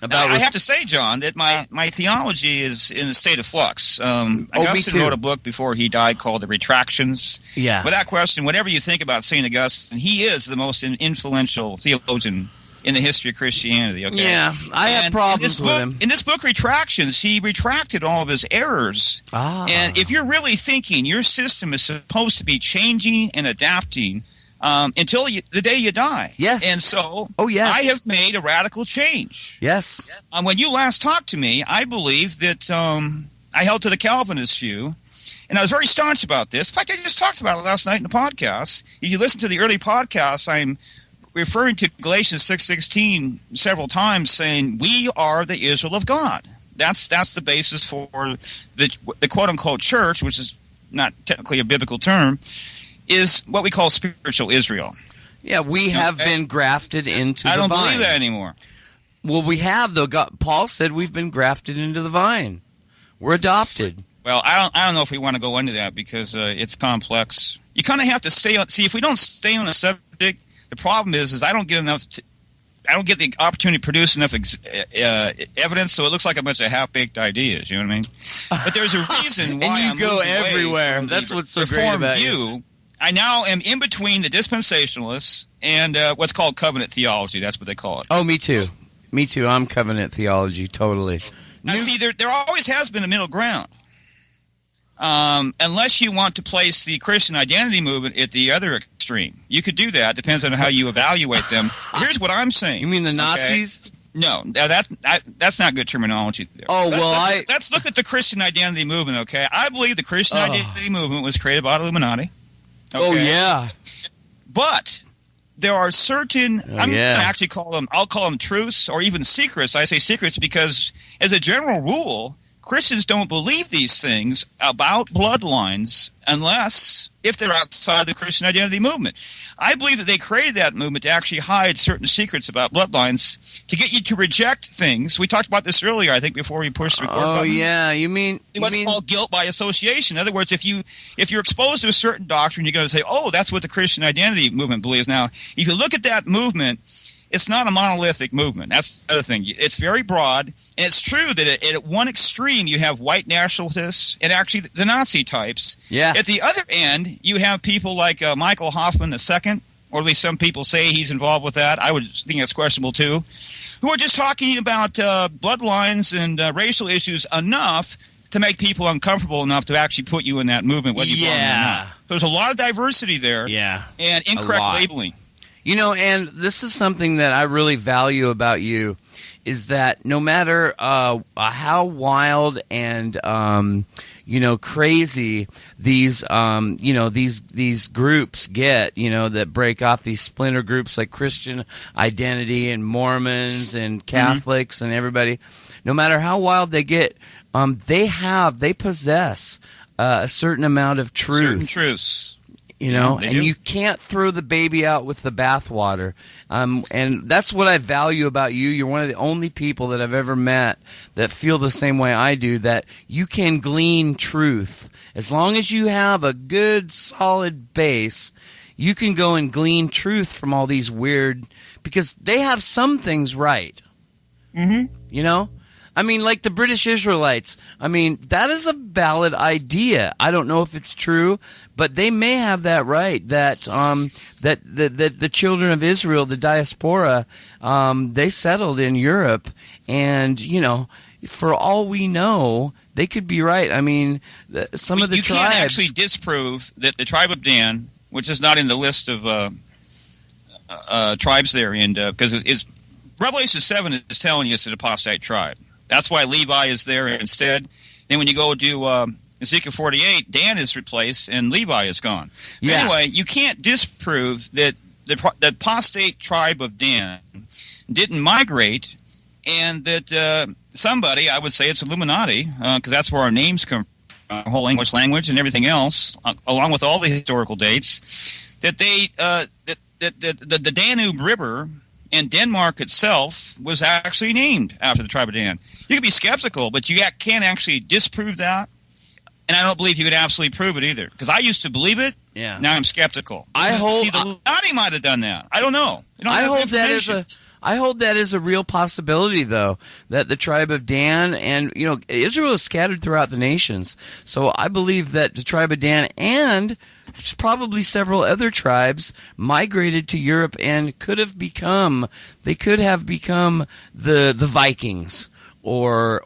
S4: have to say, John, that my theology is in a state of flux. Augustine wrote a book before he died called The Retractions.
S1: Yeah.
S4: Without question, whatever you think about St. Augustine, he is the most influential theologian in the history of Christianity. Okay?
S1: Yeah, I have problems with him.
S4: In this book, Retractions, he retracted all of his errors. And if you're really thinking your system is supposed to be changing and adapting until the day you die.
S5: Yes.
S4: And so
S5: yes.
S4: I have made a radical change.
S5: Yes.
S4: When you last talked to me, I believe that I held to the Calvinist view, and I was very staunch about this. In fact, I just talked about it last night in the podcast. If you listen to the early podcasts, I'm referring to Galatians 6:16 several times, saying we are the Israel of God. That's the basis for the quote-unquote church, which is not technically a biblical term, is what we call spiritual Israel.
S5: Yeah, we have been grafted into the vine.
S4: I don't believe that anymore.
S5: Well, we have, though. Paul said we've been grafted into the vine. We're adopted.
S4: Well, I don't know if we want to go into that because it's complex. You kind of have to stay on. See, if we don't stay on a subject, the problem is I don't get enough. I don't get the opportunity to produce enough evidence, so it looks like a bunch of half-baked ideas. You know what I mean? But there's a reason why
S5: and you
S4: I'm
S5: go
S4: moving
S5: everywhere.
S4: Away from
S5: That's
S4: the
S5: what's so great about you.
S4: I now am in between the dispensationalists and what's called covenant theology. That's what they call it.
S5: Oh, me too. Me too. I'm covenant theology, totally.
S4: Now, see, there always has been a middle ground. Unless you want to place the Christian identity movement at the other extreme. You could do that. Depends on how you evaluate them. Here's what I'm saying.
S5: You mean the Nazis?
S4: Okay? No, that's not good terminology there.
S5: Oh, well,
S4: let's look at the Christian identity movement, okay? I believe the Christian identity movement was created by Illuminati. Okay?
S5: Oh, yeah.
S4: But there are certain, I'm going to actually I'll call them truths or even secrets. I say secrets because as a general rule, Christians don't believe these things about bloodlines unless if they're outside the Christian identity movement. I believe that they created that movement to actually hide certain secrets about bloodlines to get you to reject things. We talked about this earlier, I think, before we pushed the record button.
S5: Oh, yeah. You mean
S4: what's called guilt by association. In other words, if you're exposed to a certain doctrine, you're going to say, oh, that's what the Christian identity movement believes. Now, if you look at that movement, it's not a monolithic movement. That's the other thing. It's very broad, and it's true that at one extreme you have white nationalists and actually the Nazi types.
S5: Yeah.
S4: At the other end, you have people like Michael Hoffman II, or at least some people say he's involved with that. I would think that's questionable too, who are just talking about bloodlines and racial issues enough to make people uncomfortable enough to actually put you in that movement, whether you belong or not. There's a lot of diversity there, and incorrect labeling.
S5: You know, and this is something that I really value about you, is that no matter how wild and crazy these these groups get, that break off, these splinter groups like Christian Identity and Mormons and Catholics and everybody, no matter how wild they get, they possess a certain amount of truth.
S4: Certain truths.
S5: And you can't throw the baby out with the bathwater. And that's what I value about you. You're one of the only people that I've ever met that feel the same way I do, that you can glean truth. As long as you have a good, solid base, you can go and glean truth from all these weird, because they have some things right. Mm-hmm. I mean, like the British Israelites. I mean, that is a valid idea. I don't know if it's true, but they may have that right. That that the children of Israel, the diaspora, they settled in Europe, and for all we know, they could be right. I mean, some of the tribes. You can't
S4: actually disprove that the tribe of Dan, which is not in the list of tribes there, and because Revelation 7 is telling you it's an apostate tribe. That's why Levi is there instead. Then when you go to Ezekiel 48, Dan is replaced and Levi is gone. Yeah. Anyway, you can't disprove that the apostate tribe of Dan didn't migrate, and that somebody, I would say it's Illuminati, because that's where our names come from, the whole English language and everything else, along with all the historical dates, that the Danube River and Denmark itself was actually named after the tribe of Dan. You can be skeptical, but you can't actually disprove that. And I don't believe you could absolutely prove it either. Because I used to believe it. Yeah. Now I'm skeptical. The Illuminati might have done that. I don't know. I hold that as a real possibility, though, that the tribe of Dan and Israel is scattered throughout the nations. So I believe that the tribe of Dan and probably several other tribes migrated to Europe and could have become the Vikings or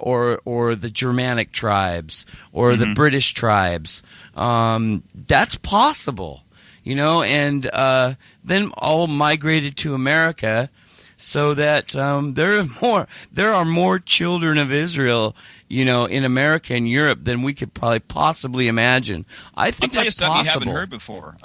S4: the Germanic tribes or the British tribes. That's possible.
S5: and then all migrated to America, so that there are more children of Israel, in America and Europe than we could probably possibly imagine. I think
S4: I'll tell you
S5: that's
S4: something
S5: possible.
S4: you haven't heard before.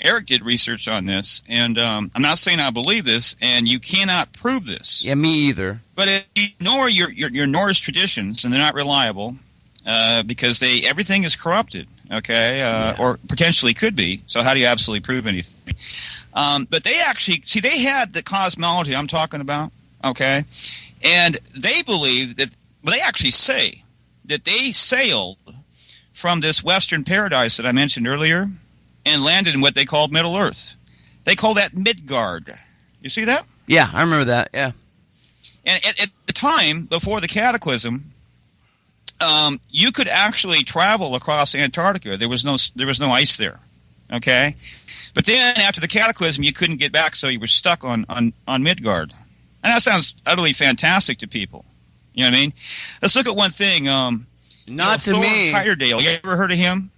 S4: Eric did research on this, and I'm not saying I believe this, and you cannot prove this.
S5: Yeah, me either.
S4: But if you ignore your Norse traditions, and they're not reliable, because everything is corrupted, okay, or potentially could be. So how do you absolutely prove anything? But they actually they had the cosmology I'm talking about, okay, and they believe that. Well, they actually say that they sailed from this Western paradise that I mentioned earlier and landed in what they called Middle Earth. They call that Midgard. You see that?
S5: Yeah, I remember that. Yeah.
S4: And at the time before the Cataclysm, you could actually travel across Antarctica. There was no ice there. Okay, but then after the Cataclysm, you couldn't get back, so you were stuck on Midgard. And that sounds utterly fantastic to people. You know what I mean? Let's look at one thing.
S5: Not to
S4: Thor
S5: me.
S4: Heyerdahl. You ever heard of him?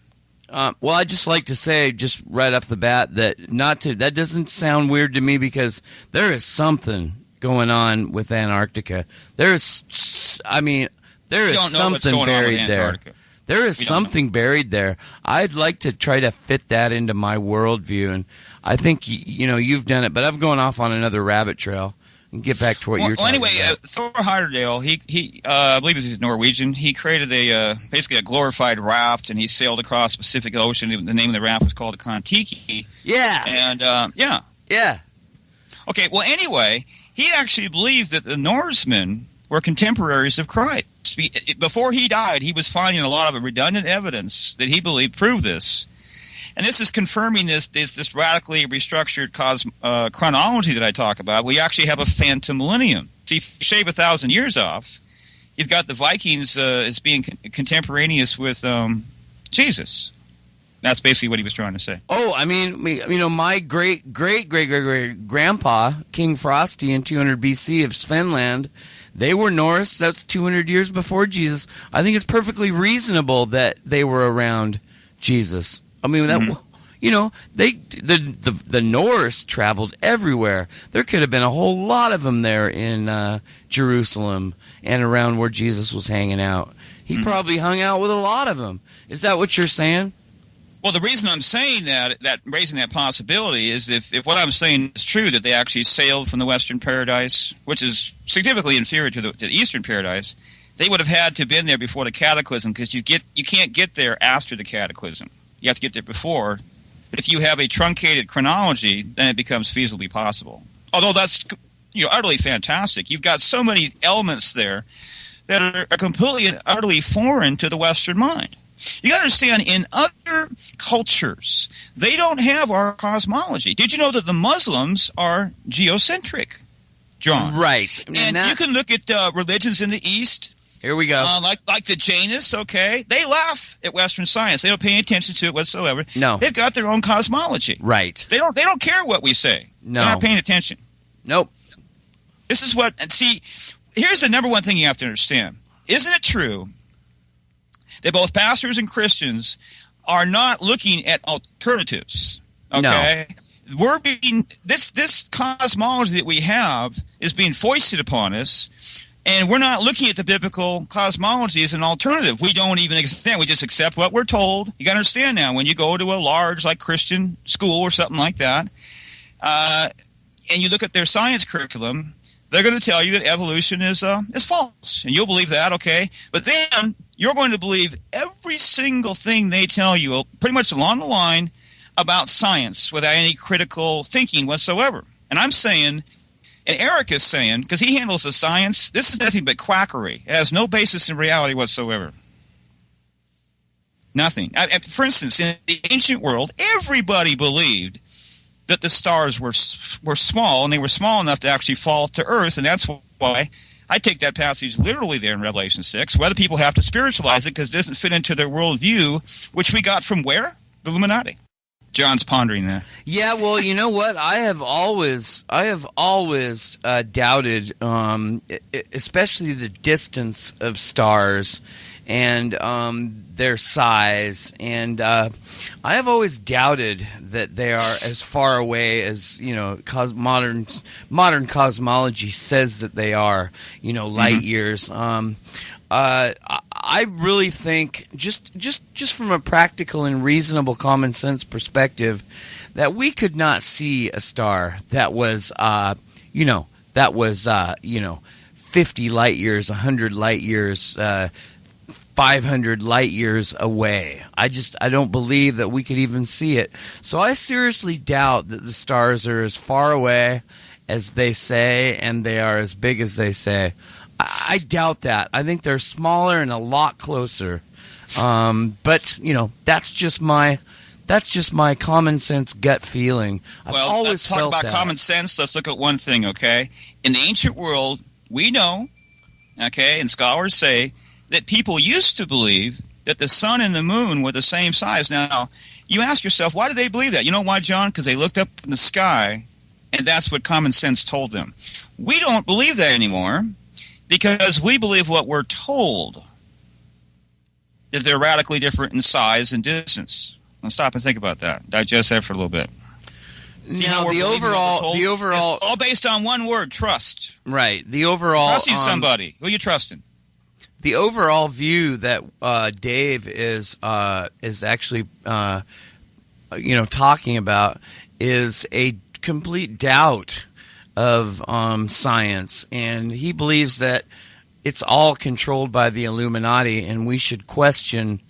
S5: Well, I'd just like to say, just right off the bat, that doesn't sound weird to me, because there is something going on with Antarctica. There is something buried there. There is something buried there. I'd like to try to fit that into my worldview, and I think you've done it. But I'm going off on another rabbit trail. And get back to what you're talking about.
S4: Thor Heyerdahl, he I believe he's Norwegian. He created basically a glorified raft, and he sailed across the Pacific Ocean. The name of the raft was called the Kon-Tiki.
S5: Yeah.
S4: And
S5: Yeah.
S4: Okay. Well, anyway, he actually believed that the Norsemen were contemporaries of Christ. Before he died, he was finding a lot of redundant evidence that he believed proved this. And this is confirming this radically restructured chronology that I talk about. We actually have a phantom millennium. See, if you shave 1,000 years off, you've got the Vikings as being contemporaneous with Jesus. That's basically what he was trying to say.
S5: Oh, I mean, my great grandpa, King Frosty in 200 BC of Svenland, they were Norse. That's 200 years before Jesus. I think it's perfectly reasonable that they were around Jesus. I mean, the Norse traveled everywhere. There could have been a whole lot of them there in Jerusalem and around where Jesus was hanging out. He probably hung out with a lot of them. Is that what you're saying?
S4: Well, the reason I'm saying that raising that possibility is if what I'm saying is true, that they actually sailed from the Western paradise, which is significantly inferior to the Eastern paradise, they would have had to have been there before the Cataclysm, because you can't get there after the Cataclysm. You have to get there before. But if you have a truncated chronology, then it becomes feasibly possible. Although that's utterly fantastic. You've got so many elements there that are completely and utterly foreign to the Western mind. You got to understand, in other cultures, they don't have our cosmology. Did you know that the Muslims are geocentric, John?
S5: Right.
S4: And you can look at religions in the East.
S5: Here we go.
S4: Like the Jainists, okay? They laugh at Western science. They don't pay attention to it whatsoever.
S5: No.
S4: They've got their own cosmology.
S5: Right.
S4: They don't care what we say.
S5: No.
S4: They're not paying attention.
S5: Nope.
S4: This is what, and see, here's the number one thing you have to understand. Isn't it true that both pastors and Christians are not looking at alternatives? Okay? No. We're being, this cosmology that we have is being foisted upon us. And we're not looking at the biblical cosmology as an alternative. We don't even accept. We just accept what we're told. You got to understand now, when you go to a large, Christian school or something like that, and you look at their science curriculum, they're going to tell you that evolution is false. And you'll believe that, okay? But then you're going to believe every single thing they tell you, pretty much along the line, about science without any critical thinking whatsoever. And I'm saying... And Eric is saying, because he handles the science, this is nothing but quackery. It has no basis in reality whatsoever. Nothing. For instance, in the ancient world, everybody believed that the stars were small, and they were small enough to actually fall to Earth, and that's why I take that passage literally there in Revelation 6. Whether people have to spiritualize it because it doesn't fit into their worldview, which we got from where? The Illuminati. John's pondering that.
S5: Yeah, well, you know what? I have always doubted, especially the distance of stars and their size, and I have always doubted that they are as far away as modern cosmology says that they are. Light years. I really think just from a practical and reasonable common sense perspective that we could not see a star that was 50 light years, 100 light years, 500 light years away. I don't believe that we could even see it. So I seriously doubt that the stars are as far away as they say and they are as big as they say. I doubt that. I think they're smaller and a lot closer. But that's just my common sense gut feeling. I've always
S4: let's talk
S5: felt
S4: about
S5: that.
S4: common sense. Let's look at one thing, okay? In the ancient world, we know, okay, and scholars say that people used to believe that the sun and the moon were the same size. Now, you ask yourself, why did they believe that? You know why, John? Because they looked up in the sky, and that's what common sense told them. We don't believe that anymore because we believe what we're told, that they're radically different in size and distance. Let's stop and think about that. Digest that for a little bit.
S5: Now, the overall,
S4: it's all based on one word: trust.
S5: Right. The overall
S4: Trusting somebody. Who are you trusting?
S5: The overall view that Dave is actually talking about is a complete doubt of science, and he believes that it's all controlled by the Illuminati, and we should question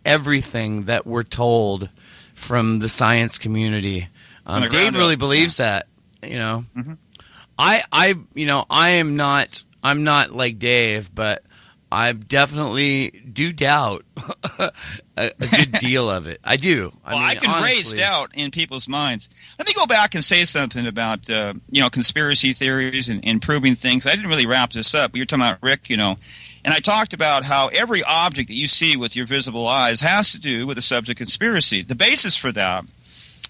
S5: everything that we're told from the science community. Dave really believes that.
S4: Mm-hmm.
S5: I'm not like Dave, but I definitely do doubt a good deal of it. I do.
S4: I can raise doubt in people's minds. Let me go back and say something about conspiracy theories and proving things. I didn't really wrap this up. You're talking about Rick, and I talked about how every object that you see with your visible eyes has to do with the subject conspiracy. The basis for that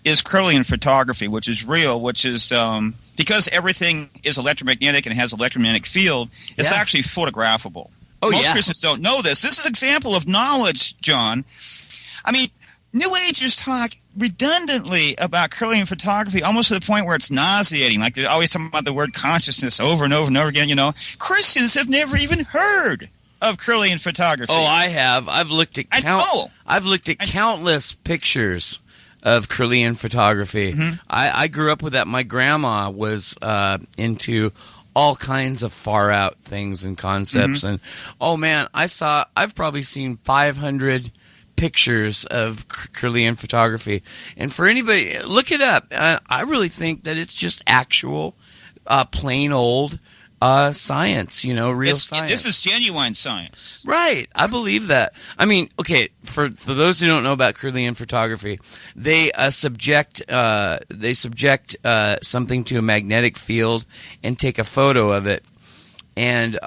S4: is Crowleyan photography, which is real, which is because everything is electromagnetic and has electromagnetic field, it's actually photographable. Most Christians don't know this. This is an example of knowledge, John. I mean, New Agers talk redundantly about Crowleyan photography, almost to the point where it's nauseating. Like they're always talking about the word consciousness over and over and over again. Christians have never even heard of Crowleyan photography.
S5: Oh, I have. I've looked at countless pictures of Crowleyan photography.
S4: Mm-hmm.
S5: I grew up with that. My grandma was into all kinds of far out things and concepts, and I've probably seen 500 pictures of Crowleyan photography. And for anybody, look it up. I really think that it's just actual, plain old science. Real science.
S4: This is genuine science,
S5: right? I believe that. I mean, okay, for those who don't know about Crowleyan photography, they subject something to a magnetic field and take a photo of it, and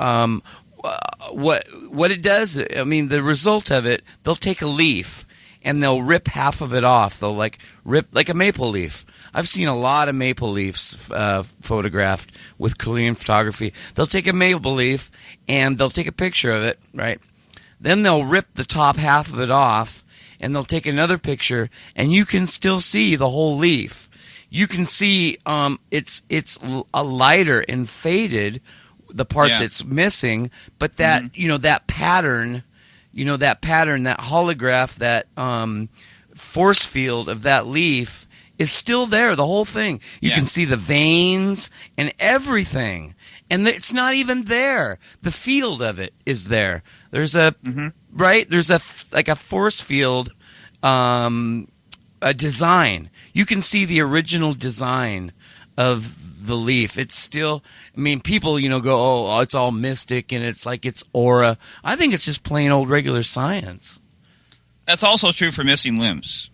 S5: what it does, I mean, the result of it, they'll take a leaf and they'll rip half of it off. They'll rip like a maple leaf. I've seen a lot of maple leaves photographed with Crowleyan photography. They'll take a maple leaf and they'll take a picture of it, right? Then they'll rip the top half of it off and they'll take another picture, and you can still see the whole leaf. You can see it's a lighter and faded, the part that's missing, but that that pattern, that holograph, that force field of that leaf is still there, the whole thing. You can see the veins and everything, and it's not even there. The field of it is there. There's a there's a force field a design. You can see the original design of the leaf. It's still, I mean, people, go, oh, it's all mystic and it's like it's aura. I think it's just plain old regular science.
S4: That's also true for missing limbs.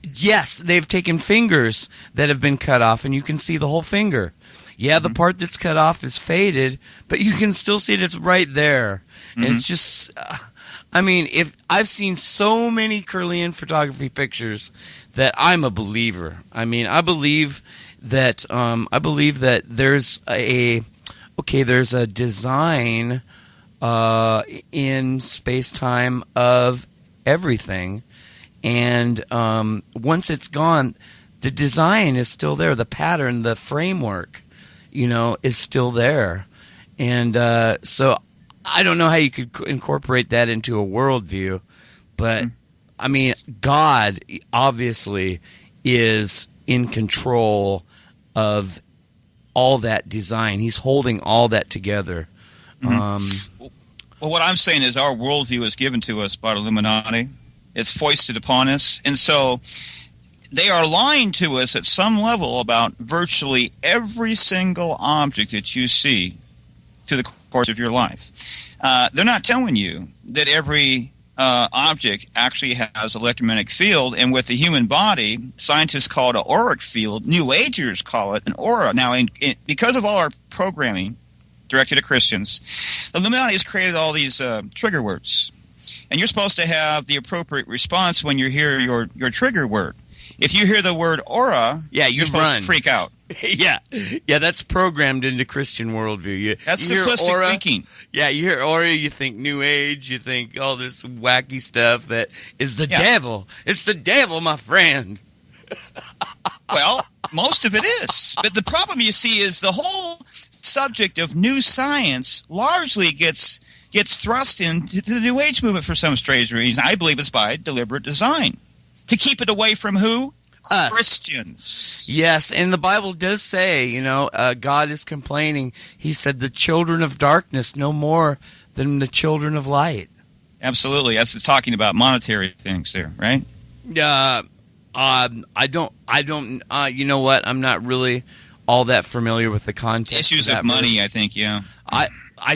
S5: Yes, they've taken fingers that have been cut off, and you can see the whole finger. Yeah, the part that's cut off is faded, but you can still see it. It's right there. And it's just, I mean, if I've seen so many Crowleyan photography pictures that I'm a believer. I mean, I believe that there's a design in space-time of everything. And once it's gone, the design is still there. The pattern, the framework, is still there. And so I don't know how you could incorporate that into a worldview. But, I mean, God obviously is in control of all that design. He's holding all that together.
S4: Well, what I'm saying is our worldview is given to us by the Illuminati. It's foisted upon us. And so they are lying to us at some level about virtually every single object that you see through the course of your life. They're not telling you that every object actually has electromagnetic field, and with the human body, scientists call it an auric field. New Agers call it an aura. Now, because of all our programming directed at Christians, the Illuminati has created all these trigger words, and you're supposed to have the appropriate response when you hear your trigger word. If you hear the word aura, you're supposed to freak out.
S5: Yeah, that's programmed into Christian worldview.
S4: That's simplistic
S5: aura,
S4: thinking.
S5: Yeah, you hear aura, you think New Age, you think all this wacky stuff that is the devil. It's the devil, my friend.
S4: Well, most of it is. But the problem, you see, is the whole subject of new science largely gets thrust into the New Age movement for some strange reason. I believe it's by deliberate design. To keep it away from who?
S5: Us.
S4: Christians.
S5: Yes, and the Bible does say, God is complaining. He said the children of darkness no more than the children of light.
S4: Absolutely. That's talking about monetary things there, right?
S5: I don't, you know what? I'm not really all that familiar with the context.
S4: Issues of money, I think, yeah.
S5: I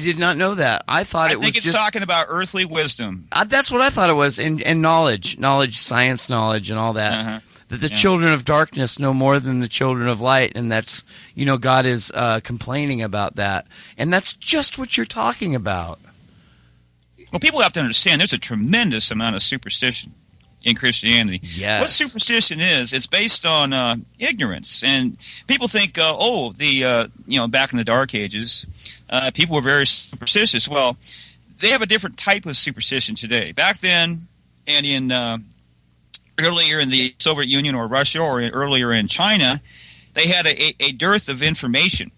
S5: did not know that. I thought it was
S4: it's talking about earthly wisdom.
S5: That's what I thought it was, and knowledge, science knowledge, and all that.
S4: Uh-huh.
S5: That the children of darkness know more than the children of light, and that's, God is complaining about that. And that's just what you're talking about.
S4: Well, people have to understand there's a tremendous amount of superstition in Christianity.
S5: Yes.
S4: What superstition is, it's based on ignorance. And people think, back in the Dark Ages, people were very superstitious. Well, they have a different type of superstition today. Back then, and in earlier in the Soviet Union or Russia, or earlier in China, they had a dearth of information.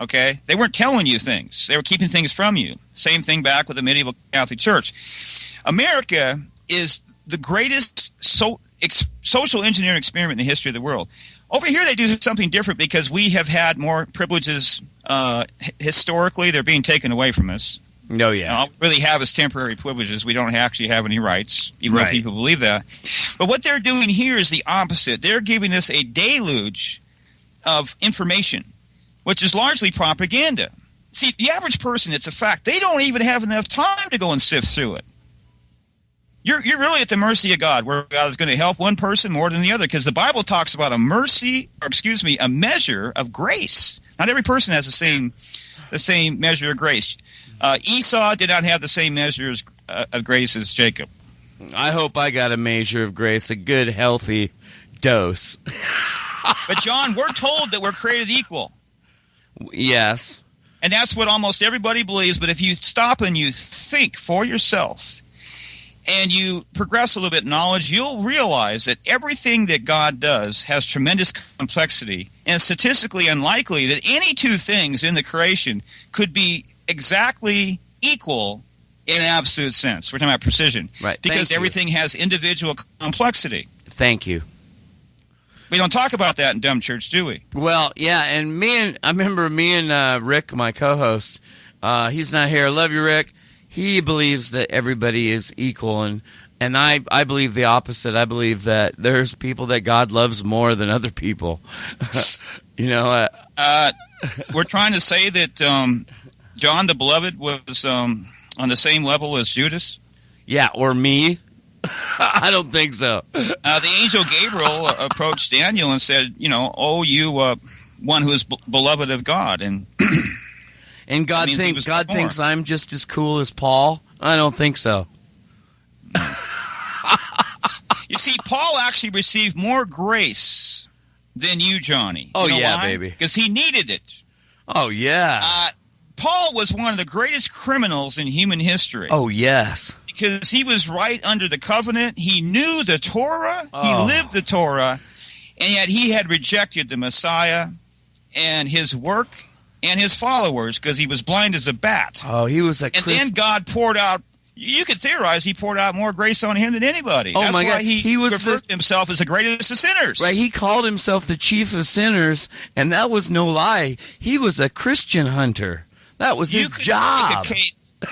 S4: Okay? They weren't telling you things. They were keeping things from you. Same thing back with the medieval Catholic Church. America is the greatest social engineering experiment in the history of the world. Over here, they do something different because we have had more privileges historically. They're being taken away from us.
S5: No, yeah.
S4: All we really have is temporary privileges. We don't actually have any rights, even though people believe that. But what they're doing here is the opposite. They're giving us a deluge of information, which is largely propaganda. See, the average person, it's a fact, they don't even have enough time to go and sift through it. You're really at the mercy of God, where God is going to help one person more than the other, because the Bible talks about a measure of grace. Not every person has the same measure of grace. Esau did not have the same measure of grace as Jacob.
S5: I hope I got a measure of grace, a good, healthy dose.
S4: But, John, we're told that we're created equal.
S5: Yes.
S4: And that's what almost everybody believes, but if you stop and you think for yourself and you progress a little bit in knowledge, you'll realize that everything that God does has tremendous complexity, and it's statistically unlikely that any two things in the creation could be exactly equal in an absolute sense. We're talking about precision.
S5: Right.
S4: Because everything has individual complexity.
S5: Thank you.
S4: We don't talk about that in Dumb Church, do we?
S5: Well, yeah, and I remember me and Rick, my co-host, he's not here. I love you, Rick. He believes that everybody is equal, and I believe the opposite. I believe that there's people that God loves more than other people.
S4: We're trying to say that John the Beloved was on the same level as Judas?
S5: Yeah, or me. I don't think so.
S4: The angel Gabriel approached Daniel and said, you one who is beloved of God. And
S5: and God thinks I'm just as cool as Paul? I don't think so.
S4: You see, Paul actually received more grace than you, Johnny.
S5: Oh,
S4: you know
S5: yeah,
S4: why?
S5: baby.
S4: Because he needed it.
S5: Oh, yeah.
S4: Paul was one of the greatest criminals in human history.
S5: Oh, yes.
S4: Because he was right under the covenant. He knew the Torah. He lived the Torah. And yet he had rejected the Messiah and his work and his followers because he was blind as a bat.
S5: Oh, he was
S4: And then God poured out, you could theorize he poured out more grace on him than anybody.
S5: Oh,
S4: That's
S5: my
S4: why
S5: God.
S4: he referred to himself as the greatest of sinners.
S5: Right, he called himself the chief of sinners, and that was no lie. He was a Christian hunter. That was his job.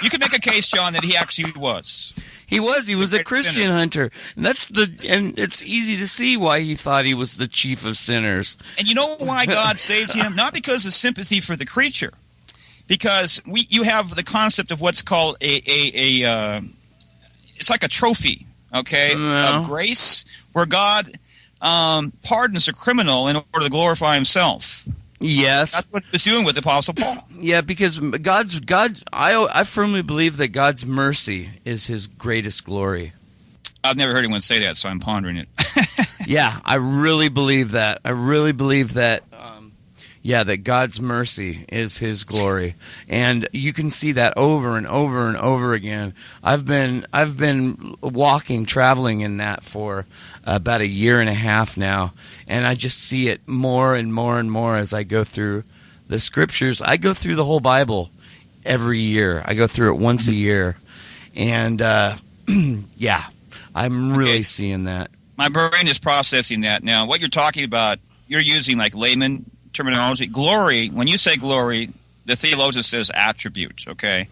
S4: You could make a case, John, that he actually was.
S5: He was a Christian hunter. And and it's easy to see why he thought he was the chief of sinners.
S4: And you know why God saved him? Not because of sympathy for the creature. Because you have the concept of what's called it's like a trophy, okay, of grace, where God pardons a criminal in order to glorify himself.
S5: Yes.
S4: That's what he was doing with the Apostle Paul.
S5: Yeah, because I firmly believe that God's mercy is his greatest glory.
S4: I've never heard anyone say that, so I'm pondering it.
S5: Yeah, I really believe that. I really believe that, that God's mercy is his glory. And you can see that over and over and over again. I've been traveling in that for about a year and a half now, and I just see it more and more and more as I go through the scriptures. I go through the whole Bible every year. I go through it once a year, and I'm really seeing that.
S4: My brain is processing that now. What you're talking about, you're using like layman terminology. Glory, when you say glory, the theologian says attributes, okay?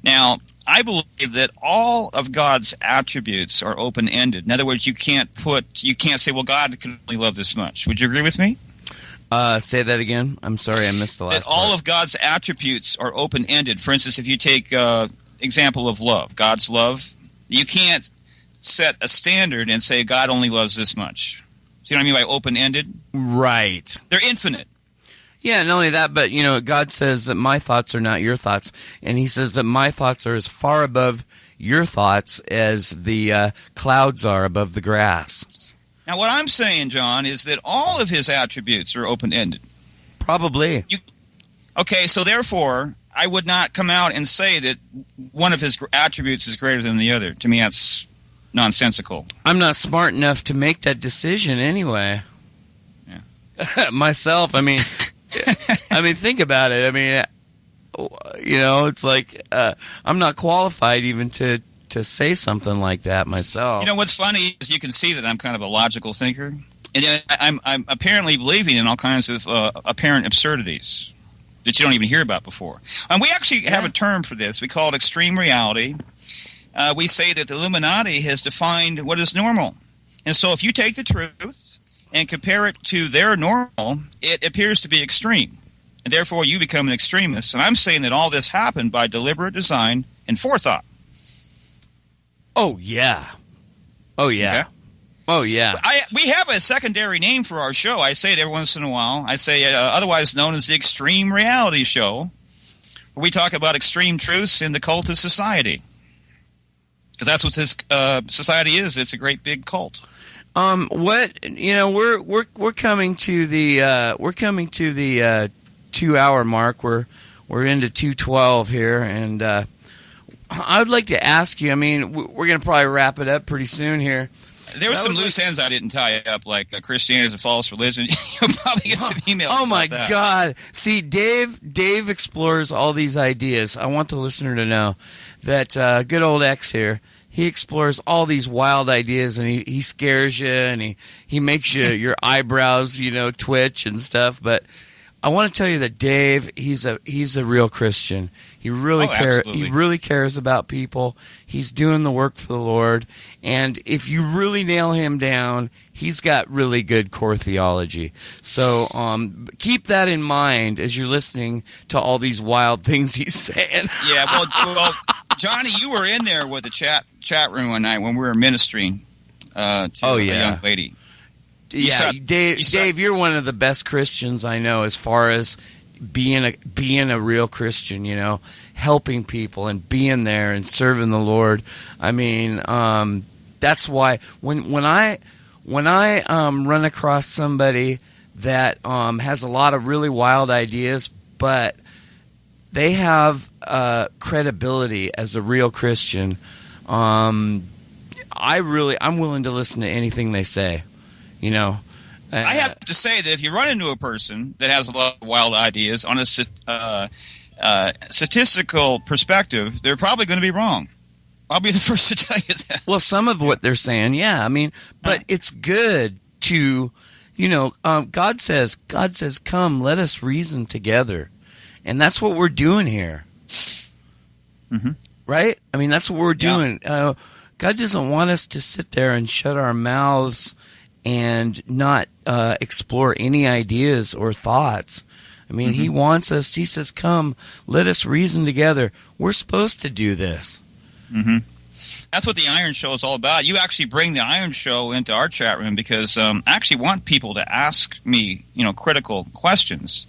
S4: Now, I believe that all of God's attributes are open-ended. In other words, you can't say, well, God can only love this much. Would you agree with me?
S5: Say that again. I'm sorry, I missed the last part.
S4: All of God's attributes are open-ended. For instance, if you take example of love, God's love, you can't set a standard and say God only loves this much. See what I mean by open-ended?
S5: Right.
S4: They're infinite.
S5: Yeah, not only that, but, God says that my thoughts are not your thoughts. And he says that my thoughts are as far above your thoughts as the clouds are above the grass.
S4: Now, what I'm saying, John, is that all of his attributes are open-ended.
S5: Probably.
S4: Okay, so therefore, I would not come out and say that one of his attributes is greater than the other. To me, that's nonsensical.
S5: I'm not smart enough to make that decision anyway.
S4: Yeah.
S5: Myself, I mean, think about it. I mean, it's like I'm not qualified even to say something like that myself.
S4: What's funny is you can see that I'm kind of a logical thinker, and I'm apparently believing in all kinds of apparent absurdities that you don't even hear about before. And we actually have a term for this. We call it extreme reality. We say that the Illuminati has defined what is normal. And so if you take the truth and compare it to their normal, it appears to be extreme. And therefore, you become an extremist. And I'm saying that all this happened by deliberate design and forethought.
S5: Oh, yeah. Oh, yeah.
S4: Okay?
S5: Oh, yeah.
S4: We have a secondary name for our show. I say it every once in a while. I say otherwise known as the Extreme Reality Show, where we talk about extreme truths in the cult of society. Because that's what this society is. It's a great big cult.
S5: We're coming to the 2-hour mark. We're into 2:12 here, and I would like to ask you. I mean, we're going to probably wrap it up pretty soon here.
S4: There were some loose ends I didn't tie up, like Christianity is a false religion. You'll probably get some emails.
S5: Oh my
S4: about that.
S5: God! See, Dave explores all these ideas. I want the listener to know that good old X here. He explores all these wild ideas, and he scares you, and he makes your eyebrows, twitch and stuff. But I want to tell you that Dave, he's a real Christian. He really cares. He really cares about people. He's doing the work for the Lord, and if you really nail him down, he's got really good core theology. So keep that in mind as you're listening to all these wild things he's saying.
S4: Yeah, well, Johnny, you were in there with the chat room one night when we were ministering to a young lady.
S5: Dave, you're one of the best Christians I know as far as being a real Christian, helping people and being there and serving the Lord. I mean, that's why when I run across somebody that has a lot of really wild ideas, but they have credibility as a real Christian. I'm willing to listen to anything they say. You know,
S4: I have to say that if you run into a person that has a lot of wild ideas on a statistical perspective, they're probably going to be wrong. I'll be the first to tell you that.
S5: Well, some of what they're saying, yeah. I mean, but it's good to, God says, come, let us reason together. And that's what we're doing here.
S4: Mm-hmm.
S5: Right? I mean, that's what we're doing. God doesn't want us to sit there and shut our mouths and not explore any ideas or thoughts. I mean, He wants us, He says, come, let us reason together. We're supposed to do this.
S4: Mm-hmm. That's what the Iron Show is all about. You actually bring the Iron Show into our chat room because I actually want people to ask me, critical questions.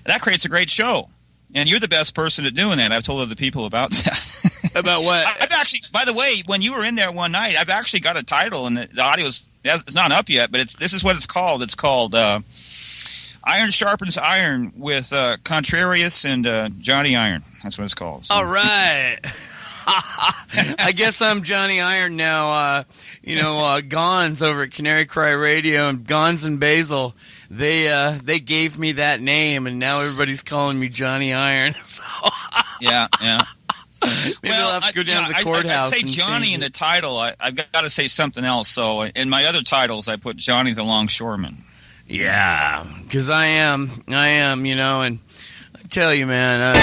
S4: That creates a great show. And you're the best person at doing that. I've told other people about that.
S5: About what?
S4: I've actually, by the way, when you were in there one night, I've actually got a title, and the audio's it's not up yet, but this is what it's called. It's called Iron Sharpens Iron with Contrarious and Johnny Iron. That's what it's called. So.
S5: All right. I guess I'm Johnny Iron now. Gons over at Canary Cry Radio and Gons and Basil, they gave me that name, and now everybody's calling me Johnny Iron. So.
S4: Yeah.
S5: Maybe I'll have to go down to the courthouse.
S4: I say Johnny in the title. I've got to say something else. So in my other titles, I put Johnny the Longshoreman.
S5: Yeah, because I am, and I tell you, man.